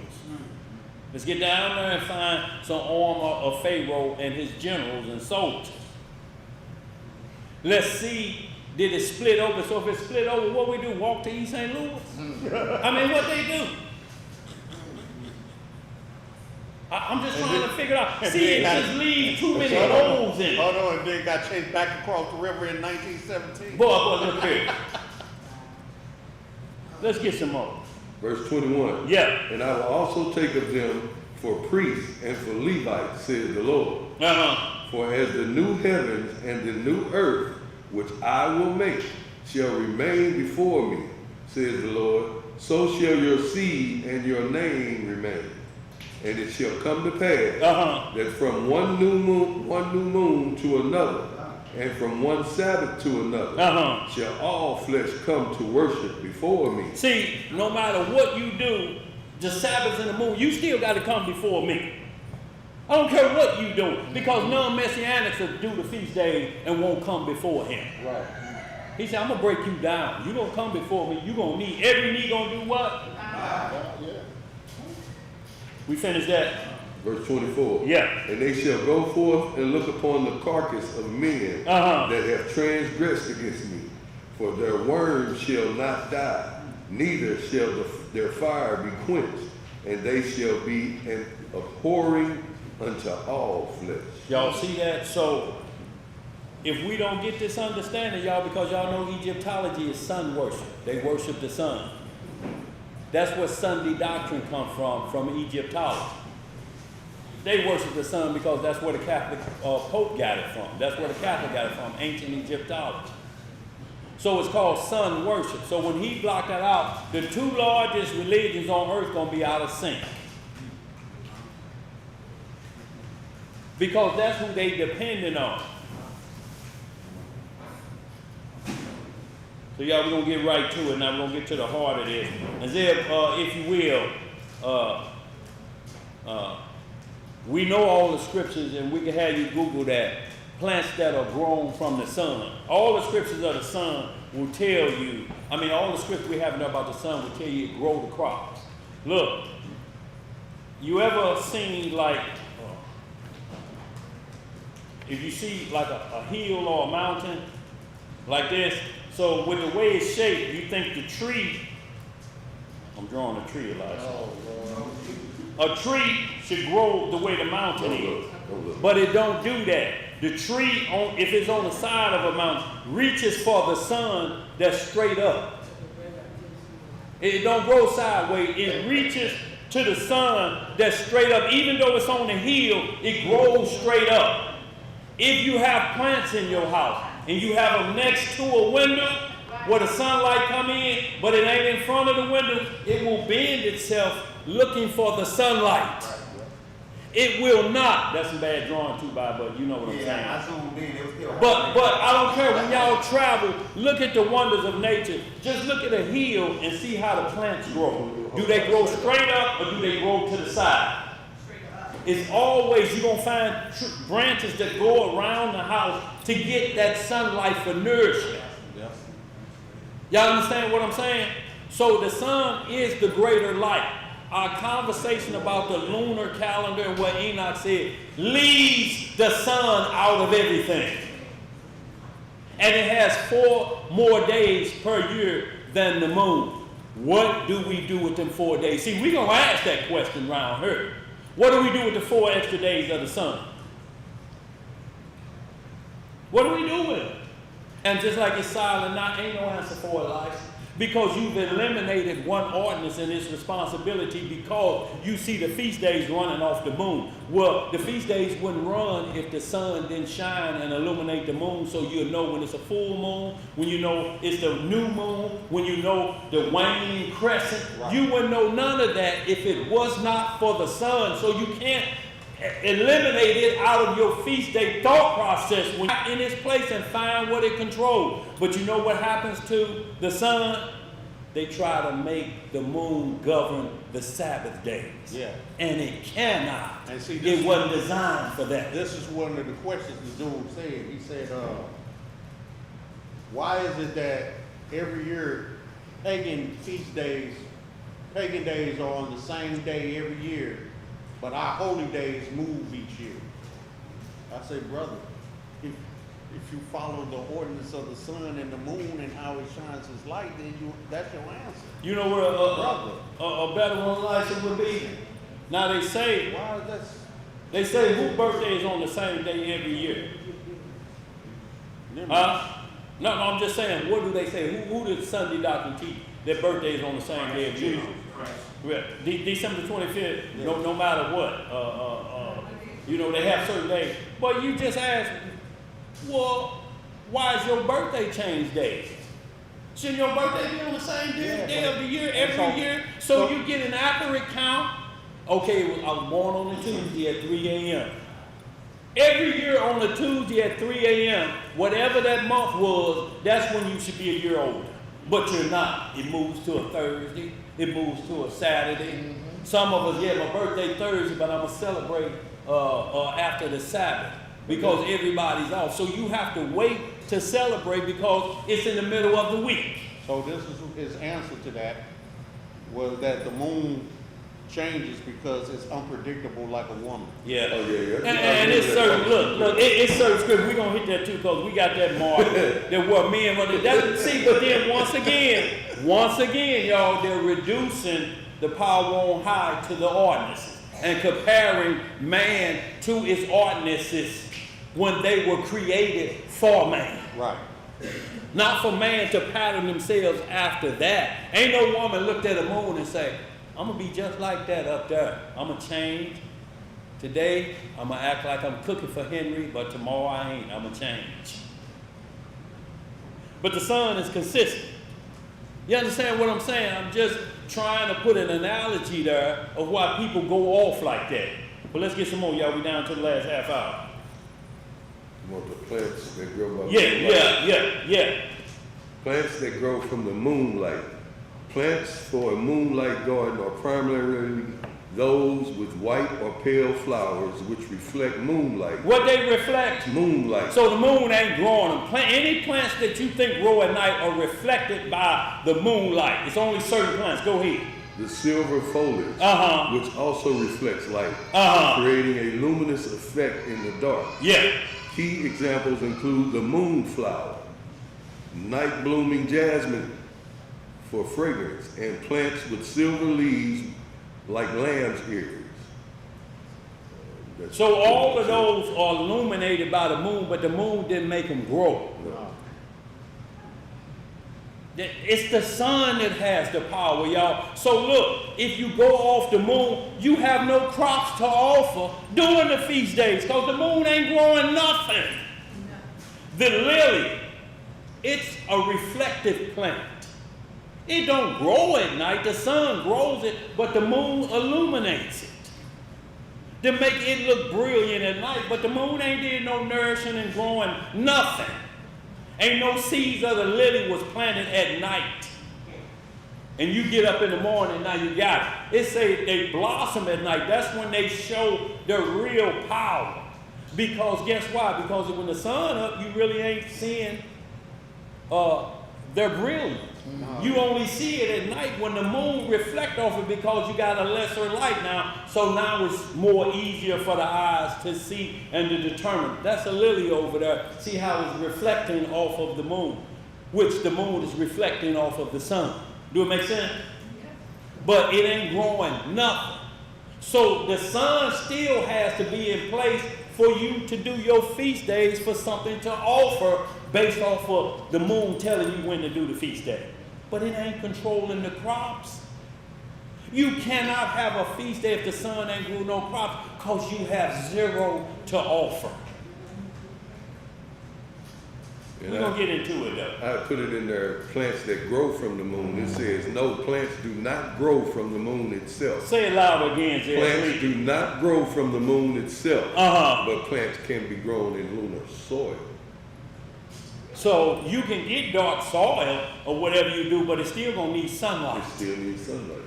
Let's get down there and find some armor of Pharaoh and his generals and soldiers. Let's see, did it split over? So if it split over, what we do? Walk to East St. Louis? I mean, what they do? I'm just trying to figure it out. See, it just leaves too many holes in it. Hold on, and then got chased back across the river in 1917. Boy, look here. Let's get some more. Verse 21. Yeah. And I will also take of them for priests and for Levites, says the Lord. For as the new heavens and the new earth, which I will make, shall remain before me, says the Lord, so shall your seed and your name remain. And it shall come to pass that from one new moon to another, and from one Sabbath to another, shall all flesh come to worship before me. See, no matter what you do, the Sabbath and the moon, you still got to come before me. I don't care what you do, because non-messianics will do the feast day and won't come before him. Right. He said, I'm going to break you down. You don't come before me. You're going to need, every knee going to do what? Yeah. We finished that? Verse 24. Yeah. And they shall go forth and look upon the carcass of men that have transgressed against me. For their worm shall not die, neither shall their fire be quenched, and they shall be an abhorring unto all flesh. Y'all see that? So, if we don't get this understanding, y'all, because y'all know Egyptology is sun worship. They worship the sun. That's where Sunday doctrine comes from Egyptology. They worship the sun because that's where the Catholic Pope got it from. That's where the Catholic got it from, ancient Egyptology. So it's called sun worship. So when he blocked that out, the two largest religions on earth going to be out of sync. Because that's who they depending on. So y'all, we're going to get right to it now. We're going to get to the heart of this. Isaiah, if you will, we know all the scriptures, and we can have you Google that. Plants that are grown from the sun. All the scriptures of the sun will tell you, all the scriptures we have about the sun will tell you to grow the crops. Look, you ever seen if you see like a hill or a mountain like this, so with the way it's shaped, you think the tree, I'm drawing a tree a lot. A tree should grow the way the mountain is. But it don't do that. The tree, if it's on the side of a mountain, reaches for the sun that's straight up. It don't grow sideways. It reaches to the sun that's straight up. Even though it's on the hill, it grows straight up. If you have plants in your house and you have them next to a window where the sunlight come in, but it ain't in front of the window, it will bend itself looking for the sunlight. It will not. That's some bad drawing too, but you know what I'm saying. I zoomed in. It was still But I don't care, when y'all travel, look at the wonders of nature. Just look at a hill and see how the plants grow. Do they grow straight up or do they grow to the side? It's always, you're going to find branches that go around the house to get that sunlight for nourishment. Y'all understand what I'm saying? So the sun is the greater light. Our conversation about the lunar calendar and what Enoch said leaves the sun out of everything. And it has 4 more days per year than the moon. What do we do with them 4 days? See, we're going to ask that question around here. What do we do with the 4 extra days of the sun? What do we do with it? And just like it's silent now, ain't no answer for it, Elijah. Because you've eliminated one ordinance and its responsibility because you see the feast days running off the moon. Well, the feast days wouldn't run if the sun didn't shine and illuminate the moon, so you'll know when it's a full moon, when you know it's the new moon, when you know the waning crescent. Right. You wouldn't know none of that if it was not for the sun. So you can't eliminate it out of your feast day thought process when you're in its place and find what it controls. But you know what happens to the sun? They try to make the moon govern the Sabbath days. Yeah. And it cannot. And see, it wasn't designed for that. This is one of the questions the dude said. He said, why is it that every year pagan days are on the same day every year, but our holy days move each year? I say, brother, if you follow the ordinance of the sun and the moon and how it shines its light, then that's your answer. You know where a better one, Elisha, would be? Now they say, they say whose birthday is on the same day every year? No, I'm just saying, what do they say? Who does Sunday doctrine teach their birthday is on the same day of Jesus? December 25th, no matter what. They have certain days. But you just ask, well, why is your birthday change days? Shouldn't your birthday be on the same day of the year every year? So you get an accurate count. Okay, I was born on a Tuesday at 3 a.m. Every year on a Tuesday at 3 a.m., whatever that month was, that's when you should be a year older. But you're not. It moves to a Thursday. It moves to a Saturday. Some of us, yeah, my birthday Thursday, but I'm going to celebrate after the Sabbath because everybody's off. So you have to wait to celebrate because it's in the middle of the week. So this is his answer to that, was that the moon changes because it's unpredictable like a woman. Yeah. Oh, yeah. And it's certain, look, it's certain scripture. We're going to hit that too because we got that mark that what men want to see. But then once again, y'all, they're reducing the power on high to the ordinances and comparing man to its ordinances when they were created for man. Right. Not for man to pattern themselves after that. Ain't no woman looked at the moon and say, I'm going to be just like that up there. I'm going to change. Today, I'm going to act like I'm cooking for Henry, but tomorrow I ain't. I'm going to change. But the sun is consistent. You understand what I'm saying? I'm just trying to put an analogy there of why people go off like that. But let's get some more, y'all. We down to the last half hour. You want the plants that grow by Yeah. Plants that grow from the moonlight. Plants for a moonlight garden are primarily those with white or pale flowers which reflect moonlight. What they reflect? Moonlight. So the moon ain't growing them. Any plants that you think grow at night are reflected by the moonlight. It's only certain plants. Go ahead. The silver foliage, which also reflects light, creating a luminous effect in the dark. Yeah. Key examples include the moonflower, night blooming jasmine for fragrance, and plants with silver leaves like lamb's ears. So all of those are illuminated by the moon, but the moon didn't make them grow. No. It's the sun that has the power, y'all. So look, if you go off the moon, you have no crops to offer during the feast days because the moon ain't growing nothing. The lily, it's a reflective plant. It don't grow at night. The sun grows it, but the moon illuminates it to make it look brilliant at night. But the moon ain't did no nourishing and growing nothing. Ain't no seeds of the lily was planted at night. And you get up in the morning, now you got it. It say they blossom at night. That's when they show their real power. Because guess why? Because when the sun up, you really ain't seeing their brilliance. You only see it at night when the moon reflect off it because you got a lesser light now. So now it's more easier for the eyes to see and to determine. That's a lily over there. See how it's reflecting off of the moon, which the moon is reflecting off of the sun. Do it make sense? But it ain't growing nothing. So the sun still has to be in place for you to do your feast days for something to offer based off of the moon telling you when to do the feast day. But it ain't controlling the crops. You cannot have a feast day if the sun ain't grew no crops because you have zero to offer. We're going to get into it though. I put it in there, plants that grow from the moon. It says, no, plants do not grow from the moon itself. Say it loud again, Jay. Plants do not grow from the moon itself, but plants can be grown in lunar soil. So you can get dark soil or whatever you do, but it's still going to need sunlight. It still needs sunlight.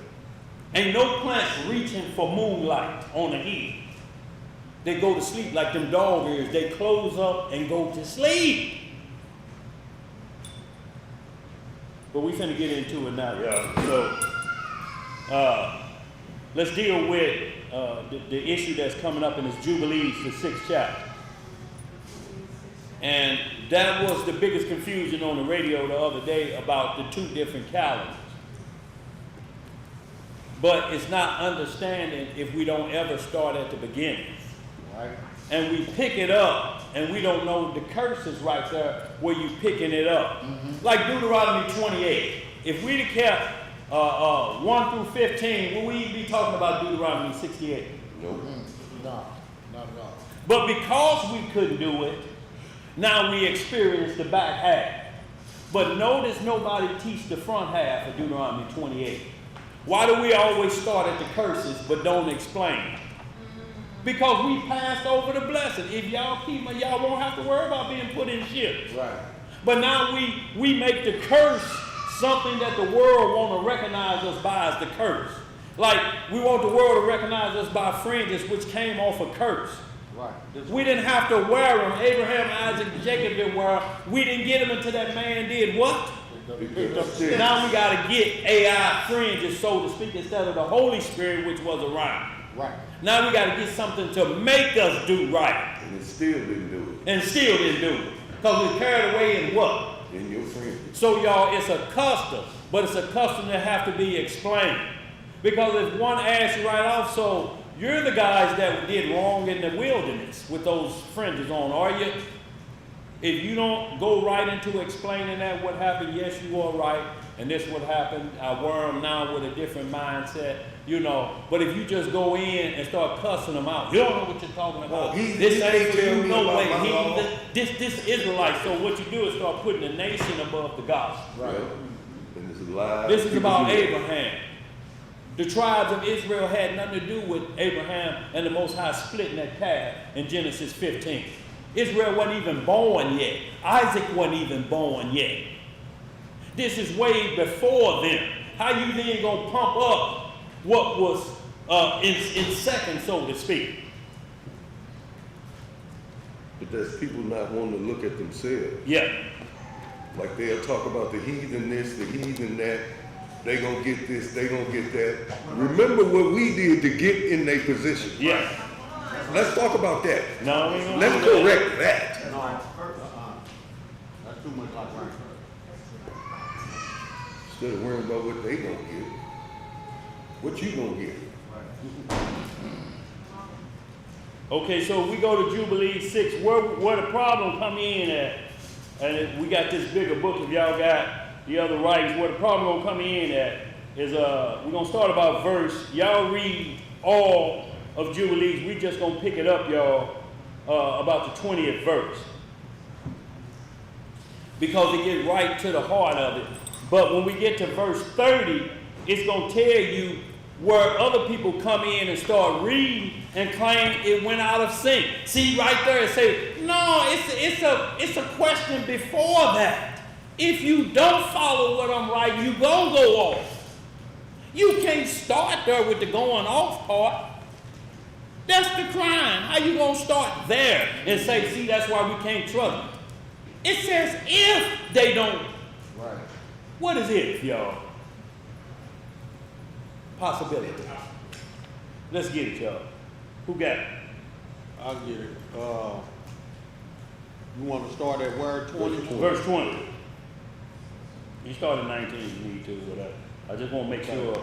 Ain't no plants reaching for moonlight on the hill. They go to sleep like them dog ears. They close up and go to sleep. But we finna get into it now, y'all. So let's deal with the issue that's coming up in this Jubilees, the 6th chapter. And that was the biggest confusion on the radio the other day about the 2 different calendars. But it's not understanding if we don't ever start at the beginning. Right. And we pick it up, and we don't know the curses right there where you picking it up. Like Deuteronomy 28. If we'd have kept 1 through 15, would we be talking about Deuteronomy 68? Nope. No, not at all. But because we couldn't do it, now we experience the back half. But notice nobody teach the front half of Deuteronomy 28. Why do we always start at the curses but don't explain? Because we passed over the blessing. If y'all keep them, y'all won't have to worry about being put in ships. Right. But now we make the curse something that the world want to recognize us by as the curse. Like, we want the world to recognize us by fringes, which came off a curse. Right. We didn't have to wear them. Abraham, Isaac, and Jacob didn't wear them. We didn't get them until that man did what? Now we got to get AI fringes, so to speak, instead of the Holy Spirit, which was around. Right. Now we got to get something to make us do right. And it still didn't do And still didn't do it. Because we carried away in what? it. In your friend. So y'all, it's a custom, but it's a custom that have to be explained. Because if one asks you right off, so you're the guys that did wrong in the wilderness with those fringes on, are you? If you don't go right into explaining that what happened, yes, you are right, and this what happened. I worm now with a different mindset, you know. But if you just go in and start cussing them out, you don't know what you're talking about. This ain't for you, no way. This Israelite. So what you do is start putting the nation above the gospel. Right. And this is live. This is about Abraham. The tribes of Israel had nothing to do with Abraham and the Most High splitting that path in Genesis 15. Israel wasn't even born yet. Isaac wasn't even born yet. This is way before them. How you then gonna pump up what was in second, so to speak? But that's people not wanting to look at themselves. Yeah. Like they'll talk about the heathen this, the heathen that. They gonna get this, they gonna get that. Remember what we did to get in their position. Yeah. Let's talk about that. No, we ain't gonna Let's do that. correct that. No, that's too much like right. Instead of worrying about what they gonna get, what you gonna get. Okay, so we go to Jubilee 6, where the problem come in at, and we got this bigger book if y'all got the other writings, where the problem gonna come in at is, we're gonna start about verse, y'all read all of Jubilees, we just gonna pick it up, y'all, about the 20th verse. Because it gets right to the heart of it. But when we get to verse 30, it's gonna tell you where other people come in and start reading and claim it went out of sync. See right there, it say, no, it's a question before that. If you don't follow what I'm writing, you gonna go off. You can't start there with the going off part. That's the crime. How you gonna start there and say, see, that's why we can't trust them? It says if they don't. Right. What is if, y'all? Possibility. Let's get it, y'all. Who got it? I'll get it. You want to start at word 20? Verse 20. You start at 19 if you need to, whatever. I just want to make sure.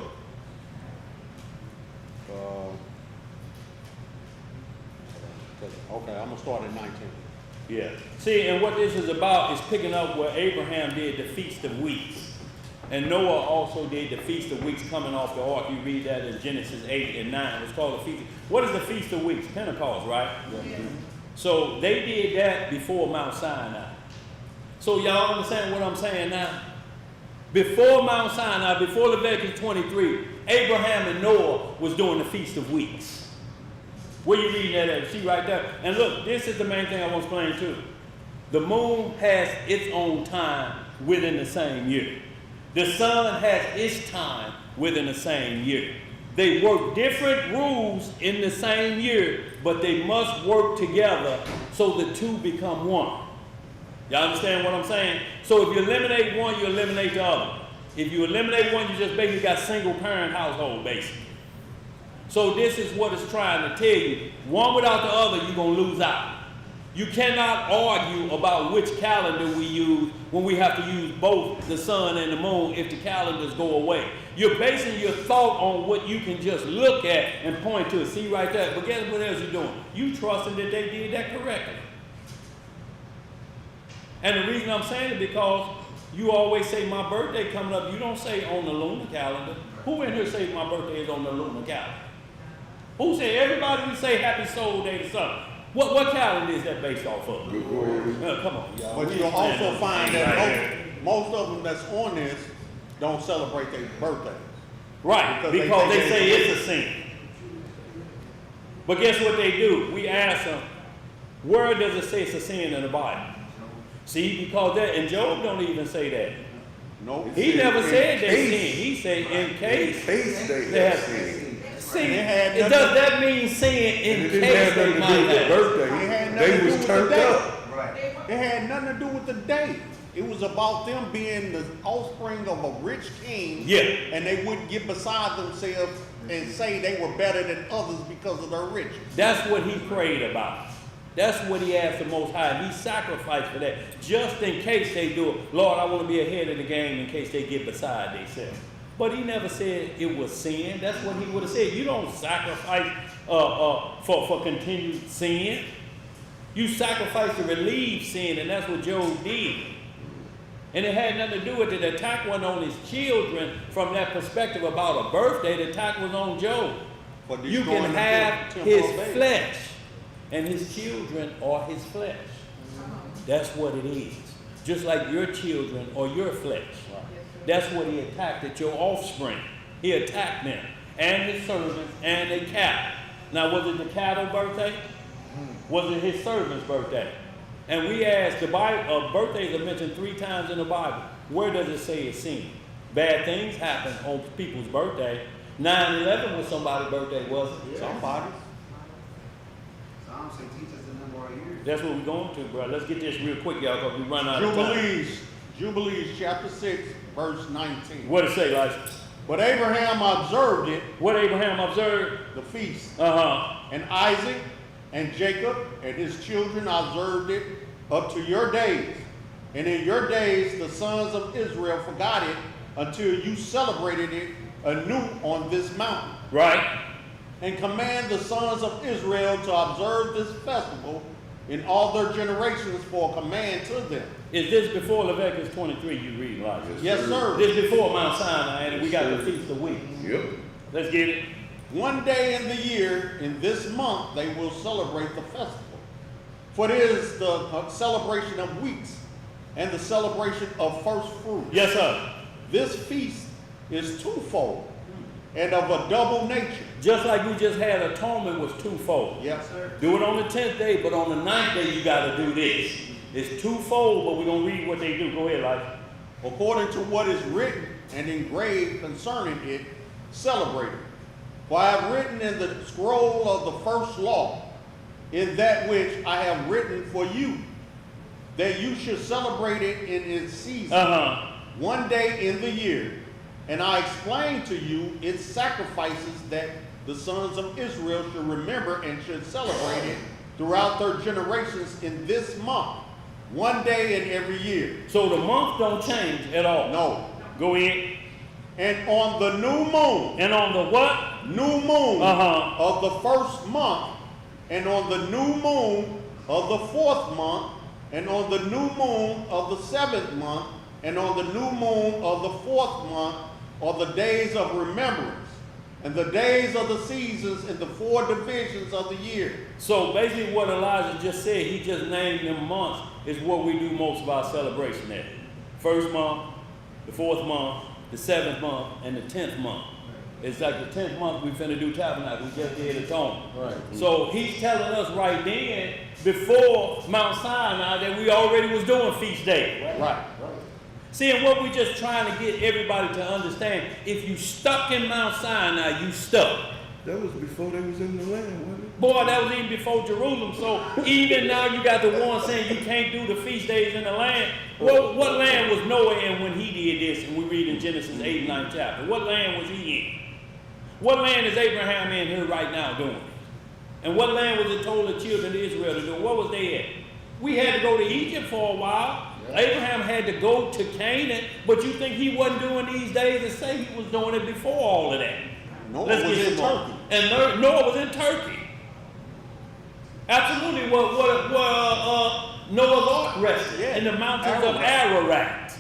Okay, I'm going to start at 19. Yeah. See, and what this is about is picking up where Abraham did the Feast of Weeks. And Noah also did the Feast of Weeks coming off the ark. You read that in Genesis 8 and 9. It's called the Feast. What is the Feast of Weeks? Pentecost, right? Yeah. So they did that before Mount Sinai. So y'all understand what I'm saying now? Before Mount Sinai, before Leviticus 23, Abraham and Noah was doing the Feast of Weeks. Where you reading that at? See right there. And look, this is the main thing I want to explain too. The moon has its own time within the same year. The sun has its time within the same year. They work different rules in the same year, but they must work together so the two become one. Y'all understand what I'm saying? So if you eliminate one, you eliminate the other. If you eliminate one, you just basically got single parent household, basically. So this is what it's trying to tell you. One without the other, you're going to lose out. You cannot argue about which calendar we use when we have to use both the sun and the moon if the calendars go away. You're basing your thought on what you can just look at and point to. See right there. But guess what else you're doing? You trusting that they did that correctly. And the reason I'm saying it because you always say my birthday coming up. You don't say on the lunar calendar. Who in here say my birthday is on the lunar calendar? Who say everybody we say happy soul day to something? What calendar is that based off of? Come on, y'all. But you'll also find that most of them that's on this don't celebrate their birthdays. Right, because they say it's a sin. But guess what they do? We ask them, where does it say it's a sin in the Bible? See, because that, and Job don't even say that. No. He never said they case- sin. He said in case. case they they have have sinned. Sin. It had Does nothing- that mean sin And in it didn't case have they nothing to might do with have? the It birthday. had nothing They to do was with turned the day. up. Right. It had nothing to do with the day. It was about them being the offspring of a rich king. Yeah. And they wouldn't get beside themselves and say they were better than others because of their riches. That's what he prayed about. That's what he asked the Most High. He sacrificed for that. Just in case they do it. Lord, I want to be ahead of the game in case they get beside themselves. But he never said it was sin. That's what he would have said. You don't sacrifice for continued sin. You sacrifice to relieve sin, and that's what Job did. And it had nothing to do with it. The attack wasn't on his children from that perspective about a birthday. The attack was on Job. For You destroying can the have temple his of David. flesh, and his children are his flesh. That's what it is. Just like your children or your flesh. That's what he attacked at your offspring. He attacked them and his servants and the cattle. Now, was it the cattle birthday? Was it his servant's birthday? And we asked, the Bible, birthdays are mentioned 3 times in the Bible. Where does it say it's sin? Bad things happen on people's birthday. 9/11 was somebody's birthday, wasn't it? Somebody. Psalms say teach us the number of years. That's what we're going to, bro. Let's get this real quick, y'all, because we run out of time. Jubilees chapter 6, verse 19. What it say, like? But Abraham observed it, What Abraham observed? the feast, Uh-huh. and Isaac and Jacob and his children observed it up to your days. And in your days the sons of Israel forgot it until you celebrated it anew on this mountain. Right? And command the sons of Israel to observe this festival in all their generations for a command to them. Is this before Leviticus 23 you read, Elijah? Yes, sir. This before Mount Sinai, and we got the Feast of Weeks. Yep. Let's get it. One day in the year, in this month, they will celebrate the festival. For it is the celebration of weeks and the celebration of first fruits. Yes, sir. This feast is twofold and of a double nature. Just like we just had atonement was twofold. Yes, sir. Do it on the 10th day, but on the 9th day you got to do this. It's twofold, but we're going to read what they do. Go ahead, Elijah. According to what is written and engraved concerning it, celebrate it. For I have written in the scroll of the first law, in that which I have written for you, that you should celebrate it in its season, one day in the year. And I explain to you its sacrifices that the sons of Israel should remember and should celebrate it throughout their generations in this month, one day in every year. So the month don't change at all. No. Go ahead. And on the new moon, And on the what? new moon Uh-huh. of the first month, and on the new moon of the 4th month, and on the new moon of the 7th month, and on the new moon of the 4th month, are the days of remembrance, and the days of the seasons in the 4 divisions of the year. So basically what Elijah just said, he just named them months, is what we do most of our celebration at. First month, the 4th month, the 7th month, and the 10th month. It's like the 10th month we finna do tabernacle, we just did atonement. Right. So he's telling us right then, before Mount Sinai, that we already was doing feast day. Right. See, and what we just trying to get everybody to understand, if you stuck in Mount Sinai, you stuck. That was before they was in the land, wasn't it? Boy, that was even before Jerusalem. So even now you got the one saying you can't do the feast days in the land. Well, what land was Noah in when he did this? And we read in Genesis 8 and 9 chapter. What land was he in? What land is Abraham in here right now doing? And what land was it told the children of Israel to do? What was they at? We had to go to Egypt for a while. Abraham had to go to Canaan, but you think he wasn't doing these days and say he was doing it before all of that? Noah Let's was get in some more. Turkey. And Noah was in Turkey. Absolutely, Noah's Ark rested in the mountains of Ararat.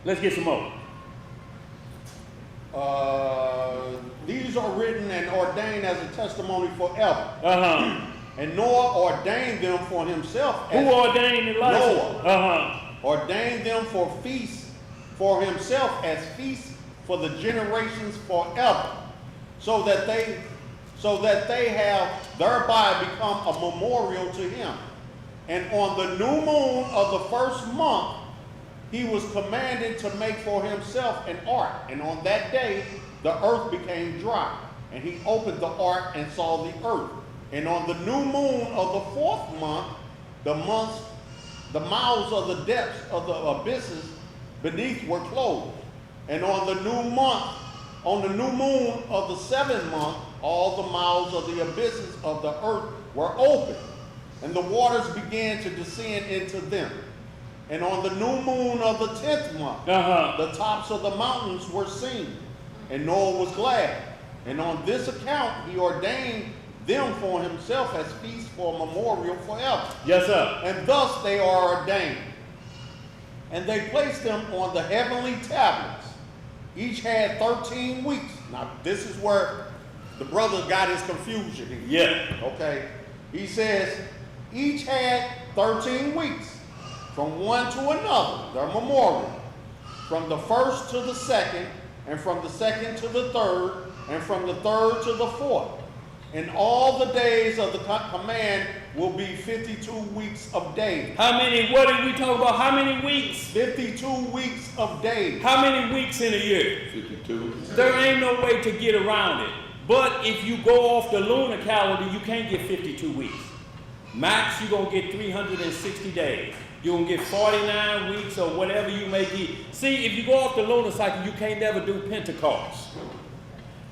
Let's get some more. These are written and ordained as a testimony forever. Uh-huh. And Noah ordained them for himself. Who ordained Elijah? Noah. Uh-huh. Ordained them for feasts for himself as feasts for the generations forever, so that they have thereby become a memorial to him. And on the new moon of the first month, he was commanded to make for himself an ark. And on that day, the earth became dry. And he opened the ark and saw the earth. And on the new moon of the 4th month, the mouths of the depths of the abysses beneath were closed. And on the new moon of the 7th month, all the mouths of the abysses of the earth were opened, and the waters began to descend into them. And on the new moon of the 10th month, the tops of the mountains were seen, and Noah was glad. And on this account he ordained them for himself as feasts for a memorial forever. Yes, sir. And thus they are ordained. And they placed them on the heavenly tablets. Each had 13 weeks. Now this is where the brother got his confusion. Yeah. Okay. He says each had 13 weeks from one to another, their memorial, from the first to the second, and from the second to the third, and from the third to the fourth. And all the days of the command will be 52 weeks of days. How many, what did we talk about? How many weeks? 52 weeks of days. How many weeks in a year? 52. There ain't no way to get around it. But if you go off the lunar calendar, you can't get 52 weeks. Max, you're going to get 360 days. You're going to get 49 weeks or whatever you may get. See, if you go off the lunar cycle, you can't never do Pentecost.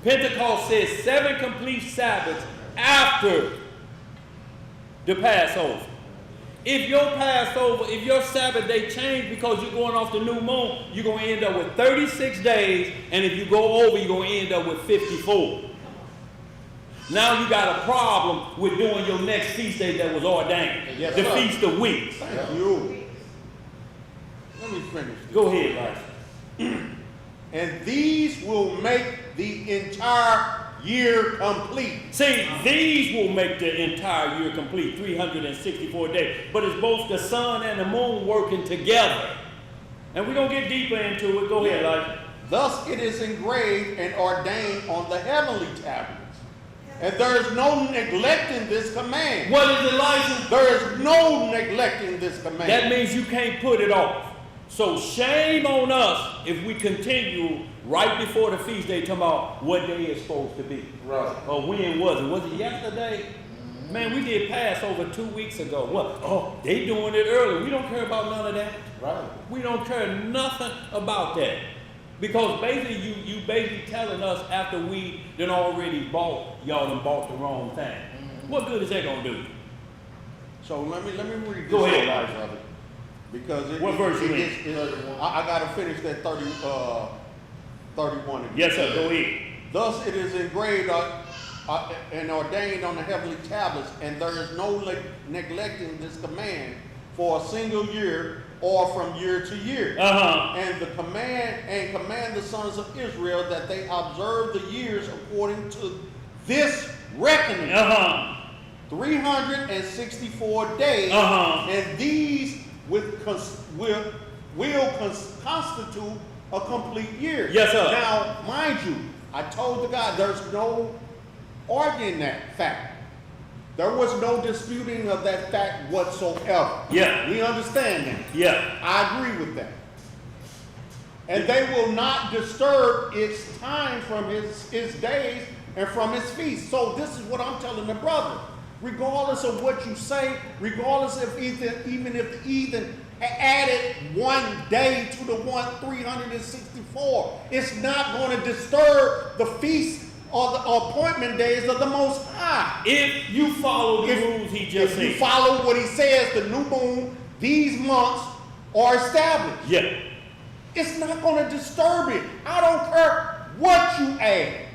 Pentecost says 7 complete Sabbaths after the Passover. If your Passover, if your Sabbath day changed because you're going off the new moon, you're going to end up with 36 days, and if you go over, you're going to end up with 54. Now you got a problem with doing your next feast day that was ordained. Yes, the sir. Feast of Weeks. Thank you. Let me finish this. Go ahead, Rice. And these will make the entire year complete. See, these will make the entire year complete, 364 days. But it's both the sun and the moon working together. And we're going to get deeper into it. Go ahead, Elijah. Thus it is engraved and ordained on the heavenly tablets. And there is no neglecting this command. What is it, Elijah? There is no neglecting this command. That means you can't put it off. So shame on us if we continue right before the feast day talking about what day it's supposed to be. Right. Or when was it? Was it yesterday? Man, we did Passover 2 weeks ago. What? Oh, they doing it early. We don't care about none of that. Right. We don't care nothing about that. Because basically you basically telling us after we done already bought, y'all done bought the wrong thing. Mm-hmm. What good is that gonna do? So let me read this. Go ahead, out, Elijah. brother. Because What verse you in? I got to finish that 31 again. Yes, sir. Go ahead. Thus it is engraved and ordained on the heavenly tablets, and there is no neglecting this command for a single year or from year to year. And command the sons of Israel that they observe the years according to this reckoning. 364 days, and these will constitute a complete year. Yes, sir. Now, mind you, I told the guy there's no arguing that fact. There was no disputing of that fact whatsoever. Yeah. We understand that. Yeah. I agree with that. And they will not disturb its time from its days and from its feast. So this is what I'm telling the brother. Regardless of what you say, regardless of even if the heathen added 1 day to the 364, it's not going to disturb the feast or the appointment days of the Most High. If you follow the rules he just If you said. follow what he says, the new moon, these months are established. Yeah. It's not going to disturb it. I don't care what you add.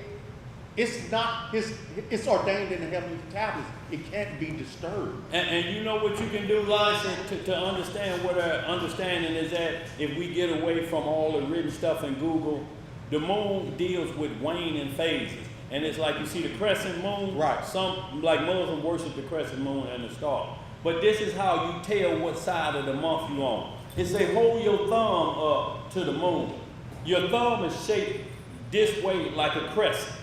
It's not it's ordained in the heavenly tablets. It can't be disturbed. And you know what you can do, Lisa, to understand what our understanding is that if we get away from all the written stuff in Google, the moon deals with waning phases. And it's like you see the crescent moon. Right. Some, like Muslims, worship the crescent moon and the star. But this is how you tell what side of the month you're on. It say hold your thumb up to the moon. Your thumb is shaped this way like a crescent.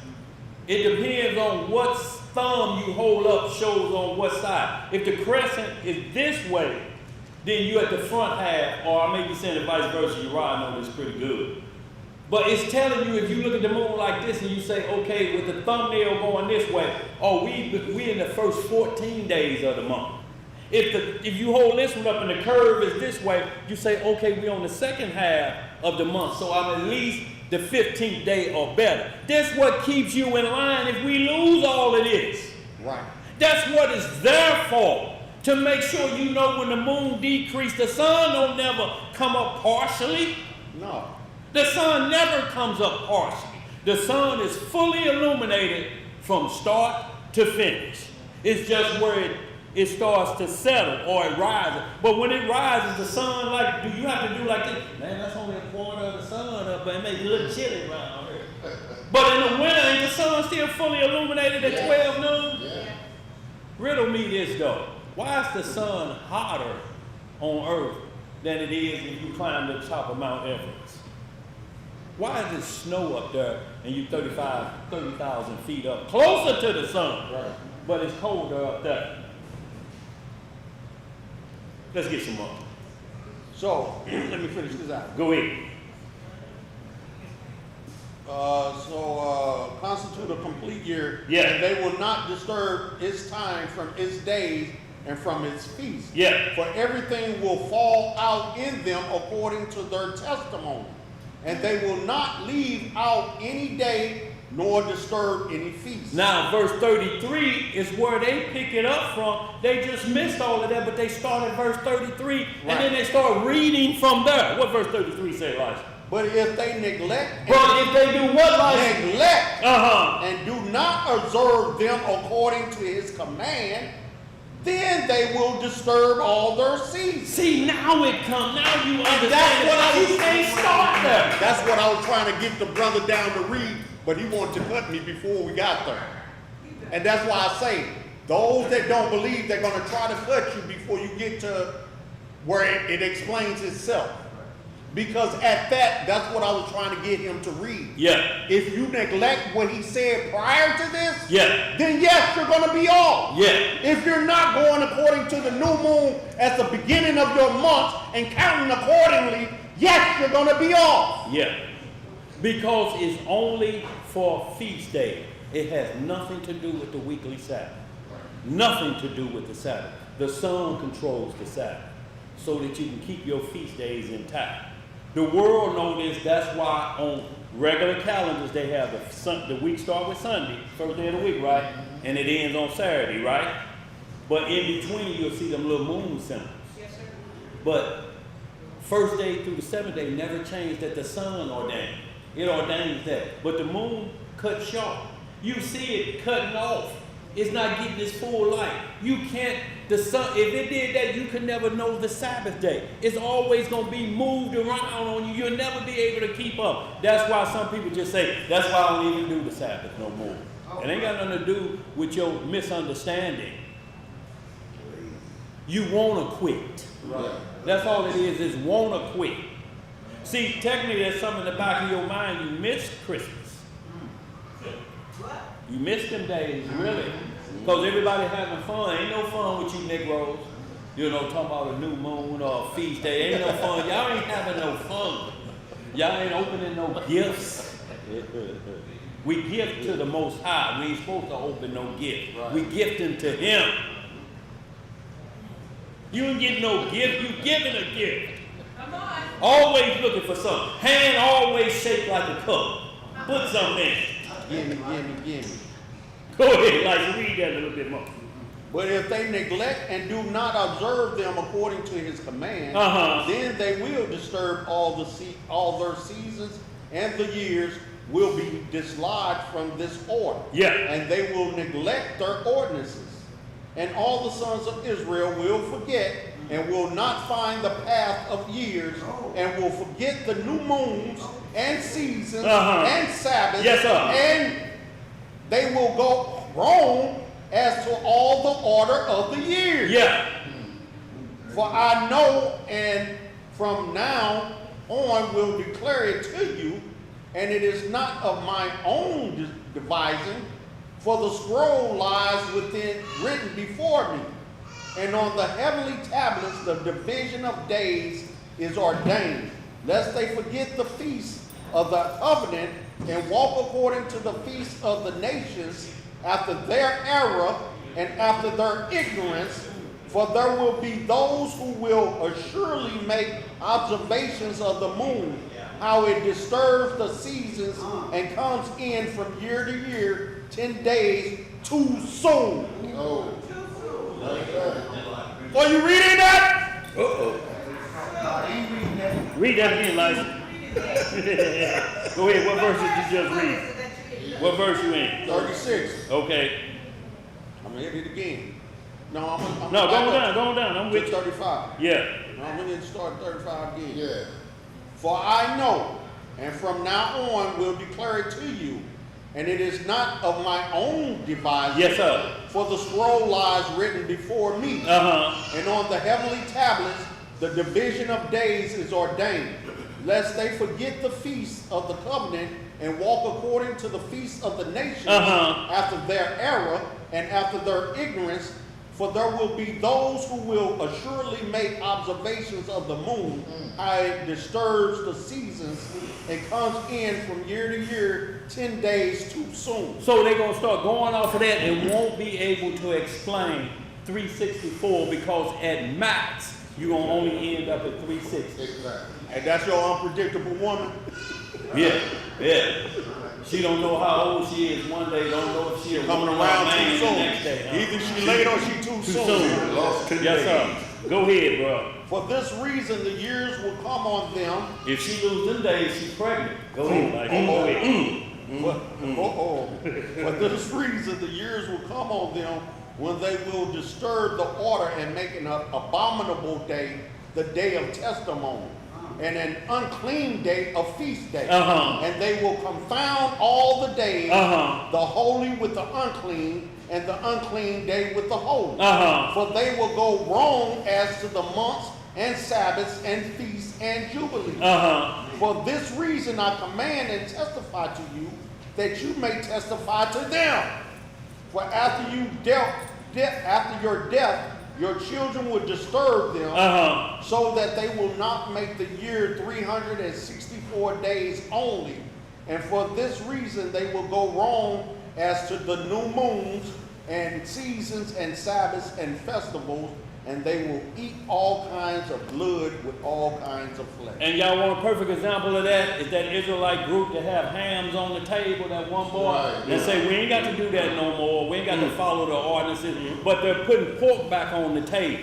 It depends on what thumb you hold up shows on what side. If the crescent is this way, then you at the front half, or I may be saying it vice versa, Uriah, I know this pretty good. But it's telling you, if you look at the moon like this and you say, okay, with the thumbnail going this way, oh, we in the first 14 days of the month. If you hold this one up and the curve is this way, you say, okay, we on the second half of the month, so I'm at least the 15th day or better. That's what keeps you in line if we lose all of this. Right. That's what it's there for. To make sure you know when the moon decreases, the sun don't never come up partially. No. The sun never comes up partially. The sun is fully illuminated from start to finish. It's just where it starts to settle or it rises. But when it rises, the sun, like, do you have to do like this? Man, that's only a quarter of the sun up there. It makes it a little chilly around here. But in the winter, ain't the sun still fully illuminated at 12 noon? Yeah. Riddle me this though. Why is the sun hotter on Earth than it is if you climb the top of Mount Everest? Why is it snow up there and you 30,000 feet up, closer to the sun, Right. but it's colder up there? Let's get some more. So, let me finish this out. Go ahead. Constitute a complete year. Yeah. And they will not disturb its time from its days and from its feasts. Yeah. For everything will fall out in them according to their testimony. And they will not leave out any day nor disturb any feast. Now, verse 33 is where they pick it up from. They just missed all of that, but they start at verse 33, and then they start reading from there. What verse 33 say, Elijah? But if they neglect, But if they do what, Elijah? neglect Uh-huh. and do not observe them according to his command, then they will disturb all their seasons. See, now it comes. Now you understand. That's what I was You can't start there. That's what I was trying to get the brother down to read, but he wanted to cut me before we got there. And that's why I say, those that don't believe, they're going to try to cut you before you get to where it explains itself. Because at that's what I was trying to get him to read. Yeah. If you neglect what he said prior to this, Yeah. then yes, you're going to be off. Yeah. If you're not going according to the new moon at the beginning of your month and counting accordingly, yes, you're going to be off. Yeah. Because it's only for feast day. It has nothing to do with the weekly Sabbath. Nothing to do with the Sabbath. The sun controls the Sabbath so that you can keep your feast days intact. The world knows this. That's why on regular calendars they have the week start with Sunday, first day of the week, right? And it ends on Saturday, right? But in between you'll see them little moon symbols. Yes, sir. But first day through the seventh day never changed that the sun ordained. It ordains that. But the moon cut short. You see it cutting off. It's not getting its full light. You can't, the sun, if it did that, you could never know the Sabbath day. It's always going to be moved around on you. You'll never be able to keep up. That's why some people just say, that's why I don't even do the Sabbath no more. It ain't got nothing to do with your misunderstanding. You want to quit. Right. That's all it is want to quit. See, technically there's something in the back of your mind. You missed Christmas. What? You missed them days, really. Because everybody having fun. Ain't no fun with you Negroes. You know, talking about a new moon or a feast day. Ain't no fun. Y'all ain't having no fun. Y'all ain't opening no gifts. We gift to the Most High. We ain't supposed to open no gift. Right. We gifting to Him. You ain't getting no gift. You giving a gift. Come on. Always looking for something. Hand always shaped like a cup. Put something in it. Gimme. Go ahead, like read that a little bit more. But if they neglect and do not observe them according to his command, then they will disturb all their seasons, and the years will be dislodged from this order. Yeah. And they will neglect their ordinances. And all the sons of Israel will forget and will not find the path of years, and will forget the new moons and seasons and Sabbaths. Yes, sir. And they will go wrong as to all the order of the years. Yeah. For I know, and from now on will declare it to you, and it is not of my own devising, for the scroll lies written before me. and on the heavenly tablets the division of days is ordained, lest they forget the feast of the covenant and walk according to the feast of the nations after their error and after their ignorance. For there will be those who will assuredly make observations of the moon, how it disturbs the seasons and comes in from year to year 10 days too soon. Oh. Are you reading that? No, I ain't reading that. Read that again, Elijah. Go ahead. What verse did you just read? What verse you in? 36. Okay. I'm going to hit it again. No, I'm No, back go up down. I'm to with you. 35. Yeah. No, I'm going to start 35 again. Yeah. For I know, and from now on will declare it to you, and it is not of my own devising. Yes, sir. For the scroll lies written before me, and on the heavenly tablets the division of days is ordained, lest they forget the feast of the covenant and walk according to the feast of the nations after their error and after their ignorance. For there will be those who will assuredly make observations of the moon, how it disturbs the seasons and comes in from year to year 10 days too soon. So they're going to start going off of that and won't be able to explain 364 because at max you're going to only end up at 360. Exactly. And that's your unpredictable woman? Yeah. She don't know how old she is one day, don't know if she's Coming around too soon. Either she late or she too soon. Lost 10 Yes, days. sir. Go ahead, bro. For this reason the years will come on them. If she lose them days, she's pregnant. Go ahead, like, go ahead. For this reason the years will come on them when they will disturb the order and make an abominable day the day of testimony, and an unclean day a feast day. And they will confound all the days, the holy with the unclean, and the unclean day with the holy. For they will go wrong as to the months and Sabbaths and feasts and jubilees. For this reason I command and testify to you, that you may testify to them. For after your death, your children will disturb them, so that they will not make the year 364 days only. And for this reason they will go wrong as to the new moons and seasons and Sabbaths and festivals, and they will eat all kinds of blood with all kinds of flesh. And y'all want a perfect example of that? Is that Israelite group that have hams on the table, that one boy, and say, we ain't got to do that no more. We ain't got to follow the ordinances, but they're putting pork back on the table.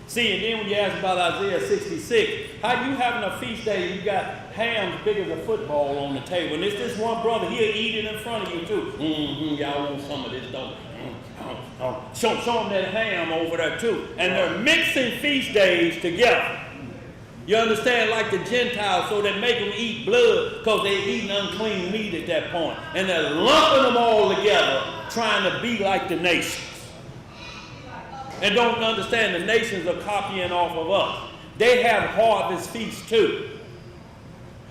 See, and then when you ask about Isaiah 66, how you having a feast day, you got hams big as a football on the table, and it's this one brother, he'll eat it in front of you too. Y'all want some of this, don't you? Show them that ham over there too. And they're mixing feast days together. You understand, like the Gentiles, so they make them eat blood because they're eating unclean meat at that point. And they're lumping them all together, trying to be like the nations. And don't understand the nations are copying off of us. They have harvest feasts too.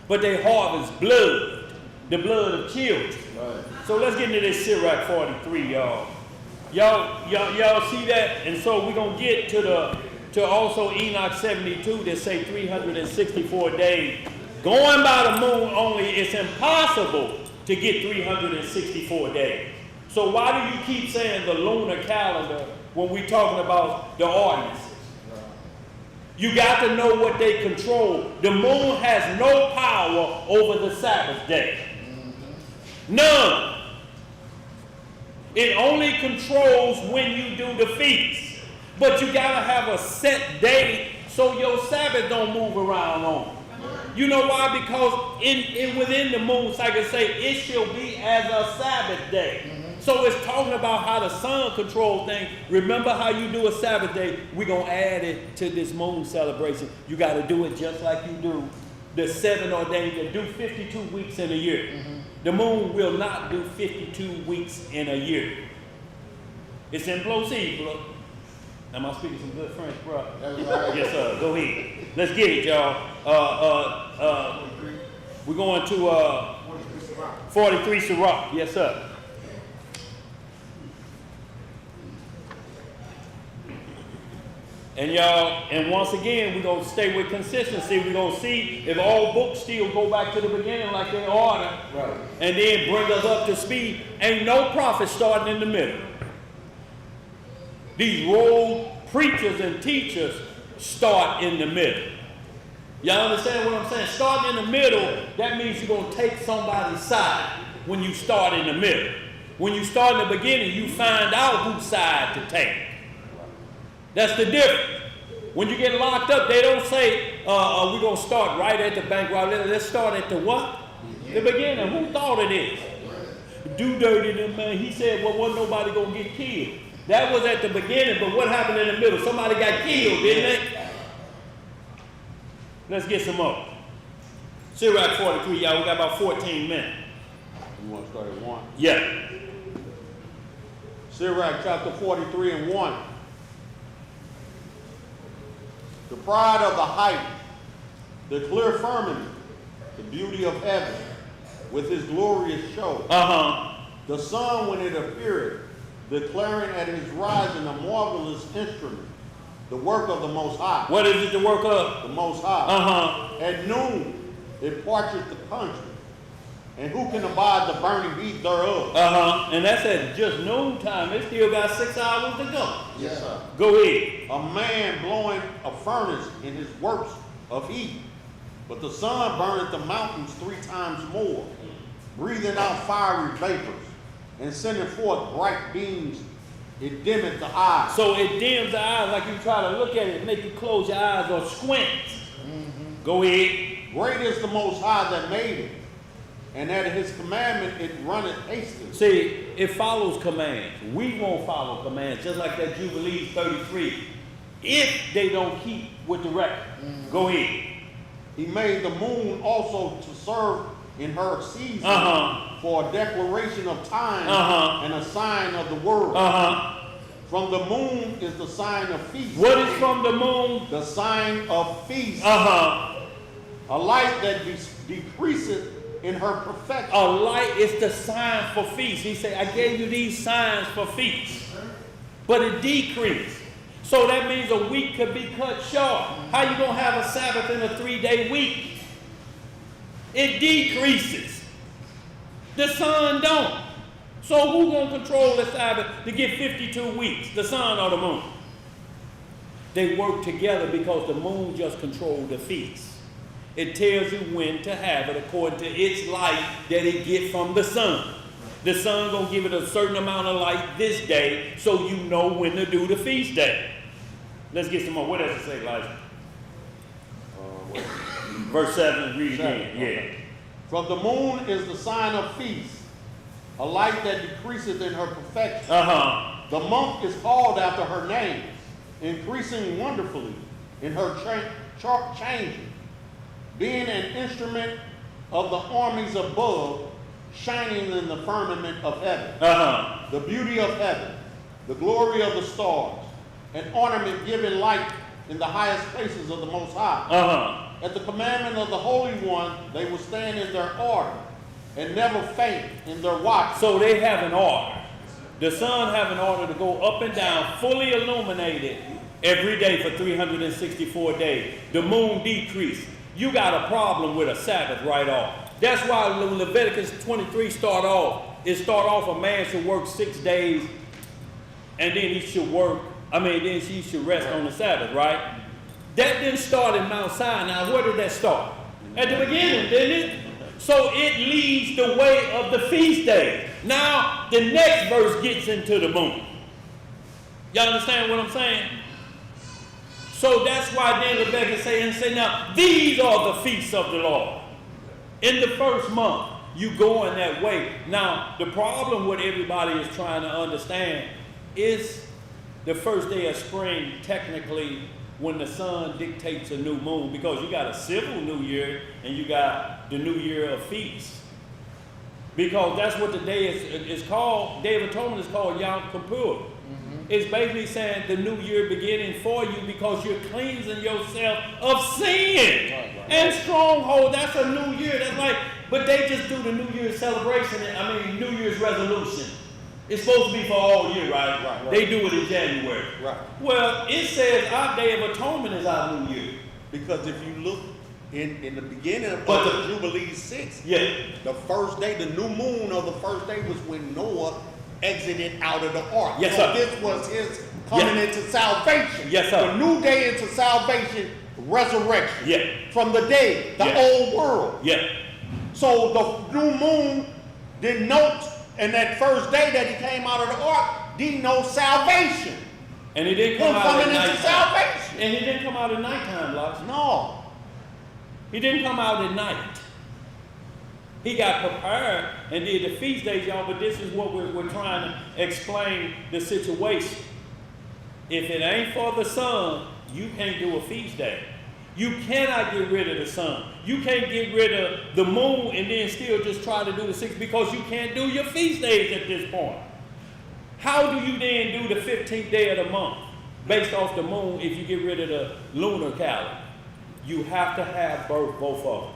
But they harvest blood, the blood of children. Right. So let's get into this Sirach 43, y'all. Y'all see that? And so we're going to get to also Enoch 72 that say 364 days. Going by the moon only, it's impossible to get 364 days. So why do you keep saying the lunar calendar when we're talking about the ordinances? You got to know what they control. The moon has no power over the Sabbath day. None. It only controls when you do the feast. But you got to have a set day so your Sabbath don't move around on it. You know why? Because within the moon cycle say it shall be as a Sabbath day. So it's talking about how the sun controls things. Remember how you do a Sabbath day? We're going to add it to this moon celebration. You got to do it just like you do the 7 ordained to do 52 weeks in a year. The moon will not do 52 weeks in a year. It's impossible. Am I speaking some good French, bro? Yes, sir. Go ahead. Let's get it, y'all. We're going to 43 Sirach. Yes, sir. And y'all, and once again, we're going to stay with consistency. We're going to see if all books still go back to the beginning like they order. Right. And then bring us up to speed. Ain't no prophet starting in the middle. These rogue preachers and teachers start in the middle. Y'all understand what I'm saying? Starting in the middle, that means you're going to take somebody's side when you start in the middle. When you start in the beginning, you find out whose side to take. That's the difference. When you get locked up, they don't say, we're going to start right at the bank. Let's start at the what? The beginning. Who thought of this? Do dirty them, man. He said, well, wasn't nobody going to get killed. That was at the beginning, but what happened in the middle? Somebody got killed, didn't they? Let's get some more. Sirach 43, y'all. We got about 14 minutes. You want to start at 1? Yeah. Sirach chapter 43 and 1. The pride of the height, the clear firmament, the beauty of heaven, with his glorious show. The sun when it appeareth, declaring at his rising a marvelous instrument, the work of the Most High. What is it the work of? The Most High. At noon it parcheth the country, and who can abide the burning heat thereof? And that's at just noontime. It still got 6 hours to go. Yes, sir. Go ahead. A man blowing a furnace in his works of heat, but the sun burneth the mountains 3 times more, breathing out fiery vapors, and sending forth bright beams. It dimmeth the eyes. So it dims the eyes, like you try to look at it, make you close your eyes or squint. Go ahead. Great is the Most High that made it, and at his commandment it runneth hastily. See, it follows commands. We won't follow commands, just like that Jubilees 33. If they don't keep with the record. Go ahead. He made the moon also to serve in her season for a declaration of time and a sign of the world. From the moon is the sign of feast. What is from the moon? The sign of feast. A light that decreaseth in her perfection. A light is the sign for feast. He said, I gave you these signs for feast. But it decreased. So that means a week could be cut short. How you going to have a Sabbath in a 3-day week? It decreases. The sun don't. So who going to control the Sabbath to get 52 weeks? The sun or the moon? They work together because the moon just controls the feast. It tells you when to have it according to its light that it gets from the sun. The sun going to give it a certain amount of light this day so you know when to do the feast day. Let's get some more. What does it say, Elijah? Verse 7, read again. Okay. From the moon is the sign of feast, a light that decreaseth in her perfection. The month is called after her name, increasing wonderfully in her changing, being an instrument of the armies above, shining in the firmament of heaven. The beauty of heaven, the glory of the stars, an ornament giving light in the highest places of the Most High. At the commandment of the Holy One, they will stand in their order and never faint in their watch. So they have an order. The sun have an order to go up and down, fully illuminated every day for 364 days. The moon decreased. You got a problem with a Sabbath right off. That's why Leviticus 23 start off a man should work 6 days and then he should he should rest on the Sabbath, right? That didn't start in Mount Sinai. Where did that start? At the beginning, didn't it? So it leads the way of the feast days. Now, the next verse gets into the moon. Y'all understand what I'm saying? So that's why then Rebecca say, now, these are the feasts of the Lord. In the first month, you going that way. Now, the problem what everybody is trying to understand is the first day of spring, technically, when the sun dictates a new moon, because you got a civil new year and you got the new year of feast. Because that's what the day is called. Day of Atonement is called Yom Kippur. It's basically saying the new year beginning for you because you're cleansing yourself of sin and stronghold. That's a new year. That's like, but they just do the New Year's celebration. New Year's resolution. It's supposed to be for all year, right? Right. They do it in January. Right. Well, it says our Day of Atonement is our New Year. Because if you look in the beginning of But the Jubilee 6, Yeah. the first day, the new moon of the first day was when Noah exited out of the ark. Yes, so sir. this was his coming Yeah. into salvation. Yes, sir. The new day into salvation, resurrection. Yeah. From the day, the Yeah. old world. Yeah. So the new moon denotes, and that first day that he came out of the ark, denotes salvation. And he didn't come Him out coming at into nighttime. salvation. And he didn't come out at nighttime, Locke. No. He didn't come out at night. He got prepared and did the feast days, y'all, but this is what we're trying to explain the situation. If it ain't for the sun, you can't do a feast day. You cannot get rid of the sun. You can't get rid of the moon and then still just try to do the 6 because you can't do your feast days at this point. How do you then do the 15th day of the month based off the moon if you get rid of the lunar calendar? You have to have both of them.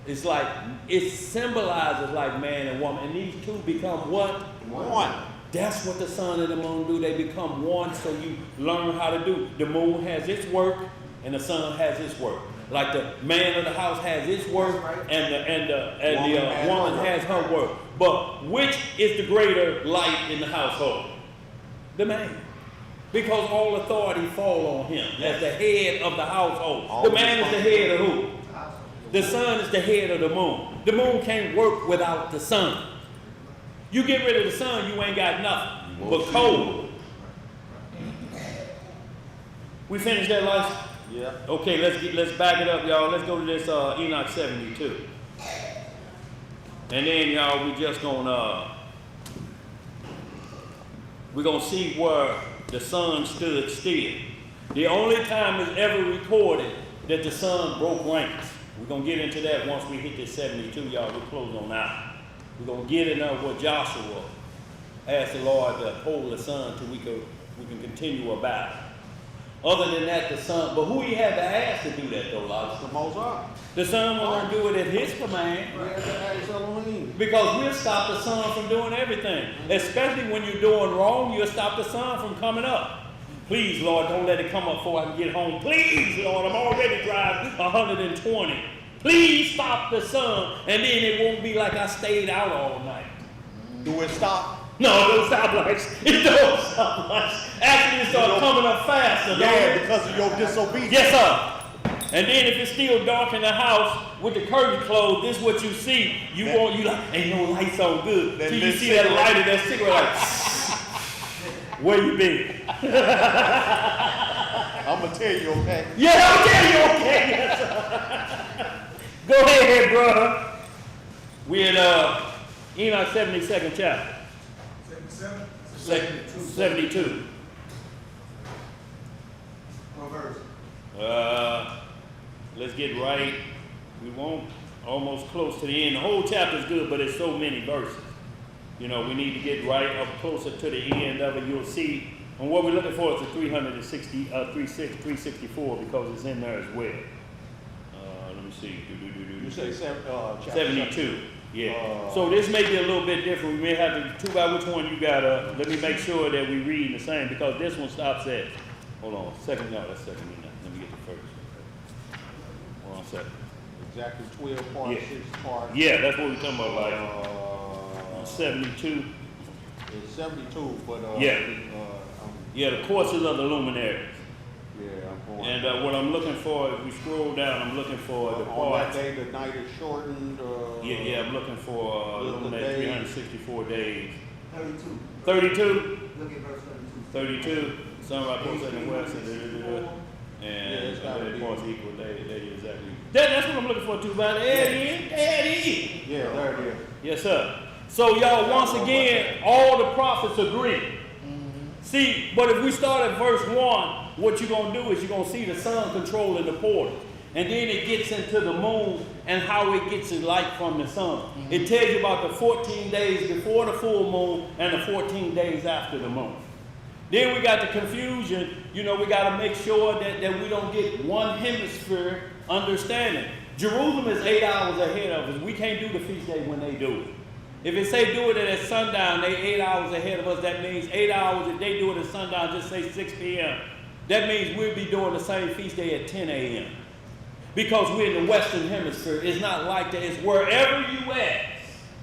It's like, it symbolizes like man and woman, and these two become what? One. That's what the sun and the moon do. They become one, so you learn how to do. The moon has its work, and the sun has its work. Like the man of the house has his work, and the woman has her work. But which is the greater light in the household? The man. Because all authority fall on him as the head of the household. The man is the head of who? The sun is the head of the moon. The moon can't work without the sun. You get rid of the sun, you ain't got nothing but cold. We finished that, Lice? Yeah. Okay, let's back it up, y'all. Let's go to this Enoch 72. And then, y'all, we're gonna see where the sun stood still. The only time it's ever recorded that the sun broke ranks. We're gonna get into that once we hit this 72, y'all. We're close on that. We're gonna get into what Joshua asked the Lord to hold the sun till we can continue our battle. Other than that, the sun, but who he had to ask to do that though, Lord? The Most High. The sun was gonna do it at his command. We had to ask Elohim. Because we'll stop the sun from doing everything. Especially when you're doing wrong, you'll stop the sun from coming up. Please, Lord, don't let it come up before I can get home. Please, Lord, I'm already driving 120. Please stop the sun, and then it won't be like I stayed out all night. Do it stop? No, it don't stop lights. It don't stop lights. Actually, it starts coming up faster. Yeah, because of your disobedience. Yes, sir. And then if it's still dark in the house with the curtain closed, this is what you see. You like, ain't no lights on good. So you see that light of that cigarette like, where you been? I'm going to tell you, okay? Yeah, I'll tell you, okay. Yes, sir. Go ahead, brother. We're at Enoch 72nd chapter. 72. What verse? Let's get right. We won't almost close to the end. The whole chapter is good, but it's so many verses. You know, we need to get right up closer to the end of it. You'll see, and what we're looking for is the 364 because it's in there as well. Let me see. You say chapter 72. Yeah. So this may be a little bit different. We may have to choose out which one you got. Let me make sure that we read the same because this one stops at. Hold on. That's second Enoch. Let me get the first. Hold on a second. Exactly 12 part, Yeah. 6 part. Yeah, that's what we're talking about. Like 72. It's 72, but Yeah. Yeah, the courses of the luminaries. yeah, I'm going. And what I'm looking for, if we scroll down, I'm looking for the on that parts. day, the night is shortened. Yeah, I'm looking for Look the luminary days. 364 days. 32. 32. Look at verse 32. 32, sunrise post in the west, Yeah, and it's gotta the be. parts equal. They exactly. That's what I'm looking for too, but there it is. There it is. Yeah, there it is. Yes, sir. So y'all, once again, all the prophets agree. See, but if we start at verse 1, what you're going to do is you're going to see the sun controlling the portal. And then it gets into the moon and how it gets its light from the sun. It tells you about the 14 days before the full moon and the 14 days after the moon. Then we got the confusion. You know, we got to make sure that we don't get one hemisphere understanding. Jerusalem is 8 hours ahead of us. We can't do the feast day when they do it. If it say do it at sundown, they 8 hours ahead of us. That means 8 hours. If they do it at sundown, just say 6 p.m. That means we'll be doing the same feast day at 10 a.m. Because we're in the Western Hemisphere. It's not like that. It's wherever you at.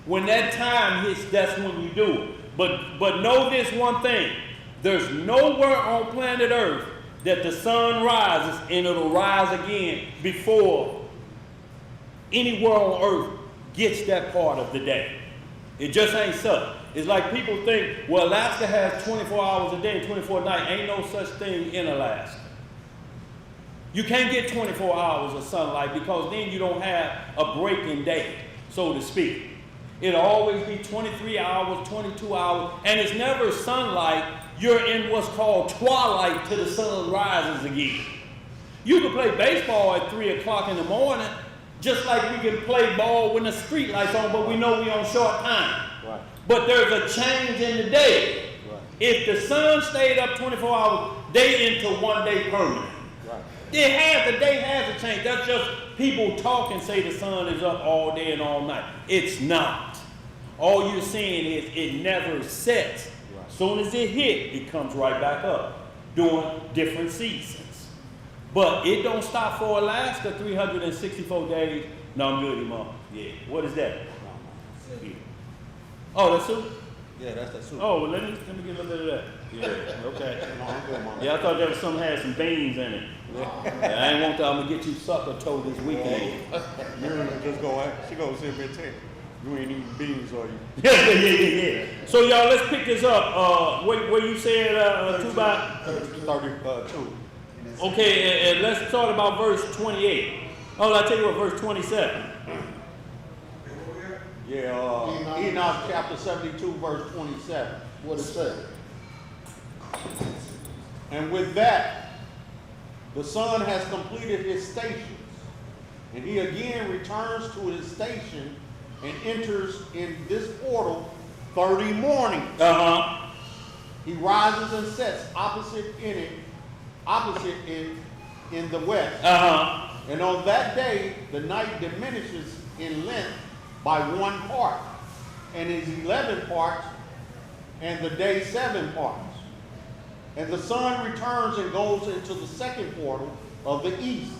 When that time hits, that's when you do it. But know this one thing. There's nowhere on planet Earth that the sun rises and it'll rise again before anywhere on Earth gets that part of the day. It just ain't so. It's like people think, well, Alaska has 24 hours a day and 24 nights. Ain't no such thing in Alaska. You can't get 24 hours of sunlight because then you don't have a breaking day, so to speak. It'll always be 23 hours, 22 hours, and it's never sunlight. You're in what's called twilight till the sun rises again. You can play baseball at 3 o'clock in the morning, just like we can play ball when the street lights on, but we know we're on short time. Right. But there's a change in the day. Right. If the sun stayed up 24 hours, they into 1 day permanent. Right. The day has to change. That's just people talk and say the sun is up all day and all night. It's not. All you're seeing is it never sets. Right. As soon as it hit, it comes right back up during different seasons. But it don't stop for Alaska 364 days. No, I'm good, Imam. Yeah. What is that? Yeah. Oh, that's soup? Yeah, that's that soup. Oh, well, let me get a little bit of that. Yeah, okay. No, I'm good, Mama. Yeah, I thought there was some had some beans in it. Yeah, I ain't want to. I'm gonna get you sucker toe this weekend. Miriam just go out. She goes sit here and tell you ain't eating beans, are you? Yeah. So y'all, let's pick this up. Where you said 32. Okay, and let's start about verse 28. Oh, I'll tell you what, verse 27. Yeah, Enoch chapter 72, verse 27. What it say? And with that, the sun has completed his stations, and he again returns to his station and enters in this portal 30 mornings. He rises and sets opposite in the west. And on that day, the night diminishes in length by 1 part, and is 11 parts, and the day 7 parts. And the sun returns and goes into the second portal of the east,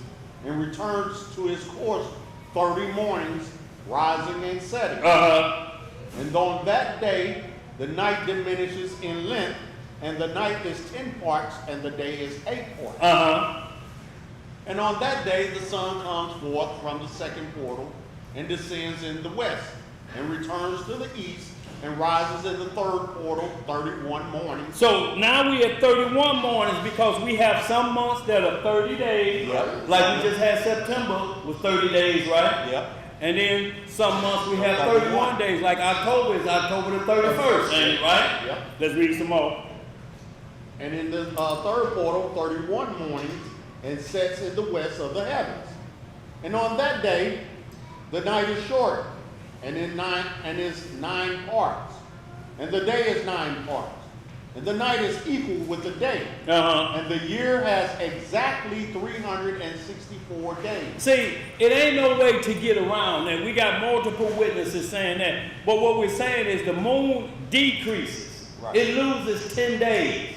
and returns to his course 30 mornings, rising and setting. And on that day, the night diminishes in length, and the night is 10 parts, and the day is 8 parts. And on that day, the sun comes forth from the second portal, and descends in the west, and returns to the east, and rises in the third portal 31 mornings. So now we at 31 mornings because we have some months that are 30 days. Yep. Like we just had September with 30 days, right? Yep. And then some months we have 31 days, like October is October the 31st, ain't it, right? Yep. Let's read some more. And in the third portal, 31 mornings, and sets in the west of the heavens. And on that day, the night is short, and is 9 parts, and the day is 9 parts, and the night is equal with the day, and the year has exactly 364 days. See, it ain't no way to get around that. We got multiple witnesses saying that, but what we're saying is the moon decreases. Right. It loses 10 days.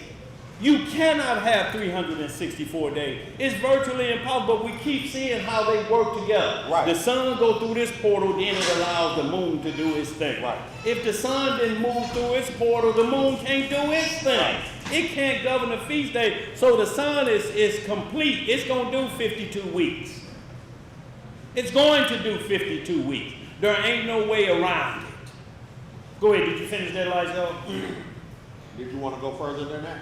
You cannot have 364 days. It's virtually impossible. We keep seeing how they work together. Right. The sun goes through this portal, then it allows the moon to do its thing. Right. If the sun didn't move through its portal, the moon can't do its thing. Right. It can't govern the feast day. So the sun is complete. It's going to do 52 weeks. It's going to do 52 weeks. There ain't no way around it. Go ahead. Did you finish that, Elijah? Did you want to go further than that?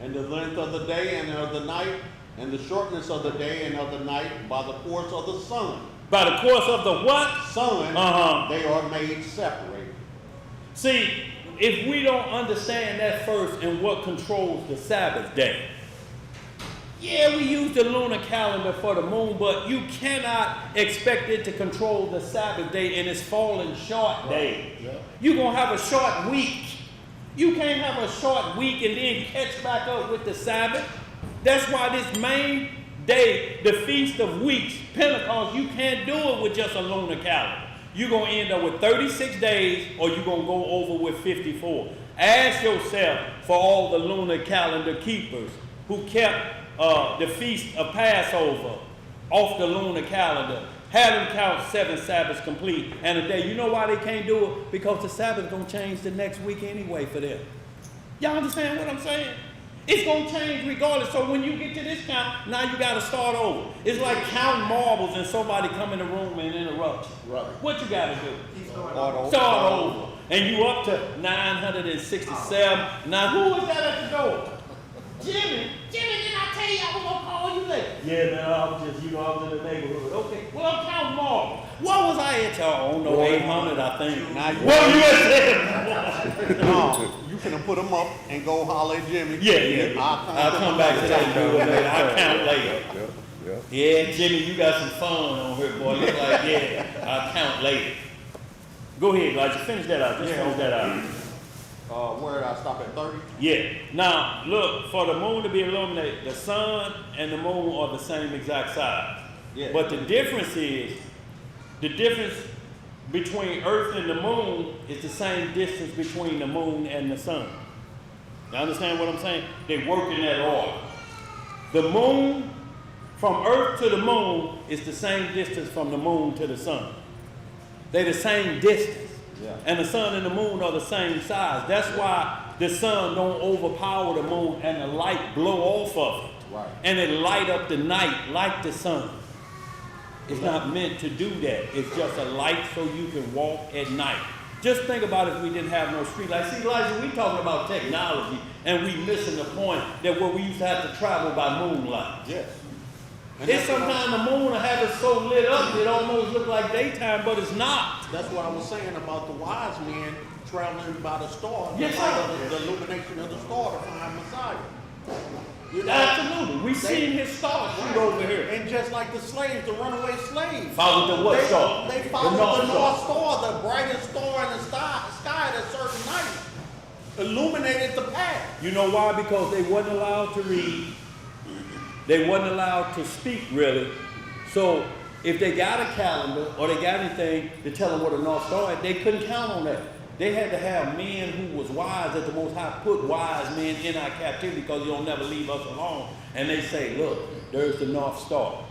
And the length of the day and of the night, and the shortness of the day and of the night, by the course of the sun. By the course of the what? Sun, they are made separated. See, if we don't understand that first and what controls the Sabbath day. Yeah, we use the lunar calendar for the moon, but you cannot expect it to control the Sabbath day in its falling short day. Yeah. You're going to have a short week. You can't have a short week and then catch back up with the Sabbath. That's why this main day, the Feast of Weeks, Pentecost, you can't do it with just a lunar calendar. you're going to end up with 36 days or you're going to go over with 54. Ask yourself for all the lunar calendar keepers who kept the feast of Passover off the lunar calendar. Have them count 7 Sabbaths complete and a day. You know why they can't do it? Because the Sabbath is going to change the next week anyway for them. Y'all understand what I'm saying? It's going to change regardless. So when you get to this count, now you got to start over. It's like counting marbles and somebody come in the room and interrupt you. Right. What you got to do? Start over. And you up to 967. Now who is that at the door? Jimmy, did I tell you I was gonna call you later? Yeah, man, I was in the neighborhood. Okay, well, I'm counting more. What was I at, y'all? I don't know, 800, I think. Now you What you said? No, you finna put them up and go holler at Jimmy. Yeah. I'll come back to that dude later. I'll count later. Yeah, Jimmy, you got some fun on here, boy. Look like, yeah, I'll count later. Go ahead, Elijah, finish that out. Just finish that out. Where did I stop at 30? Yeah. Now, look, for the moon to be illuminated, the sun and the moon are the same exact size. Yeah. But the difference between Earth and the moon is the same distance between the moon and the sun. You understand what I'm saying? They work in that order. The moon, from Earth to the moon, is the same distance from the moon to the sun. They're the same distance. Yeah. And the sun and the moon are the same size. That's why the sun don't overpower the moon and the light blow off of it. Right. And it light up the night like the sun. It's not meant to do that. It's just a light so you can walk at night. Just think about if we didn't have no street lights. See, Elijah, we talking about technology and we missing the point that where we used to have to travel by moonlight. Yes. It's sometimes the moon will have it so lit up it almost look like daytime, but it's not. That's what I was saying about the wise men traveling by the star. Yes, sir. The illumination of the star to find Messiah. You know, Absolutely. We seen his star shoot over here. And just like the slaves, the runaway slaves. Followed the what star? They followed the North North Star, the brightest star in the sky at a certain night. Illuminated the path. You know why? Because they wasn't allowed to read. They wasn't allowed to speak, really. So if they got a calendar or they got anything to tell them what a North Star is, they couldn't count on that. They had to have men who was wise, that the Most High put wise men in our captivity because He'll never leave us alone. And they say, look, there's the North Star.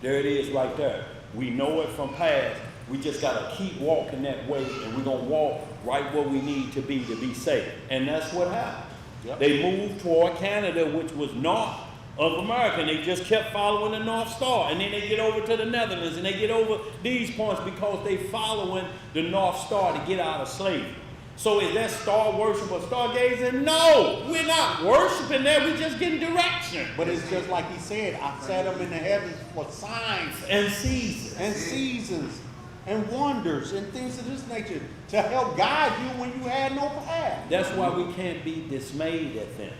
There it is right there. We know it from past. We just got to keep walking that way, and we're going to walk right where we need to be safe. And that's what happened. Yep. They moved toward Canada, which was north of America, and they just kept following the North Star. And then they get over to the Netherlands, and they get over these points because they following the North Star to get out of slavery. So is that star worship or stargazing? No, we're not worshiping that. We're just getting direction. But it's just like He said, I set them in the heavens for signs And seasons. And wonders and things of this nature to help guide you when you had no path. That's why we can't be dismayed at them.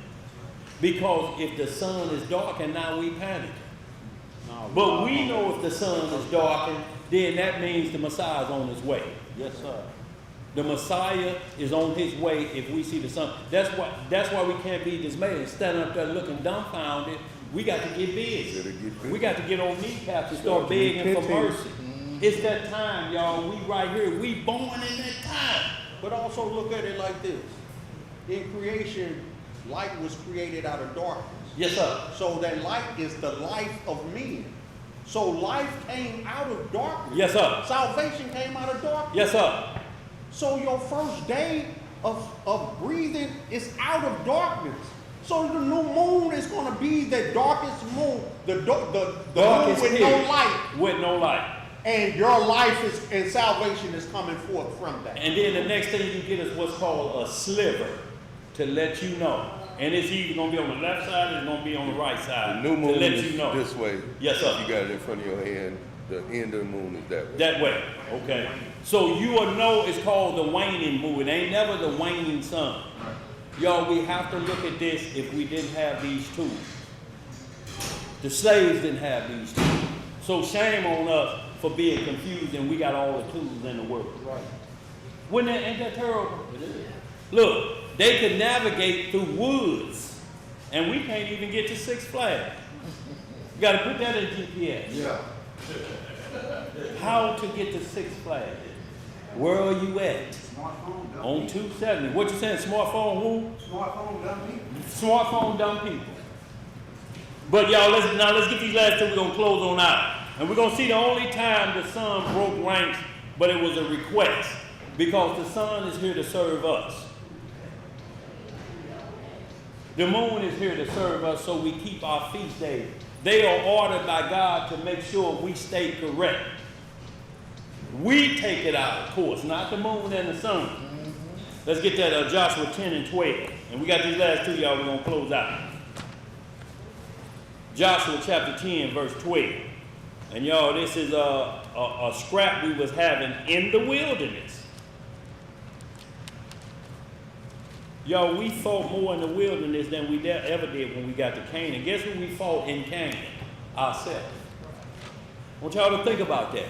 Because if the sun is darkened, now we panic. But we know if the sun is darkened, then that means the Messiah is on his way. Yes, sir. The Messiah is on his way if we see the sun. That's why we can't be dismayed. Standing up there looking dumbfounded, we got to get busy. We got to get on kneecaps and start begging for mercy. It's that time, y'all. We right here. We born in that time. But also look at it like this. In creation, light was created out of darkness. Yes, sir. So that light is the life of men. So life came out of darkness. Yes, sir. Salvation came out of darkness. Yes, sir. So your first day of breathing is out of darkness. So the new moon is going to be the darkest moon, the Darkest moon with period. no light. With no light. And your life is, and salvation is coming forth from that. And then the next thing you get is what's called a sliver to let you know. And it's either going to be on the left side or it's going to be on the right side. The new moon to let is you know. this way. Yes, sir. You got it in front of your hand. The end of the moon is that way. That way. Okay. So you will know it's called the waning moon. It ain't never the waning sun. Y'all, we have to look at this if we didn't have these tools. The slaves didn't have these tools. So shame on us for being confused and we got all the tools in the world. Right. Ain't that terrible? It is. Look, they could navigate through woods and we can't even get to Six Flags. You got to put that in GPS. Yeah. How to get to Six Flags? Where are you at? Smartphone, dumb On people. 270. What you saying? Smartphone who? Smartphone, dumb people. Smartphone dumb people. But y'all, let's get these last two. We're gonna close on out. And we're gonna see the only time the Son broke ranks, but it was a request. Because the Son is here to serve us. The moon is here to serve us, so we keep our feast days. They are ordered by God to make sure we stay correct. We take it out, of course, not the moon and the sun. Let's get that Joshua 10 and 12. And we got these last two, y'all. We're going to close out. Joshua chapter 10, verse 12. And y'all, this is a scrap we was having in the wilderness. Y'all, we fought more in the wilderness than we ever did when we got to Canaan. Guess who we fought in Canaan? Ourselves. I want y'all to think about that.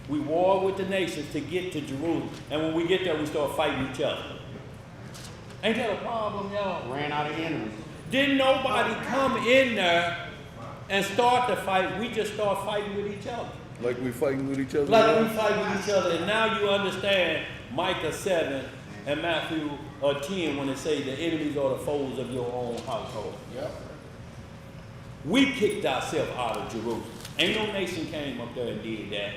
We warred with the nations to get to Jerusalem. And when we get there, we start fighting each other. Ain't that a problem, y'all? Ran out of enemies. Didn't nobody come in there and start the fight. We just start fighting with each other. Like we fighting with each other? Like we fight with each other. And now you understand Micah 7 and Matthew 10 when they say the enemies are the foes of your own household. Yep. We kicked ourselves out of Jerusalem. Ain't no nation came up there and did that.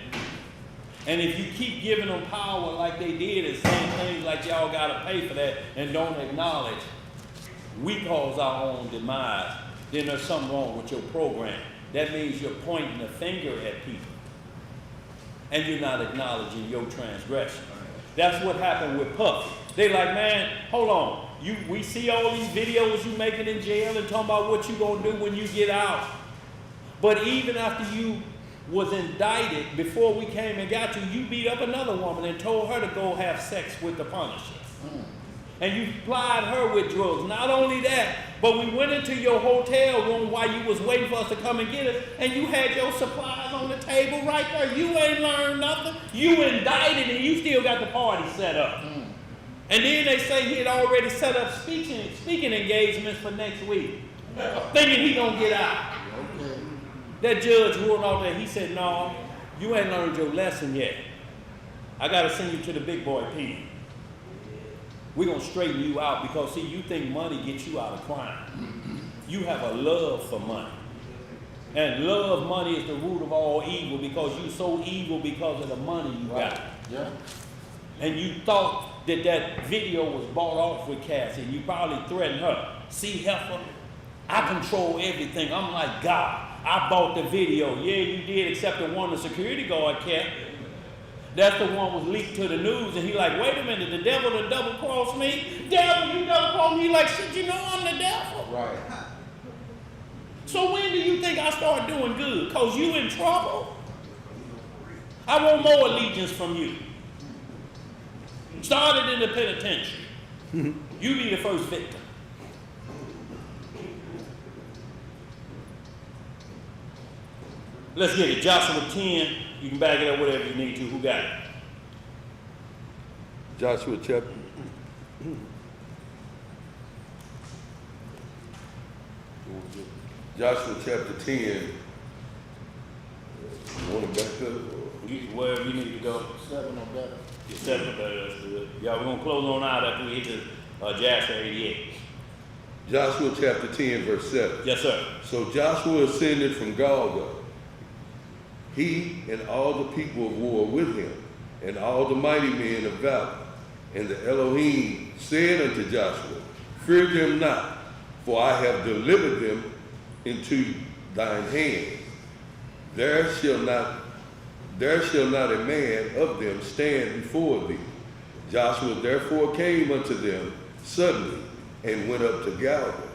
And if you keep giving them power like they did and saying things like y'all got to pay for that and don't acknowledge we cause our own demise, then there's something wrong with your program. That means you're pointing a finger at people and you're not acknowledging your transgression. That's what happened with Puffy. They like, man, hold on. We see all these videos you making in jail and talking about what you gonna do when you get out. But even after you was indicted, before we came and got you, you beat up another woman and told her to go have sex with the Punisher. And you plied her with drugs. Not only that, but we went into your hotel room while you was waiting for us to come and get us, and you had your supplies on the table right there. You ain't learned nothing. You indicted and you still got the party set up. And then they say he had already set up speaking engagements for next week, thinking he gonna get out. Okay. That judge ruled out there. He said, no, you ain't learned your lesson yet. I gotta send you to the big boy P. We're going to straighten you out because, see, you think money gets you out of crime. You have a love for money. And love money is the root of all evil because you're so evil because of the money you got. Yeah. And you thought that video was bought off with Cassie and you probably threatened her. See, heifer, I control everything. I'm like God. I bought the video. Yeah, you did, except the one the security guard kept. That's the one was leaked to the news, and he like, wait a minute, the devil done double-crossed me? Devil, you double-crossed me? Like, shit, you know I'm the devil. Right. So when do you think I start doing good? Because you in trouble? I want more allegiance from you. Started in the penitentiary. You be the first victim. Let's get it. Joshua 10. You can back it up whatever you need to. Who got it? Joshua chapter. Joshua chapter 10. You want to back up? Wherever you need to go. 7 or better. 7 or better, that's good. Y'all, we're going to close on out after we hit the Joshua 88. Joshua chapter 10, verse 7. Yes, sir. So Joshua ascended from Galga, he and all the people of war with him, and all the mighty men of valor. And the Elohim said unto Joshua, fear them not, for I have delivered them into thine hand. There shall not a man of them stand before thee. Joshua therefore came unto them suddenly, and went up to Galga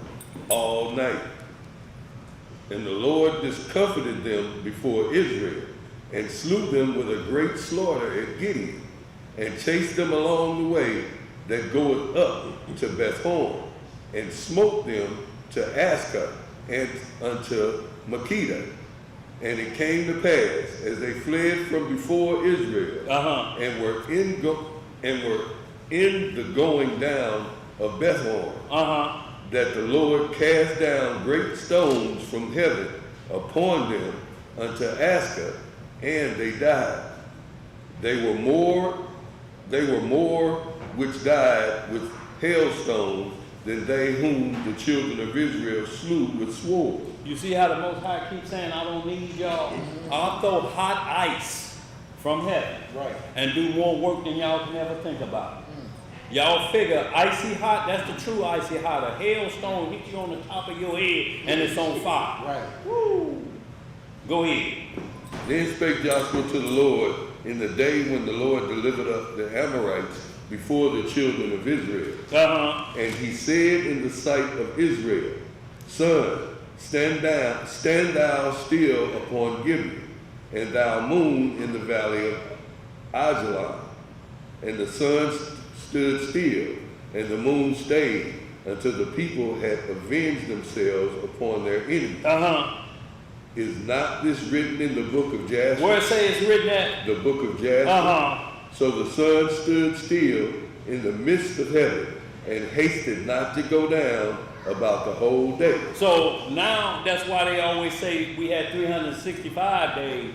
all night. And the Lord discomfited them before Israel, and slew them with a great slaughter at Gideon, and chased them along the way that goeth up to Beth-horon, and smote them to Ascah and unto Makkedah. And it came to pass, as they fled from before Israel, and were in the going down of Beth-horon, that the Lord cast down great stones from heaven upon them unto Ascah and they died. They were more which died with hailstones than they whom the children of Israel slew with swords. You see how the Most High keeps saying, I don't need y'all? I'll throw hot ice from heaven. Right. And do more work than y'all can ever think about. Y'all figure icy hot, that's the true icy hot. A hailstone hit you on the top of your head and it's on fire. Right. Woo! Go ahead. Then spake Joshua to the Lord in the day when the Lord delivered up the Amorites before the children of Israel. And he said in the sight of Israel, Son, stand thou still upon Gibeon, and thou moon in the valley of Ajalon. And the sun stood still, and the moon stayed, until the people had avenged themselves upon their enemies. Is not this written in the book of Jasher? Where it says it's written at? The book of Jasher. So the sun stood still in the midst of heaven, and hasted not to go down about the whole day. So now that's why they always say we had 365 days.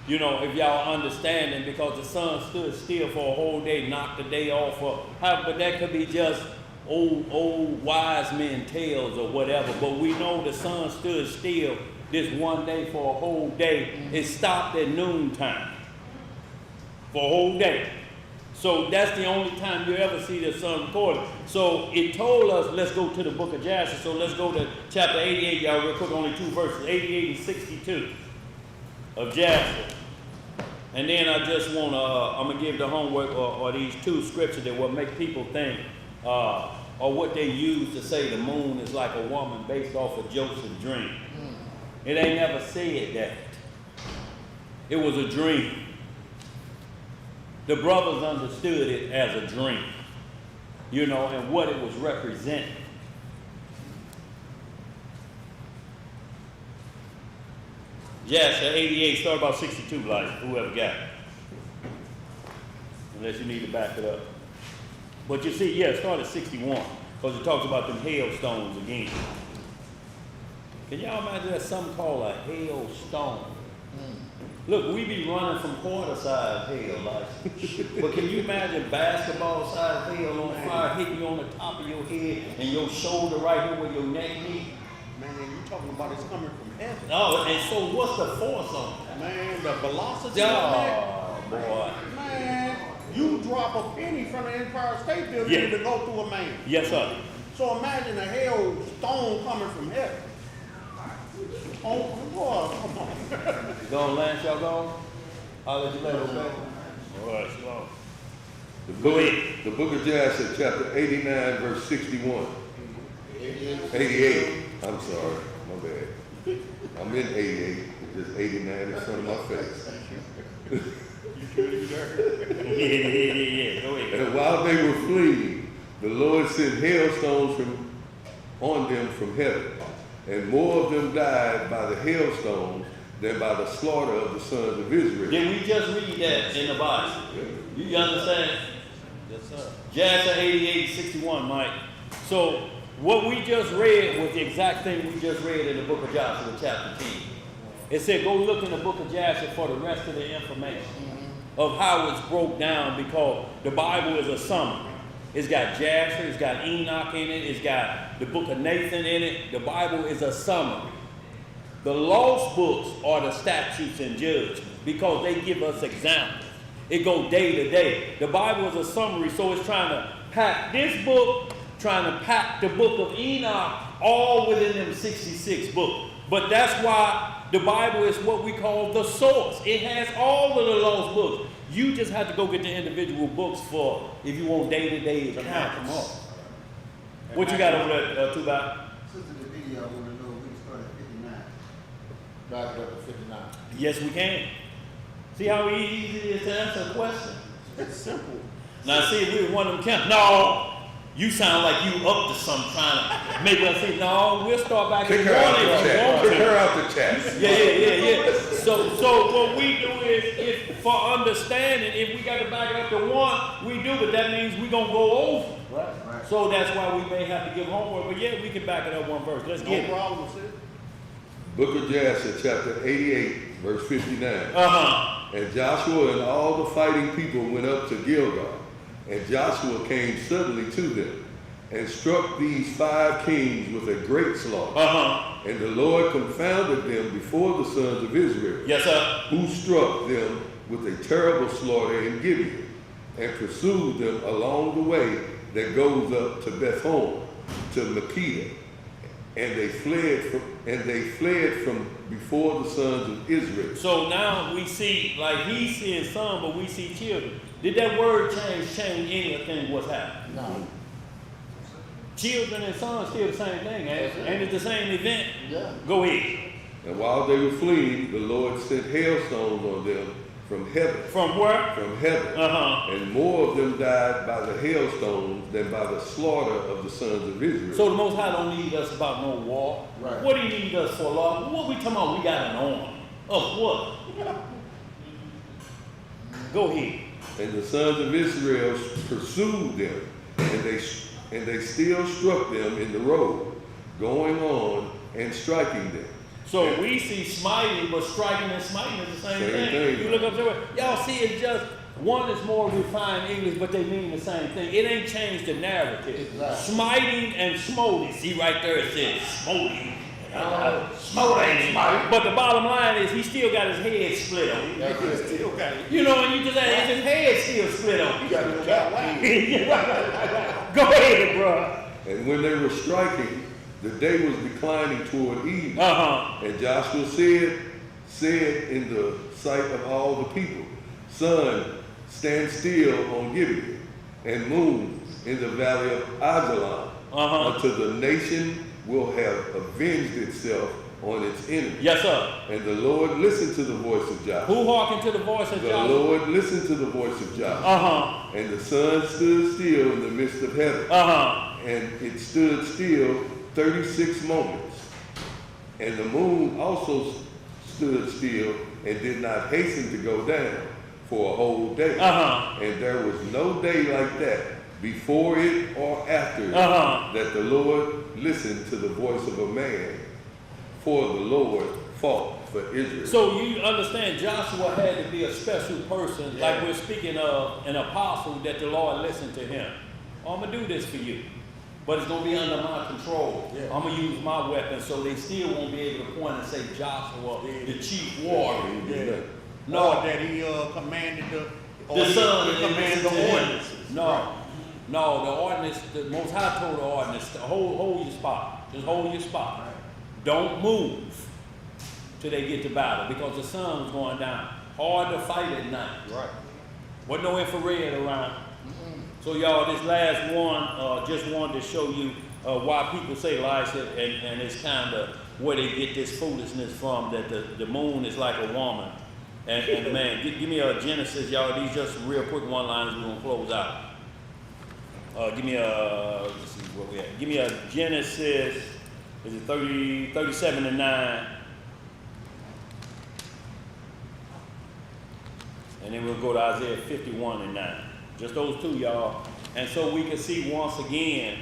You know, if y'all understanding, because the sun stood still for a whole day, knocked the day off. But that could be just old wise men tales or whatever. But we know the sun stood still this one day for a whole day. It stopped at noontime for a whole day. So that's the only time you ever see the sun recorded. So it told us, let's go to the book of Jasher. So let's go to chapter 88, y'all real quick, only 2 verses, 88 and 62 of Jasher. And then I just want to, I'm going to give the homework or these 2 scriptures that will make people think, or what they use to say the moon is like a woman based off of Joseph's dream. It ain't never said that. It was a dream. The brothers understood it as a dream, you know, and what it was representing. Jasher 88, start about 62, like whoever got it. Unless you need to back it up. But you see, yeah, start at 61, because it talks about them hailstones again. Can y'all imagine that something called a hailstone? Look, we be running from quarter-size hail, like, but can you imagine basketball-size hail on fire hitting you on the top of your head and your shoulder right here where your neck meet? Man, you talking about it's coming from heaven. Oh, and so what's the force on it? Man, the velocity Oh, of that. boy. Man, you drop a penny from the Empire State Building Yeah. to go through a man. Yes, sir. So imagine a hailstone coming from heaven. Oh, boy, come on. You gonna land, y'all going? I'll let you let it go. All right, slow. The book of Jasher, chapter 89, verse 61. 88. I'm sorry, my bad. I'm in 88. It's just 89 in front of my face. Yeah. Go ahead. And while they were fleeing, the Lord sent hailstones on them from heaven. And more of them died by the hailstones than by the slaughter of the sons of Israel. Did we just read that in the Bible? You understand? Yes, sir. Jasher 88, 61, Mike. So what we just read was the exact thing we just read in the book of Joshua, chapter 10. It said, go look in the book of Jasher for the rest of the information of how it's broke down, because the Bible is a summary. It's got Jasher, it's got Enoch in it, it's got the book of Nathan in it. The Bible is a summary. The lost books are the statutes and judgments, because they give us examples. It goes day to day. The Bible is a summary, so it's trying to pack this book, trying to pack the book of Enoch, all within them 66 books. But that's why the Bible is what we call the source. It has all of the lost books. You just have to go get the individual books for if you want day-to-day accounts. What you got over there, Tuba? Sister, the video, I want to know if we can start at 59. Back it up to 59. Yes, we can. See how easy it is to answer a question? It's simple. Now, see, if we were one of them camps, no, you sound like you up to something, trying to make us say, no, we'll start back in Kick the her out morning the if you chat. want Kick to. her out the chat. Yeah. So what we do is, if for understanding, if we got to back it up to 1, we do, but that means we're going to go over. Right. So that's why we may have to give homework. But yeah, we can back it up 1 verse. Let's get No it. problem, sis. Book of Jasher, chapter 88, verse 59. Uh-huh. And Joshua and all the fighting people went up to Gilgal, and Joshua came suddenly to them, and struck these 5 kings with a great slaughter. Uh-huh. And the Lord confounded them before the sons of Israel, Yes, sir. who struck them with a terrible slaughter in Gibeon, and pursued them along the way that goes up to Beth-horon, to Makkedah. And they fled from before the sons of Israel. So now we see, like he said son, but we see children. Did that word change anything what's happening? No. Children and sons still the same thing, ain't it the same event? Yeah. Go ahead. And while they were fleeing, the Lord sent hailstones on them from heaven. From where? From heaven. Uh-huh. And more of them died by the hailstones than by the slaughter of the sons of Israel. So the Most High don't need us about no war. Right. What do he need us for, Lord? What we talking about? We got an arm. Of what? Go ahead. And the sons of Israel pursued them, and they still struck them in the road, going on and striking them. So we see smiting, but striking and smiting is the same thing. You look up there, y'all see it's just, one is more refined English, but they mean the same thing. It ain't changed the narrative. Exactly. Smiting and smoting. See right there it says smoting. Smoting. But the bottom line is he still got his head split open. You know, and you just say his head still split open. Go ahead, bro. And when they were striking, the day was declining toward evening. Uh-huh. And Joshua said in the sight of all the people, Sun, stand still on Gibeon, and moon in the valley of Ajalon, until the nation will have avenged itself on its enemy. Yes, sir. And the Lord listened to the voice of Joshua. Who hearkened to the voice of Joshua? The Lord listened to the voice of Joshua. Uh-huh. And the sun stood still in the midst of heaven. Uh-huh. And it stood still 36 moments. And the moon also stood still and did not hasten to go down for a whole day. Uh-huh. And there was no day like that before it or after it, that the Lord listened to the voice of a man, for the Lord fought for Israel. So you understand Joshua had to be a special person, like we're speaking of an apostle, that the Lord listened to him. I'm going to do this for you, but it's going to be under my control. Yeah. I'm going to use my weapon, so they still won't be able to point and say Joshua, the chief warrior. Yeah. No, or that he commanded the son commanded the ordinances. No, no, the ordinance, the Most High told the ordinance, hold your spot. Just hold your spot. Don't move till they get to battle, because the sun was going down. Hard to fight at night. Right. Wasn't no infrared around. So y'all, this last one, just wanted to show you why people say lies, and it's kind of where they get this foolishness from, that the moon is like a woman. And man, give me a Genesis, y'all. These just real quick one-liners. We're gonna close out. Give me a, let's see where we at. Give me a Genesis. Is it 37 and 9? And then we'll go to Isaiah 51 and 9. Just those two, y'all. And so we can see once again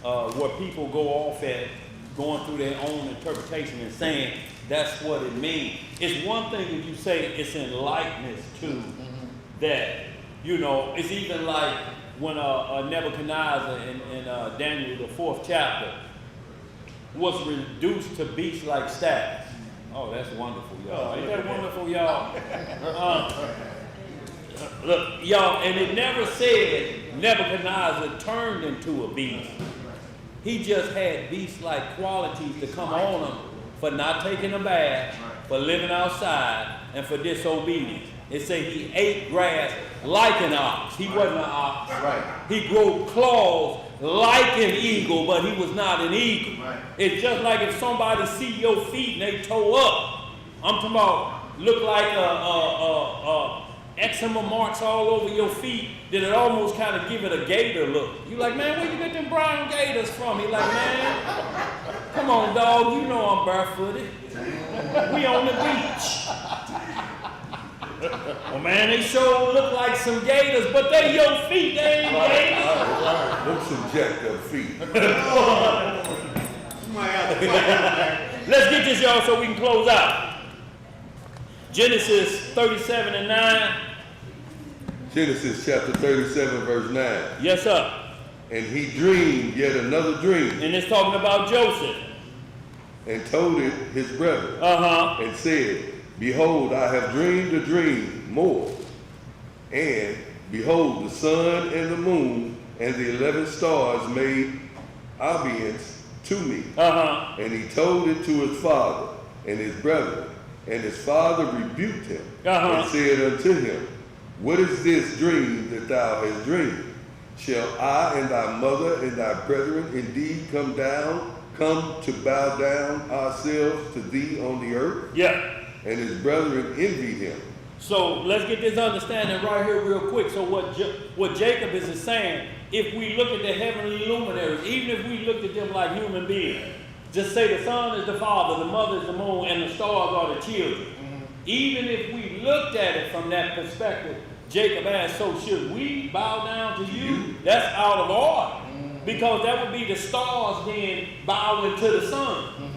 where people go off at going through their own interpretation and saying that's what it means. It's one thing if you say it's in likeness to that, you know, it's even like when Nebuchadnezzar in Daniel, the 4th chapter, was reduced to beasts like staffs. Oh, that's wonderful, y'all. Ain't that wonderful, y'all? Look, y'all, and it never said Nebuchadnezzar turned into a beast. He just had beast-like qualities to come on him for not taking a bath, for living outside, and for disobedience. It said he ate grass like an ox. He wasn't an ox. Right. He grew claws like an eagle, but he was not an eagle. Right. It's just like if somebody see your feet and they toe up. I'm talking about look like eczema marks all over your feet, that it almost kind of give it a gator look. You like, man, where you get them brown gators from? He like, man, come on, dog, you know I'm barefooted. We on the beach. Well, man, they sure look like some gators, but they your feet, they ain't gators. Them some jacked up feet. You might have to fight that, man. Let's get this, y'all, so we can close out. Genesis 37 and 9. Genesis chapter 37, verse 9. Yes, sir. And he dreamed yet another dream, And it's talking about Joseph. and told it his brethren, and said, Behold, I have dreamed a dream more. And behold, the sun and the moon and the 11 stars made obeisance to me. And he told it to his father and his brethren. And his father rebuked him and said unto him, What is this dream that thou hast dreamed? Shall I and thy mother and thy brethren indeed come to bow down ourselves to thee on the earth? Yeah. And his brethren envied him. So let's get this understanding right here real quick. So what Jacob is saying, if we look at the heavenly luminaries, even if we looked at them like human beings, just say the sun is the father, the mother is the moon, and the stars are the children. Even if we looked at it from that perspective, Jacob asked, so should we bow down to you? That's out of order. Because that would be the stars then bowing to the sun.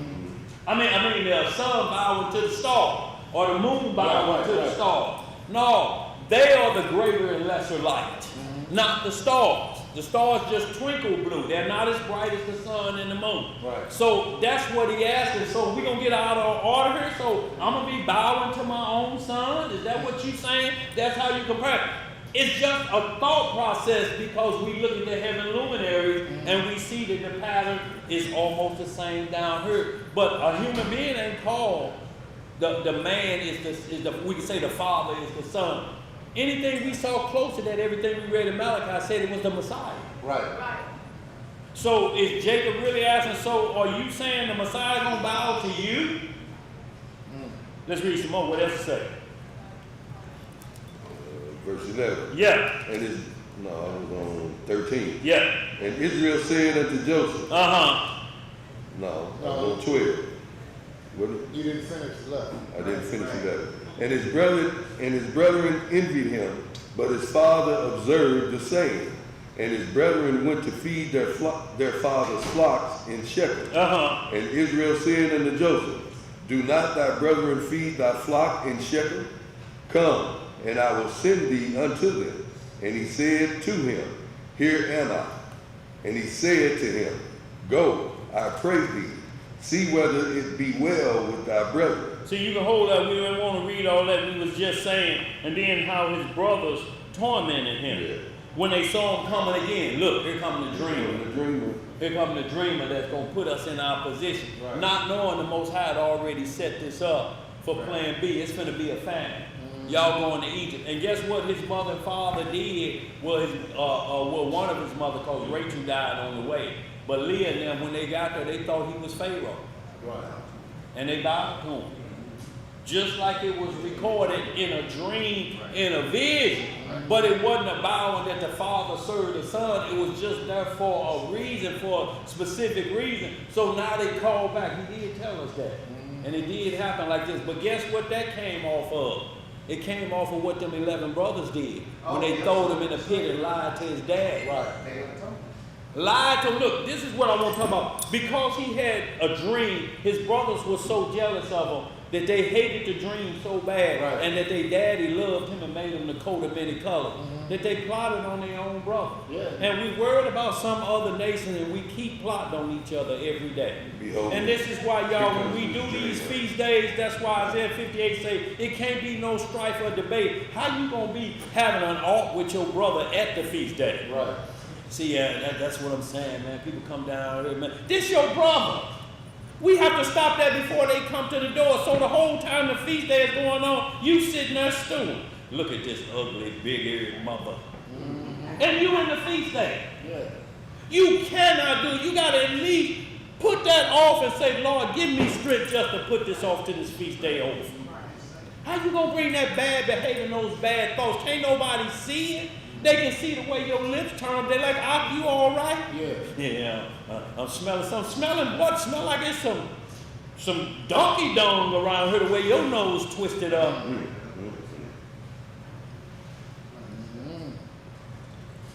I mean the sun bowing to the star, or the moon bowing to the star. No, they are the greater and lesser light, not the stars. The stars just twinkle blue. They're not as bright as the sun and the moon. Right. So that's what he asked. And so we're going to get out of order here. So I'm going to be bowing to my own son. Is that what you're saying? That's how you compare. It's just a thought process because we look at the heaven luminaries and we see that the pattern is almost the same down here. But a human being ain't called. The man is the we can say the father is the son. Anything we saw close to that, everything we read in Malachi said it was the Messiah. Right. So is Jacob really asking, so are you saying the Messiah is going to bow to you? Let's read some more. What else to say? Verse 11. Yeah. And it was on 13. Yeah. And Israel said unto Joseph. No, on 12. What? You didn't finish 11. I didn't finish 11. And his brethren envied him, but his father observed the same. And his brethren went to feed their father's flocks in Shechem. And Israel said unto Joseph, Do not thy brethren feed thy flock in Shechem? Come, and I will send thee unto them. And he said to him, Here am I. And he said to him, Go, I pray thee, see whether it be well with thy brethren. See, you can hold up. We didn't want to read all that we was just saying. And then how his brothers tormented him. Yeah. When they saw him coming again. Look, here comes the dreamer. Here comes the dreamer that's going to put us in our position. Right. Not knowing the Most High had already set this up for plan B. It's going to be a famine. Y'all going to Egypt. And guess what his mother and father did? Well, one of his mother, because Rachel died on the way. But Leah and them, when they got there, they thought he was Pharaoh. Right. And they bowed to him. Just like it was recorded in a dream, in a vision. But it wasn't a bowing that the father served the son. It was just there for a reason, for a specific reason. So now they called back. He did tell us that. And it did happen like this. But guess what that came off of? It came off of what them 11 brothers did. When they threw him in the pit and lied to his dad. Right. Lied to him. Look, this is what I want to talk about. Because he had a dream, his brothers were so jealous of him that they hated the dream so bad, and that their daddy loved him and made him the coat of many colors, that they plotted on their own brother. Yeah. And we worried about some other nation, and we keep plotting on each other every day. Behold. And this is why, y'all, when we do these feast days, that's why Isaiah 58 say, it can't be no strife or debate. How you going to be having an art with your brother at the feast day? Right. See, that's what I'm saying, man. People come down here, man. This your brother. We have to stop that before they come to the door. So the whole time the feast day is going on, you sitting there stewing. Look at this ugly, big-eared mother. And you in the feast day. Yeah. You cannot do it. You got to at least put that off and say, Lord, give me strength just to put this off to this feast day over. How you going to bring that bad behavior, those bad thoughts? Can't nobody see it. They can see the way your lips turn. They're like, you all right? Yeah. Yeah, I'm smelling something. Smelling what? Smell like it's some donkey dung around here the way your nose twisted up.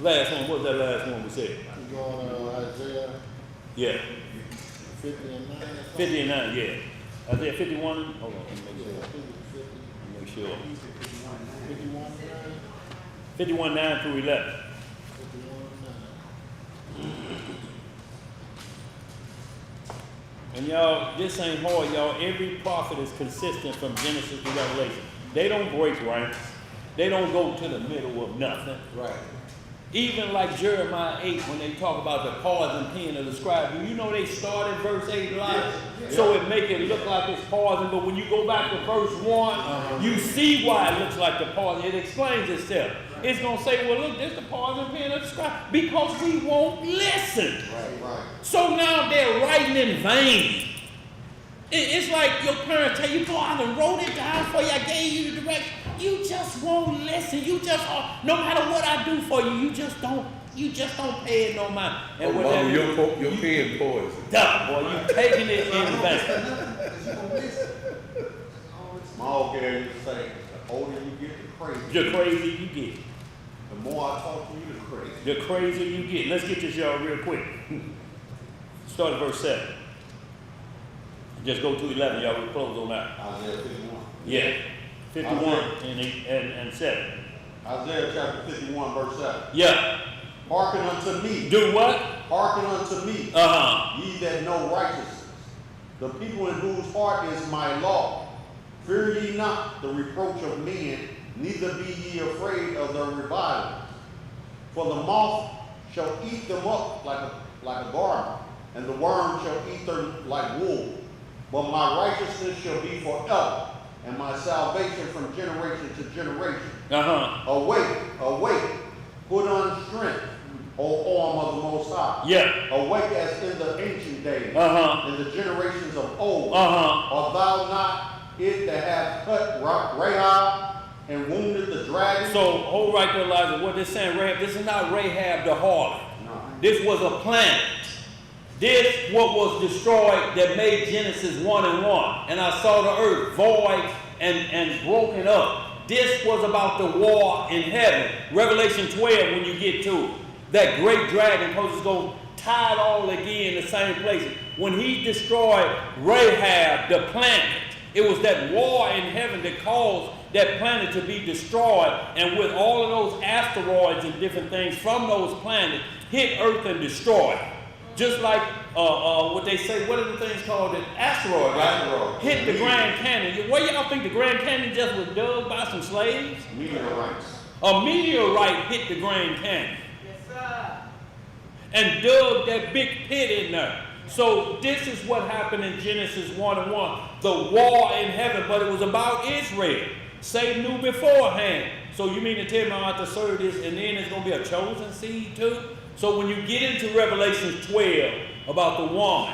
Last one, what was that last one we said? You going to Isaiah? Yeah. 50 and 9. 50 and 9, yeah. Isaiah 51. Hold on, let me make sure. Make sure. 51 and 9. 51, 9 through 11. 51 and 9. And y'all, this ain't hard, y'all. Every prophet is consistent from Genesis to Revelation. They don't break ranks. They don't go to the middle of nothing. Right. Even like Jeremiah 8, when they talk about the pause and pen of the scribe, do you know they started verse 8 a lot? So it make it look like it's pausing, but when you go back to verse 1, you see why it looks like the pause. It explains itself. It's going to say, well, look, this is the pause and pen of the scribe, because we won't listen. Right. So now they're writing in vain. It's like your parents tell you, boy, I done wrote it down for you, I gave you the direction. You just won't listen. You just, no matter what I do for you, you just don't pay it no mind. And Mama, your pen poison. Duh, boy, you taking it in vain. My old dad used to say, the older you get, the crazier. The crazier you get. The more I talk to you, the crazier. The crazier you get. Let's get this, y'all, real quick. Start at verse 7. Just go to 11, y'all. We'll close on that. Isaiah 51. Yeah. 51 and 7. Isaiah chapter 51, verse 7. Yeah. Hearken unto me. Do what? Hearken unto me, ye that know righteousness, the people in whose heart is my law. Fear ye not the reproach of men, neither be ye afraid of their revilings. For the moth shall eat them up like a garment, and the worm shall eat them like wool. But my righteousness shall be forever, and my salvation from generation to generation. Awake, awake, put on strength, O arm of the Most High. Yeah. Awake as in the ancient days, in the generations of old. Art thou not it that hath cut Rahab and wounded the dragon? So, hold right there, Elijah. What they're saying, Rahab, this is not Rahab the harlot. No. This was a planet. This what was destroyed that made Genesis 1 and 1. And I saw the earth void and broken up. This was about the war in heaven. Revelation 12, when you get to it. That great dragon, because it's going to tie it all again in the same place. When he destroyed Rahab, the planet, it was that war in heaven that caused that planet to be destroyed. And with all of those asteroids and different things from those planets, hit Earth and destroy it. Just like what they say, what are the things called? An asteroid, right? Asteroid. Hit the Grand Canyon. Where y'all think the Grand Canyon just was dug by some slaves? Meteorites. A meteorite hit the Grand Canyon. Yes, sir. And dug that big pit in there. So this is what happened in Genesis 1 and 1. The war in heaven, but it was about Israel. Satan knew beforehand. So you mean to tell me I have to serve this and then there's going to be a chosen seed too? So when you get into Revelation 12 about the woman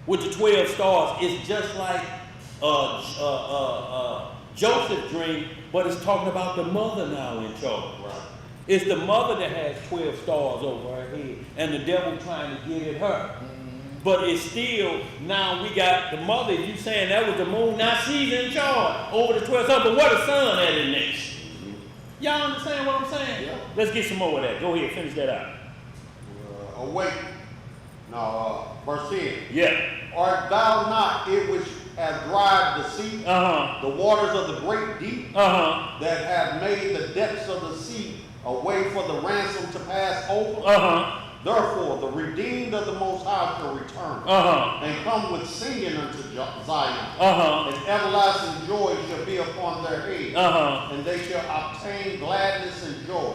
with the 12 stars, it's just like Joseph's dream, but it's talking about the mother now in charge. Right. It's the mother that has 12 stars over her head, and the devil trying to get at her. But it's still, now we got the mother, you saying that was the moon, now she's in charge over the 12 stars, but what the sun at in next? Y'all understand what I'm saying? Yeah. Let's get some more of that. Go ahead, finish that out. Awake. Now, verse 10. Yeah. Art thou not it which hath dried the sea, the waters of the great deep, that have made the depths of the sea a way for the ransom to pass over? Therefore, the redeemed of the Most High shall return, and come with singing unto Zion, and everlasting joy shall be upon their head, and they shall obtain gladness and joy,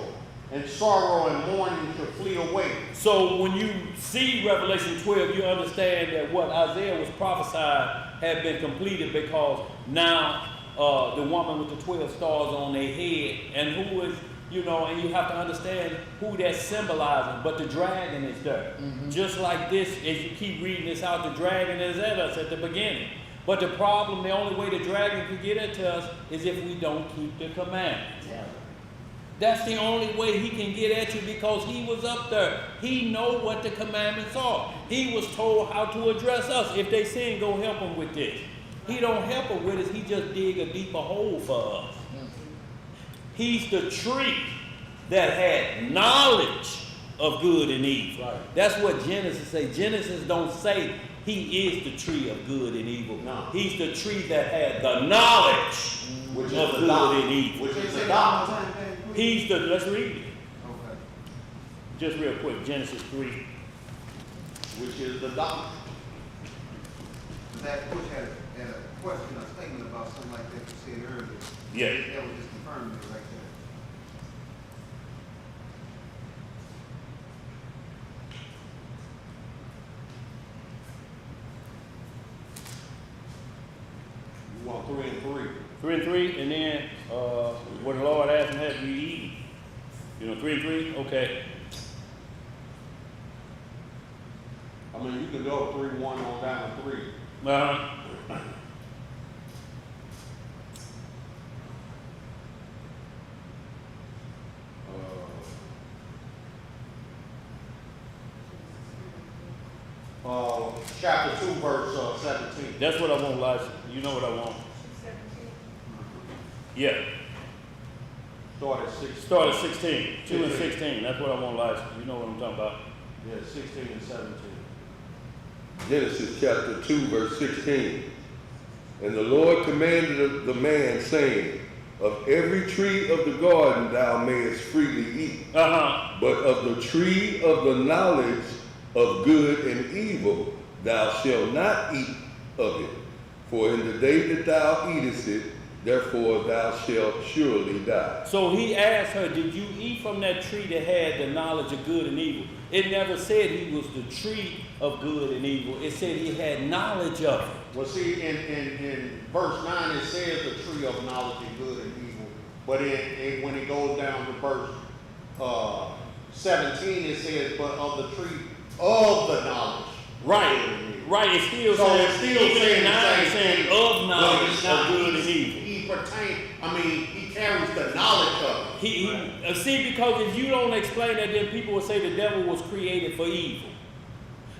and sorrow and mourning shall flee away. So when you see Revelation 12, you understand that what Isaiah was prophesied had been completed, because now the woman with the 12 stars on their head, and who is, you know, and you have to understand who that's symbolizing. But the dragon is there. Just like this, as you keep reading this out, the dragon is at us at the beginning. But the problem, the only way the dragon can get at us is if we don't keep the commandments. That's the only way he can get at you, because he was up there. He know what the commandments are. He was told how to address us. If they sin, go help them with this. He don't help them with us. He just dig a deeper hole for us. He's the tree that had knowledge of good and evil. Right. That's what Genesis say. Genesis don't say he is the tree of good and evil. No. He's the tree that had the knowledge Which is of the good doctrine. and evil. Which is Say the that one doctrine. more time, man, please. He's the, let's read it. Okay. Just real quick, Genesis 3. Which is the doctrine. That Bush had a question, a statement about something like that you said earlier. Yeah. That was just confirming it right there. You want 3 and 3. 3 and 3, and then what the Lord asked him, have you eaten? You know, 3 and 3? Okay. I mean, you can go 3, 1 on down to 3. Uh-huh. Chapter 2, verse 17. That's what I want, Elijah. You know what I want. 17. Yeah. Start at 6. Start at 16. 2 and 16. That's what I want, Elijah. You know what I'm talking about. Yeah, 16 and 17. Genesis chapter 2, verse 16. And the Lord commanded the man, saying, of every tree of the garden thou mayest freely eat, Uh-huh. but of the tree of the knowledge of good and evil thou shalt not eat of it. For in the day that thou eatest it, therefore thou shalt surely die. So he asked her, did you eat from that tree that had the knowledge of good and evil? It never said he was the tree of good and evil. It said he had knowledge of it. Well, see, in verse 9, it says the tree of knowledge of good and evil. But when it goes down to verse 17, it says, but of the tree of the knowledge. Right. Right. It still So says, it's still even saying in the 9, same it's saying thing, of but knowledge it's of not good and evil. He carries the knowledge of it. See, because if you don't explain that, then people will say the devil was created for evil.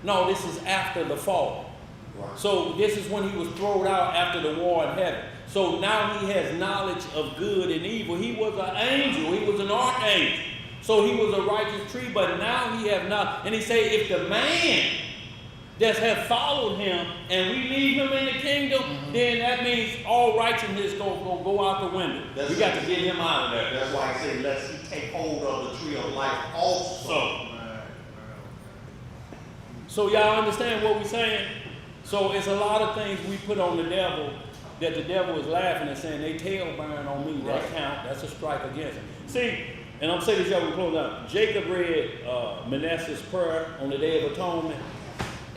No, this is after the fall. Right. So this is when he was thrown out after the war in heaven. So now he has knowledge of good and evil. He was an angel. He was an archangel. So he was a righteous tree, but now he have not. And he say, if the man that have followed him and we leave him in the kingdom, then that means all righteousness gonna go out the window. That's we got it. to get him out of there. That's why I say, lest he take hold of the tree of life also. So y'all understand what we're saying? So it's a lot of things we put on the devil that the devil is laughing and saying they tail burn on me. That count. That's a strike against him. See, and I'm saying this, y'all, we close out. Jacob read Manasseh's prayer on the Day of Atonement.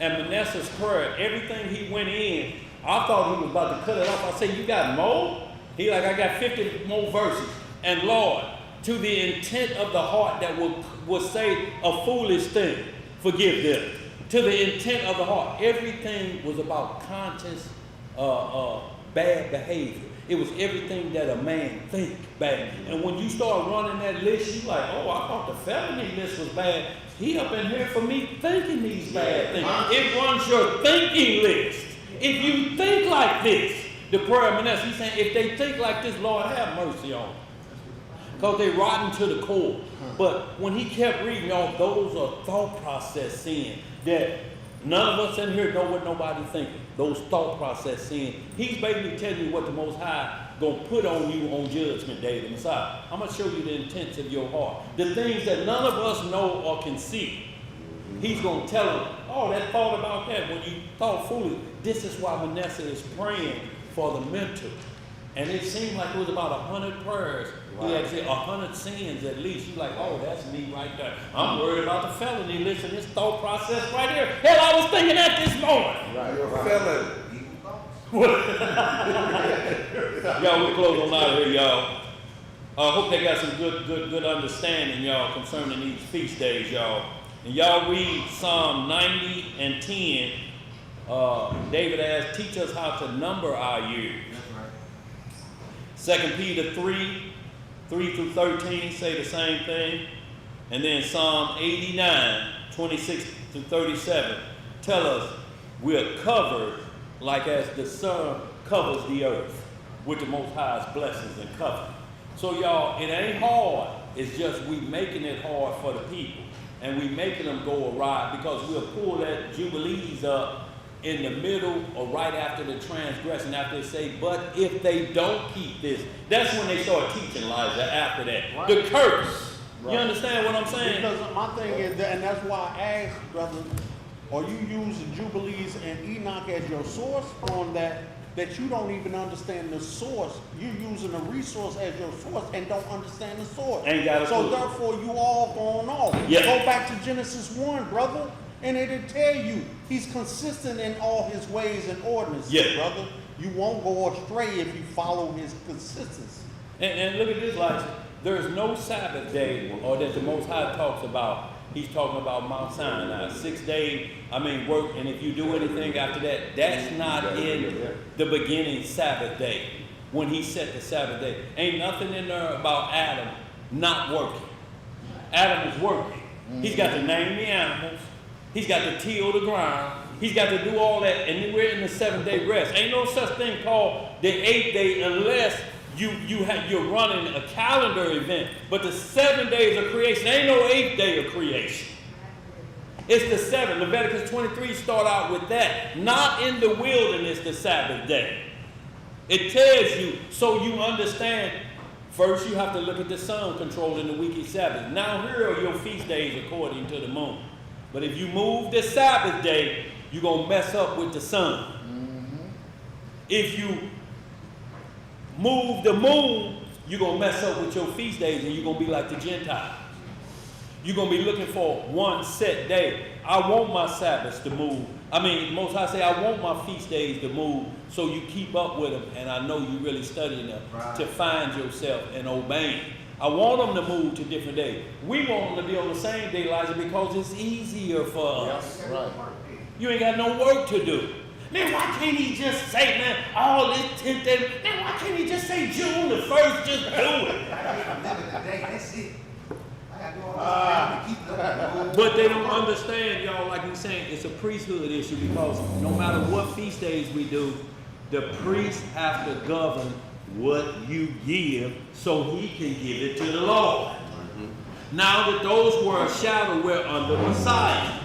And Manasseh's prayer, everything he went in, I thought he was about to cut it off. I said, you got more? He like, I got 50 more verses. And Lord, to the intent of the heart that will say a foolish thing, forgive them. To the intent of the heart. Everything was about conscious bad behavior. It was everything that a man think bad. And when you start running that list, you like, oh, I thought the felony list was bad. He up in here for me thinking these bad things. It runs your thinking list. If you think like this, the prayer of Manasseh, he's saying, if they think like this, Lord, have mercy on them. Because they rotten to the core. But when he kept reading, y'all, those are thought process sin that none of us in here know what nobody thinking. Those thought process sin. He's basically telling you what the Most High gonna put on you on Judgment Day, the Messiah. I'm gonna show you the intents of your heart. The things that none of us know or can see. He's gonna tell them, oh, that thought about that, when you thought foolish. This is why Manasseh is praying for the mentor. And it seemed like it was about 100 prayers. He had to say 100 sins at least. You're like, oh, that's me right there. I'm worried about the felony list and this thought process right here. Hell, I was thinking that this morning. Felon. Y'all, we're closing out here, y'all. I hope they got some good understanding, y'all, concerning these feast days, y'all. And y'all read Psalm 90 and 10. David asked, teach us how to number our years. 2 Peter 3 through 13 say the same thing. And then Psalm 89, 26 through 37 tell us we're covered like as the sun covers the earth with the Most High's blessings and covenant. So y'all, it ain't hard. It's just we making it hard for the people. and we making them go awry because we'll pull that Jubilees up in the middle or right after the transgression, after they say, but if they don't keep this, that's when they start teaching, Elijah, after that. Right. The curse. Right. You understand what I'm saying? Because my thing is, that, and that's why I asked, brother, are you using Jubilees and Enoch as your source on that you don't even understand the source? You're using a resource as your source and don't understand the source. Ain't got a so clue. therefore, you all going off. Yeah. Go back to Genesis 1, brother, and it'll tell you he's consistent in all his ways and ordinances, Yeah. brother. You won't go astray if you follow his consistency. And look at this, Elijah. There is no Sabbath day, or that the Most High talks about. He's talking about Mount Sinai, 6 days. Work, and if you do anything after that, that's not in the beginning Sabbath day. When he set the Sabbath day, ain't nothing in there about Adam not working. Adam is working. He's got to name the animals. He's got to till the ground. He's got to do all that, and we're in the 7-day rest. Ain't no such thing called the 8th day unless you're running a calendar event. But the 7 days of creation, ain't no 8th day of creation. It's the 7th. Leviticus 23 start out with that. Not in the wilderness, the Sabbath day. It tells you, so you understand. First, you have to look at the sun controlling the weekly Sabbath. Now, here are your feast days according to the moon. But if you move the Sabbath day, you're going to mess up with the sun. Mm-hmm. If you move the moon, you're going to mess up with your feast days and you're going to be like the Gentiles. You're going to be looking for one set day. I want my Sabbaths to move. Most High say, I want my feast days to move, so you keep up with them, and I know you really studying them to find yourself and obeying. I want them to move to different days. We want them to be on the same day, Elijah, because it's easier for us. Right. You ain't got no work to do. Man, why can't he just say, man, all this 10th day? Man, why can't he just say June the 1st? Just do it. That's it. I gotta do all this to keep up. But they don't understand, y'all, like we're saying, it's a priesthood issue because no matter what feast days we do, the priest have to govern what you give so he can give it to the Lord. Now that those were a shadow, we're under Messiah.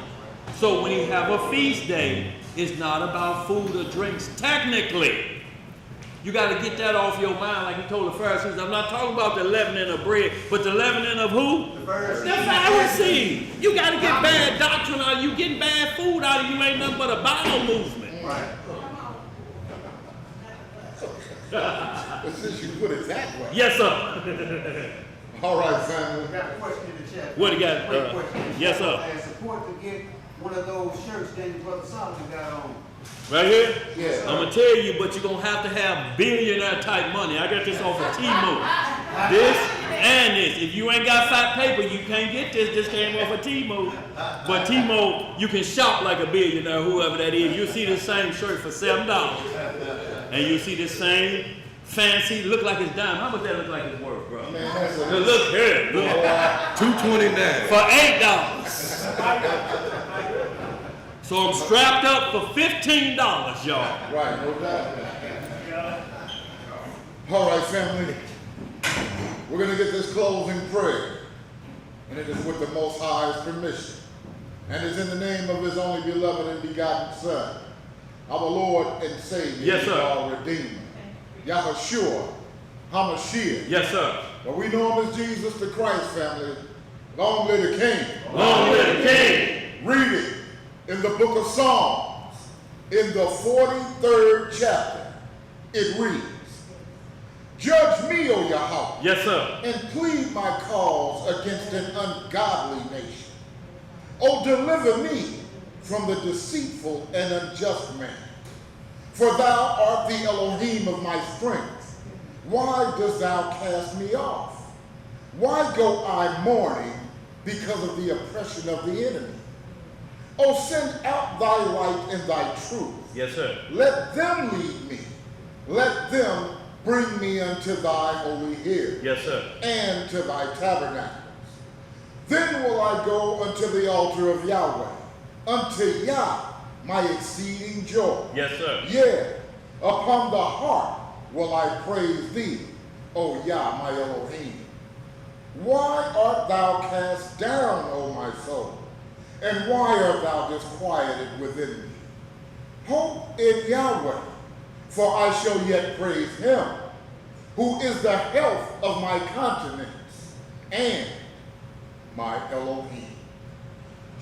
So when you have a feast day, it's not about food or drinks technically. You got to get that off your mind, like he told the Pharisees. I'm not talking about the leavening of bread, but the leavening of who? The Pharisees. You got to get bad doctrine out of you. Getting bad food out of you ain't nothing but a bowel movement. Right. But since you put it that way. Yes, sir. All right, family. We got a question in the chat. What do you got? Quick question. Yes, sir. And support to get one of those shirts that your brother Solomon got on. Right here? Yeah. I'm going to tell you, but you're going to have billionaire type money. I got this off of T-Move. This and this. If you ain't got fat paper, you can't get this. This came off of T-Move. But T-Move, you can shop like a billionaire, whoever that is. You'll see this same shirt for $7. And you'll see this same fancy, look like it's dime. How much that look like it's worth, bro? Man, Look here. Look. $229. For $8. So I'm strapped up for $15, y'all. right, no doubt. All right, family. We're going to get this closing prayer. And it is with the Most High's permission. And it's in the name of his only beloved and begotten Son, our Lord and Savior, Yes, sir. our Redeemer, Yeshua, HaMashiach. Yes, sir. But we know him as Jesus the Christ, family. Long live the King. Long live the King. Read it in the book of Psalms, in the 43rd chapter. It reads, Judge me, O Yahweh, Yes, sir. and plead my cause against an ungodly nation. O deliver me from the deceitful and unjust man. For thou art the Elohim of my strength. Why dost thou cast me off? Why go I mourning because of the oppression of the enemy? O send out thy light and thy truth. Yes, sir. Let them lead me. Let them bring me unto thy holy hill. Yes, sir. And to thy tabernacles. Then will I go unto the altar of Yahweh, unto Yah, my exceeding joy. Yes, sir. Yea, upon the harp will I praise thee, O Yah, my Elohim. Why art thou cast down, O my soul? And why art thou disquieted within me? Hope in Yahweh, for I shall yet praise him, who is the health of my countenance and my Elohim.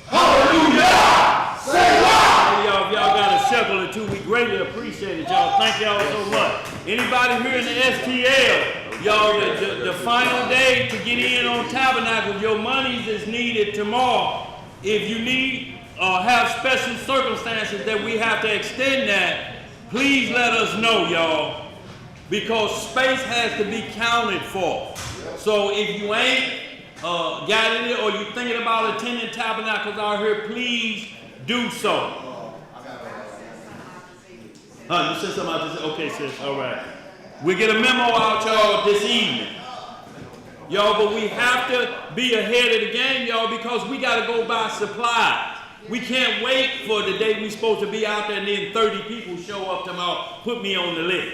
Hallelujah! Say what? Hey, y'all, if y'all got a shekel or two, we greatly appreciate it, y'all. Thank y'all so much. Anybody here in the STL, y'all, the final day to get in on Tabernacle, your monies is needed tomorrow. If you need have special circumstances that we have to extend that, please let us know, y'all, because space has to be counted for. So if you ain't got it or you're thinking about attending Tabernacles out here, please do so. You said something about this? Okay, sis, all right. We get a memo out, y'all, this evening. Y'all, but we have to be ahead of the game, y'all, because we got to go buy supplies. We can't wait for the day we're supposed to be out there and then 30 people show up tomorrow, put me on the list.